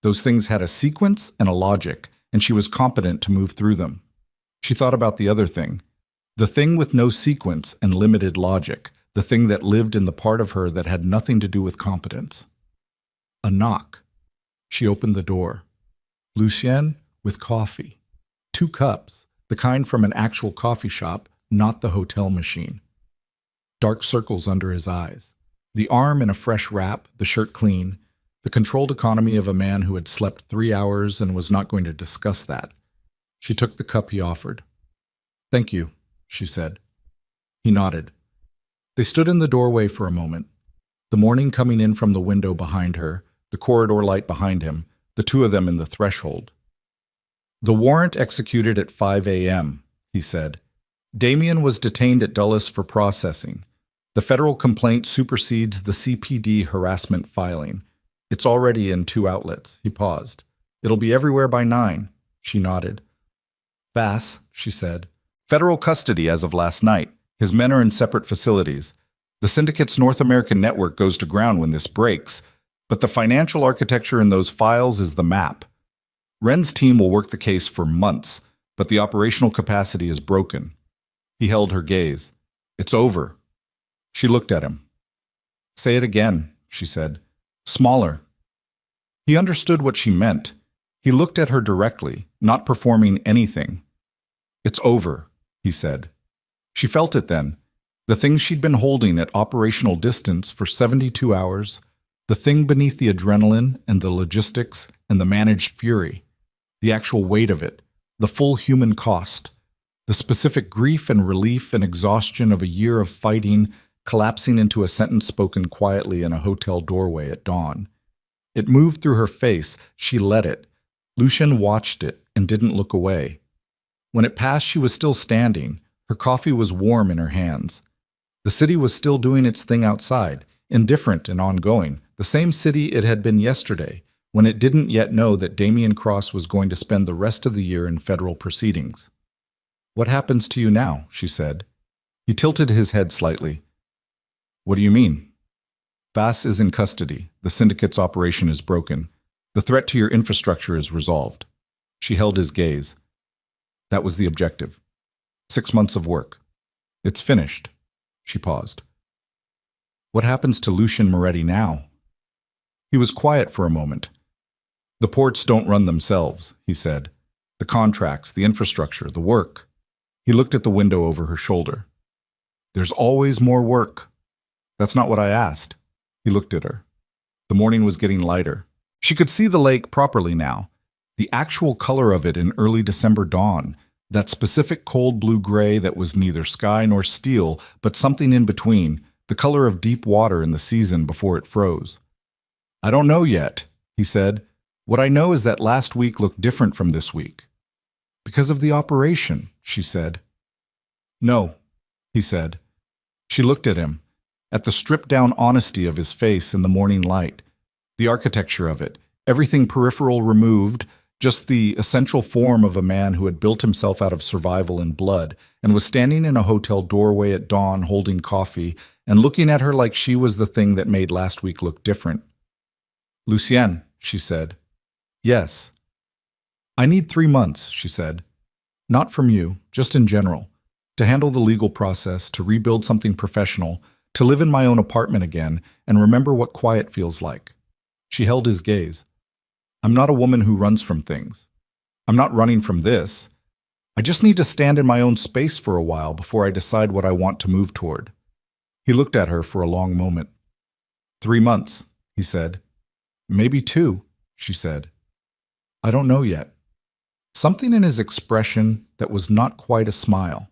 Speaker 1: Those things had a sequence and a logic, and she was competent to move through them. She thought about the other thing. The thing with no sequence and limited logic, the thing that lived in the part of her that had nothing to do with competence. A knock. She opened the door. Lucien with coffee. 2 cups, the kind from an actual coffee shop, not the hotel machine. Dark circles under his eyes. The arm in a fresh wrap, the shirt clean, the controlled economy of a man who had slept 3 hours and was not going to discuss that. She took the cup he offered. "Thank you," she said. He nodded. They stood in the doorway for a moment, the morning coming in from the window behind her, the corridor light behind him, the two of them in the threshold. "The warrant executed at 5 a.m., he said. Damien was detained at Dulles for processing. The federal complaint supersedes the CPD harassment filing. It's already in 2 outlets. He paused. It'll be everywhere by 9. She nodded. "Vass," she said. "Federal custody as of last night. His men are in separate facilities. The syndicate's North American network goes to ground when this breaks, but the financial architecture in those files is the map. Wren's team will work the case for months, but the operational capacity is broken." He held her gaze. "It's over." She looked at him. "Say it again," she said. "Smaller." He understood what she meant. He looked at her directly, not performing anything. "It's over," he said. She felt it then. The thing she'd been holding at operational distance for 72 hours, the thing beneath the adrenaline and the logistics and the managed fury, the actual weight of it, the full human cost, the specific grief and relief and exhaustion of a year of fighting collapsing into a sentence spoken quietly in a hotel doorway at dawn. It moved through her face. She let it. Lucien watched it and didn't look away. When it passed, she was still standing. Her coffee was warm in her hands. The city was still doing its thing outside, indifferent and ongoing, the same city it had been yesterday, when it didn't yet know that Damien Cross was going to spend the rest of the year in federal proceedings. "What happens to you now?" she said. He tilted his head slightly. "What do you mean?" "Vass is in custody. The syndicate's operation is broken. The threat to your infrastructure is resolved." She held his gaze. That was the objective. 6 months of work. It's finished. She paused. "What happens to Lucien Moretti now?" He was quiet for a moment. "The ports don't run themselves," he said. "The contracts, the infrastructure, the work. He looked at the window over her shoulder. There's always more work. That's not what I asked. He looked at her. The morning was getting lighter. She could see the lake properly now. The actual color of it in early December dawn, that specific cold blue-gray that was neither sky nor steel, but something in between, the color of deep water in the season before it froze. I don't know yet, he said. What I know is that last week looked different from this week. Because of the operation, she said. No, he said. She looked at him, at the stripped-down honesty of his face in the morning light, the architecture of it, everything peripheral removed, just the essential form of a man who had built himself out of survival and blood, and was standing in a hotel doorway at dawn holding coffee and looking at her like she was the thing that made last week look different. Lucienne, she said. Yes. I need 3 months, she said. Not from you, just in general. To handle the legal process, to rebuild something professional, to live in my own apartment again, and remember what quiet feels like. She held his gaze. I'm not a woman who runs from things. I'm not running from this. I just need to stand in my own space for a while before I decide what I want to move toward. He looked at her for a long moment. 3 months, he said. Maybe 2, she said. I don't know yet. Something in his expression that was not quite a smile.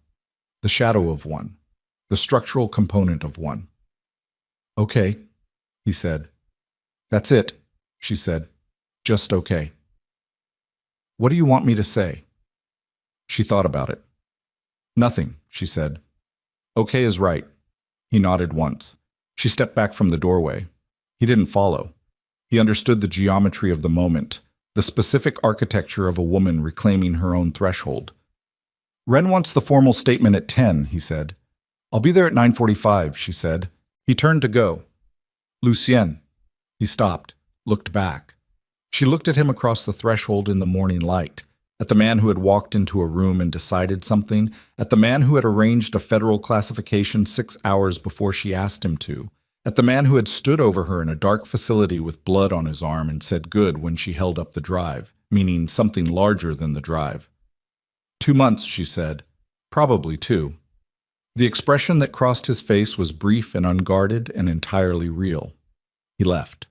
Speaker 1: The shadow of one. The structural component of one. Okay, he said. That's it, she said. Just okay. What do you want me to say? She thought about it. Nothing, she said. Okay is right. He nodded once. She stepped back from the doorway. He didn't follow. He understood the geometry of the moment, the specific architecture of a woman reclaiming her own threshold. Ren wants the formal statement at 10, he said. I'll be there at 9:45, she said. He turned to go. Lucienne. He stopped, looked back. She looked at him across the threshold in the morning light, at the man who had walked into a room and decided something, at the man who had arranged a federal classification 6 hours before she asked him to, at the man who had stood over her in a dark facility with blood on his arm and said good when she held up the drive, meaning something larger than the drive. 2 months, she said. Probably 2. The expression that crossed his face was brief and unguarded and entirely real. He left.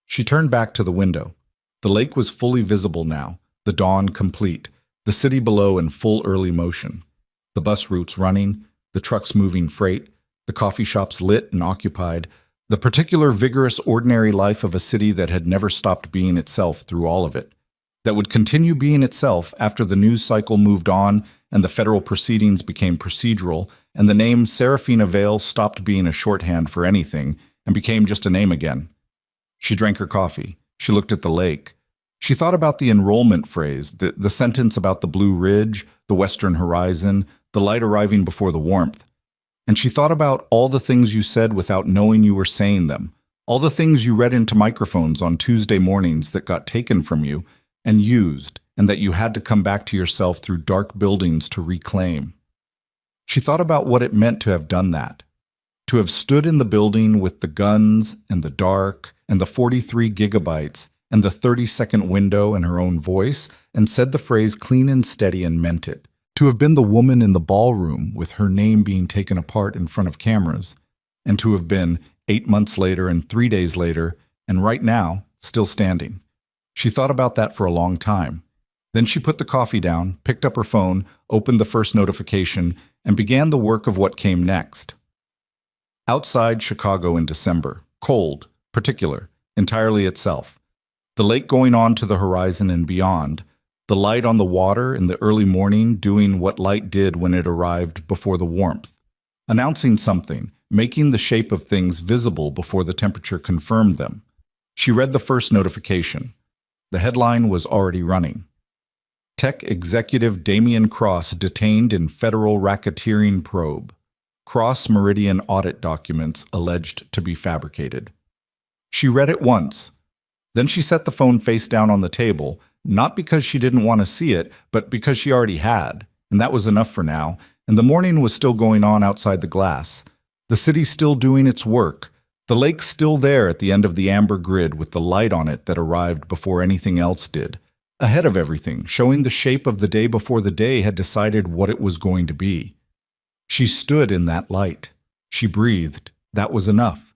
Speaker 1: She turned back to the window. The lake was fully visible now, the dawn complete, the city below in full early motion, the bus routes running, the trucks moving freight, the coffee shops lit and occupied, the particular vigorous ordinary life of a city that had never stopped being itself through all of it, that would continue being itself after the news cycle moved on and the federal proceedings became procedural and the name Serafina Vale stopped being a shorthand for anything and became just a name again. She drank her coffee. She looked at the lake. She thought about the enrollment phrase, the sentence about the Blue Ridge, the western horizon, the light arriving before the warmth. And she thought about all the things you said without knowing you were saying them, all the things you read into microphones on Tuesday mornings that got taken from you and used, and that you had to come back to yourself through dark buildings to reclaim. She thought about what it meant to have done that, to have stood in the building with the guns and the dark and the 43 gigabytes and the 30-second window and her own voice and said the phrase clean and steady and meant it, to have been the woman in the ballroom with her name being taken apart in front of cameras, and to have been 8 months later and 3 days later and right now still standing. She thought about that for a long time. Then she put the coffee down, picked up her phone, opened the first notification, and began the work of what came next. Outside Chicago in December, cold, particular, entirely itself. The lake going on to the horizon and beyond, the light on the water in the early morning doing what light did when it arrived before the warmth, announcing something, making the shape of things visible before the temperature confirmed them. She read the first notification. The headline was already running. Tech executive Damian Cross detained in federal racketeering probe. Cross Meridian audit documents alleged to be fabricated. She read it once. Then she set the phone face down on the table, not because she didn't want to see it, but because she already had, and that was enough for now, and the morning was still going on outside the glass. The city still doing its work. The lake still there at the end of the amber grid with the light on it that arrived before anything else did. ahead of everything, showing the shape of the day before the day had decided what it was going to be. She stood in that light. She breathed. That was enough.